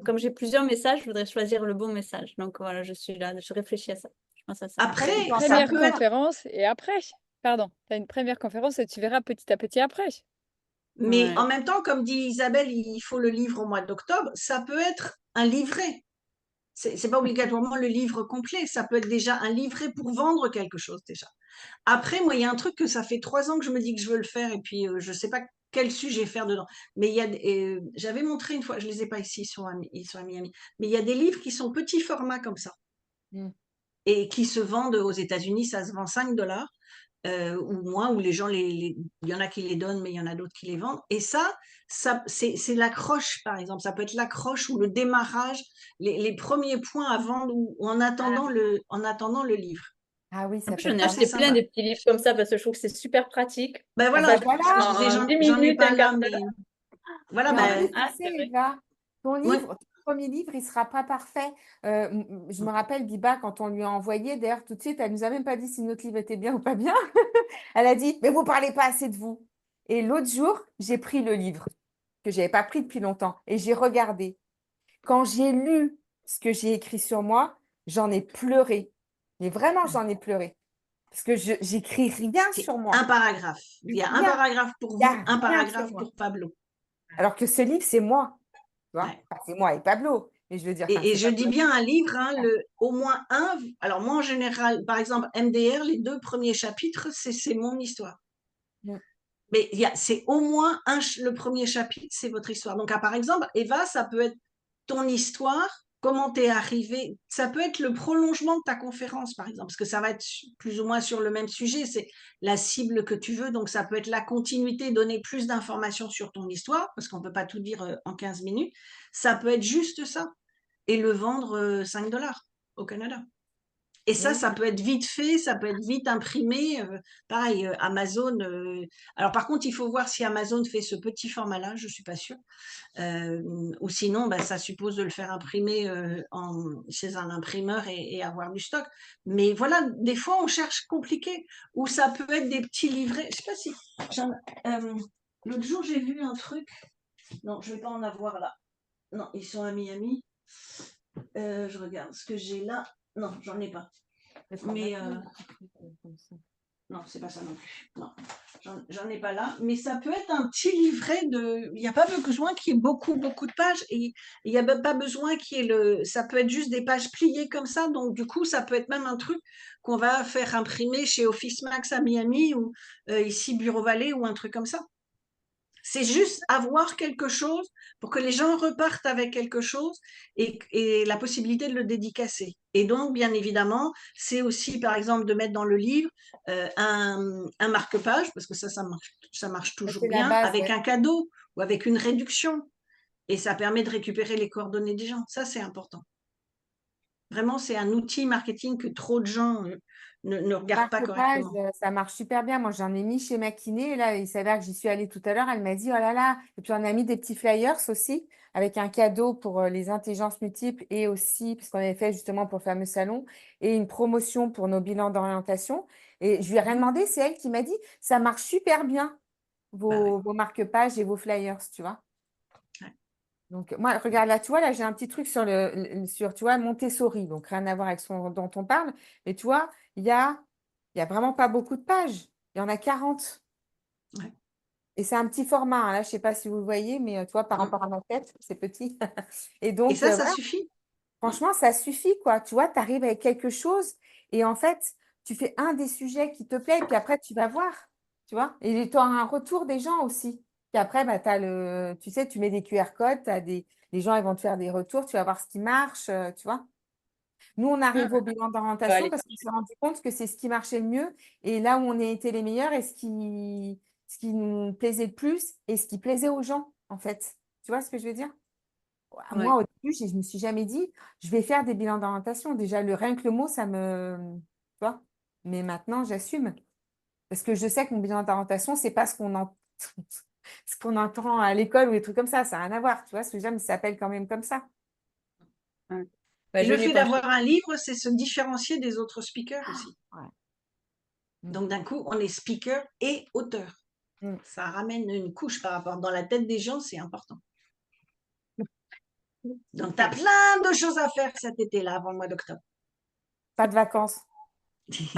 comme j'ai plusieurs messages, je voudrais choisir le bon message. Donc voilà, je suis là, je réfléchis à ça. Je pense à ça. Après, après, tu penses ça à Première peut quoi? être. conférence et après. Pardon, tu as une première conférence et tu verras petit à petit après. Mais en Ouais. même temps, comme dit Isabelle, il faut le livre au mois d'octobre. Ça peut être un livret. C'est pas obligatoirement le livre complet. Ça peut être déjà un livret pour vendre quelque chose déjà. Après, moi, il y a un truc que ça fait 3 ans que je me dis que je veux le faire et puis je sais pas quel sujet faire dedans. Mais j'avais montré une fois, je les ai pas ici, ils sont à Miami. Mais il y a des livres qui sont petits formats comme ça Mm. et qui se vendent aux États-Unis. Ça se vend 5 $ ou moins, où les gens, il y en a qui les donnent, mais il y en a d'autres qui les vendent. Et ça c'est l'accroche, par exemple. Ça peut être l'accroche ou le démarrage, les premiers points à vendre ou en attendant le livre. Ah oui, En ça plus, peut j'en être ai pas Ça, c'est acheté mal. plein sympa. des petits livres comme ça parce que je trouve que c'est super pratique. Ben Ah Ça bah voilà, se voilà. fait je disais, en 10 j'en ai minutes, pas un quart là, mais d'heure. voilà, Mais en ben, plus, tu C'est sais, vrai. Eva, ton ouais, livre, ton premier livre, il sera pas parfait. Je me rappelle Biba, quand on lui a envoyé, d'ailleurs, tout de suite, elle nous a même pas dit si notre livre était bien ou pas bien. Elle a dit, mais vous parlez pas assez de vous. Et l'autre jour, j'ai pris le livre que j'avais pas pris depuis longtemps et j'ai regardé. Quand j'ai lu ce que j'ai écrit sur moi, j'en ai pleuré. Mais vraiment, j'en ai pleuré. Parce que j'écris rien c'est sur un moi. paragraphe. Il y a un Rien. paragraphe pour Il n'y vous, a un rien sur paragraphe moi. pour Pablo. Alors que ce livre, c'est moi. Tu vois? Ouais. Enfin, c'est moi et Pablo. Mais je veux dire, enfin, Et c'est je pas dis bien un livre, hein, au moins un. Alors moi en général, par exemple MDR, les 2 premiers chapitres, c'est mon histoire. Mm. Mais c'est au moins le premier chapitre, c'est votre histoire. Donc par exemple, Eva, ça peut être ton histoire, comment t'es arrivé. Ça peut être le prolongement de ta conférence, par exemple, parce que ça va être plus ou moins sur le même sujet. C'est la cible que tu veux. Donc ça peut être la continuité, donner plus d'informations sur ton histoire, parce qu'on peut pas tout dire en 15 minutes. Ça peut être juste ça et le vendre 5 $ au Canada. Et Oui. ça peut être vite fait, ça peut être vite imprimé. Pareil, Amazon. Alors par contre, il faut voir si Amazon fait ce petit format-là, je suis pas sûre. Ou sinon, bah, ça suppose de le faire imprimer chez un imprimeur et avoir du stock. Mais voilà, des fois, on cherche compliqué. Ou ça peut être des petits livrets. Je sais pas si. L'autre jour, j'ai vu un truc. Non, je vais pas en avoir là. Non, ils sont à Miami. Je regarde ce que j'ai là. Non, j'en ai pas. Mais non, c'est pas ça non plus. Non, j'en ai pas là. Mais ça peut être un petit livret de. Il n'y a pas besoin qu'il y ait beaucoup de pages et il n'y a pas besoin qu'il y ait le. Ça peut être juste des pages pliées comme ça. Donc du coup, ça peut être même un truc qu'on va faire imprimer chez Office Max à Miami ou ici Bureau Vallée ou un truc comme ça. C'est juste avoir quelque chose pour que les gens repartent avec quelque chose et la possibilité de le dédicacer. Et donc, bien évidemment, c'est aussi, par exemple, de mettre dans le livre un marque-page, parce que ça marche toujours C'est la bien, base, avec ouais. un cadeau ou avec une réduction. Et ça permet de récupérer les coordonnées des gens. Ça, c'est important. Vraiment, c'est un outil marketing que trop de gens ne regardent pas Marque-page, correctement. ça marche super bien. Moi, j'en ai mis chez ma kiné. Là, il s'avère que j'y suis allée tout à l'heure. Elle m'a dit, oh là là. Et puis, on a mis des petits flyers aussi avec un cadeau pour les intelligences multiples et aussi, parce qu'on avait fait justement pour le fameux salon, et une promotion pour nos bilans d'orientation. Et je lui ai rien demandé. C'est elle qui m'a dit, ça marche super bien, Bah ouais. vos marque-pages et vos flyers, tu vois. Ouais. Donc, moi, regarde là, tu vois, là, j'ai un petit truc sur sur, tu vois, Montessori. Donc, rien à voir avec ce dont on parle. Mais tu vois, il y a vraiment pas beaucoup de pages. Il y en a 40. Ouais. Et c'est un petit format, hein. Là, je ne sais pas si vous le voyez, mais tu vois, par Mm. rapport à ma tête, c'est petit. Et Et donc, ça voilà, suffit. franchement, ça suffit, quoi. Tu vois, tu arrives avec quelque chose et en fait, tu fais un des sujets qui te plaît et puis après, tu vas voir, tu vois. Et tu as un retour des gens aussi. Puis après, bah, tu sais, tu mets des QR codes, les gens, ils vont te faire des retours, tu vas voir ce qui marche, tu vois. Nous, on arrive au bilan d'orientation Allez. parce qu'on s'est rendu compte que c'est ce qui marchait le mieux et là où on a été les meilleurs et ce qui nous plaisait le plus et ce qui plaisait aux gens, en fait. Tu vois ce que je veux dire? Ouais. Moi, au début, je ne me suis jamais dit, je vais faire des bilans d'orientation. Déjà, rien que le mot, ça me. Tu vois? Mais maintenant, j'assume. Parce que je sais que mon bilan d'orientation, ce n'est pas ce qu'on entend à l'école ou des trucs comme ça. Ça n'a rien à voir. Tu vois ce que je veux dire? Mais ça s'appelle quand même comme ça. Ouais. Bah, Et je le n'ai fait pas. d'avoir un livre, c'est se différencier des autres speakers aussi. Ouais. Mm. Donc d'un coup, on est speaker et auteur. Mm. Ça ramène une couche par rapport dans la tête des gens, c'est important. Donc tu as plein de choses à faire cet été-là avant le mois d'octobre. Pas de vacances. Si,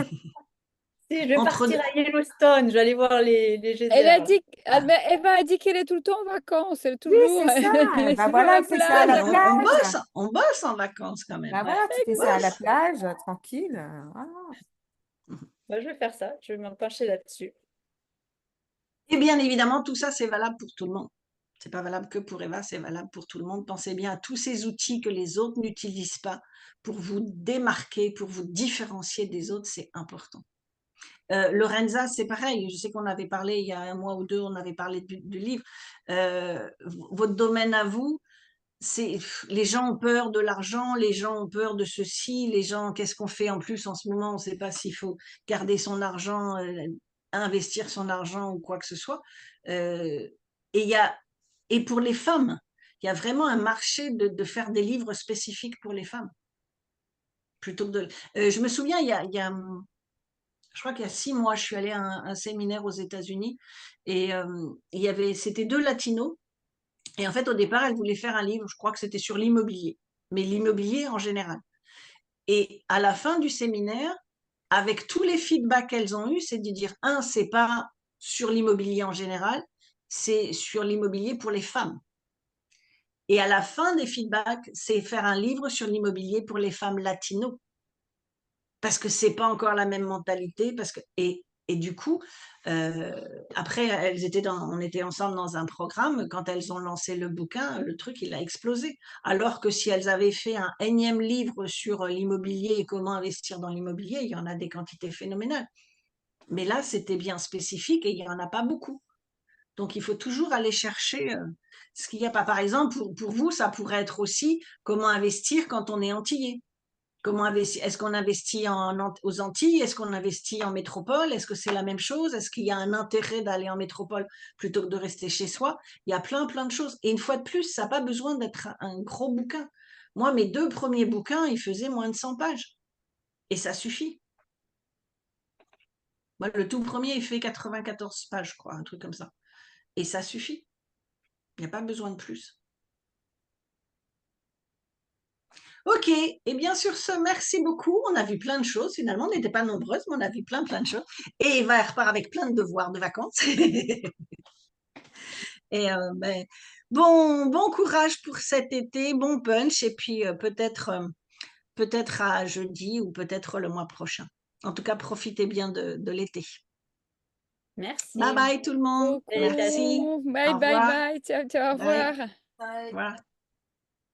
je vais Entre partir à Yellowstone, je vais aller voir les Elle a geysers. dit, Eva a dit qu'elle est tout le temps en vacances. Elle est Oui, toujours, c'est ça. elle est Bah toujours à voilà, la elle fait ça à plage. la on plage. on bosse en vacances quand même. Bah Ouais. voilà, tu fais On ça à la bosse. plage, tranquille. Voilà. Bah, je vais faire ça, je vais me pencher là-dessus. Et bien évidemment, tout ça, c'est valable pour tout le monde. C'est pas valable que pour Eva, c'est valable pour tout le monde. Pensez bien à tous ces outils que les autres n'utilisent pas pour vous démarquer, pour vous différencier des autres, c'est important. Lorenza, c'est pareil. Je sais qu'on avait parlé il y a un mois ou deux, on avait parlé du livre. Votre domaine à vous, c'est les gens ont peur de l'argent, les gens ont peur de ceci, les gens, qu'est-ce qu'on fait en plus en ce moment? On ne sait pas s'il faut garder son argent, investir son argent ou quoi que ce soit. Euh, et il y a et pour les femmes, il y a vraiment un marché de faire des livres spécifiques pour les femmes. Plutôt que de, je me souviens, je crois qu'il y a 6 mois, je suis allée à un séminaire aux États-Unis et c'était 2 latinos. Et en fait, au départ, elles voulaient faire un livre, je crois que c'était sur l'immobilier, mais l'immobilier en général. Et à la fin du séminaire, avec tous les feedbacks qu'elles ont eus, c'est de dire, c'est pas sur l'immobilier en général, c'est sur l'immobilier pour les femmes. Et à la fin des feedbacks, c'est faire un livre sur l'immobilier pour les femmes latinos. Parce que c'est pas encore la même mentalité, et du coup, après, on était ensemble dans un programme. Quand elles ont lancé le bouquin, le truc, il a explosé. Alors que si elles avaient fait un énième livre sur l'immobilier et comment investir dans l'immobilier, il y en a des quantités phénoménales. Mais là, c'était bien spécifique et il n'y en a pas beaucoup. Donc, il faut toujours aller chercher ce qu'il n'y a pas. Par exemple, pour vous, ça pourrait être aussi comment investir quand on est antillais. Comment investir? Est-ce qu'on investit aux Antilles? Est-ce qu'on investit en métropole? Est-ce que c'est la même chose? Est-ce qu'il y a un intérêt d'aller en métropole plutôt que de rester chez soi? Il y a plein de choses. Et une fois de plus, ça n'a pas besoin d'être un gros bouquin. Moi, mes 2 premiers bouquins, ils faisaient moins de 100 pages. Et ça suffit. Moi, le tout premier, il fait 94 pages, je crois, un truc comme ça. Et ça suffit. Il n'y a pas besoin de plus. Ok, et bien sur ce, merci beaucoup. On a vu plein de choses. Finalement, on n'était pas nombreuses, mais on a vu plein de choses. Et Eva repart avec plein de devoirs de vacances. Et bon courage pour cet été, bon punch, et puis peut-être à jeudi ou peut-être le mois prochain. En tout cas, profitez bien de l'été. Merci. Bye bye tout le monde. Salut. Merci. Coucou. Bye, Au bye, revoir. bye. Ciao, ciao, au Bye. revoir. Voilà.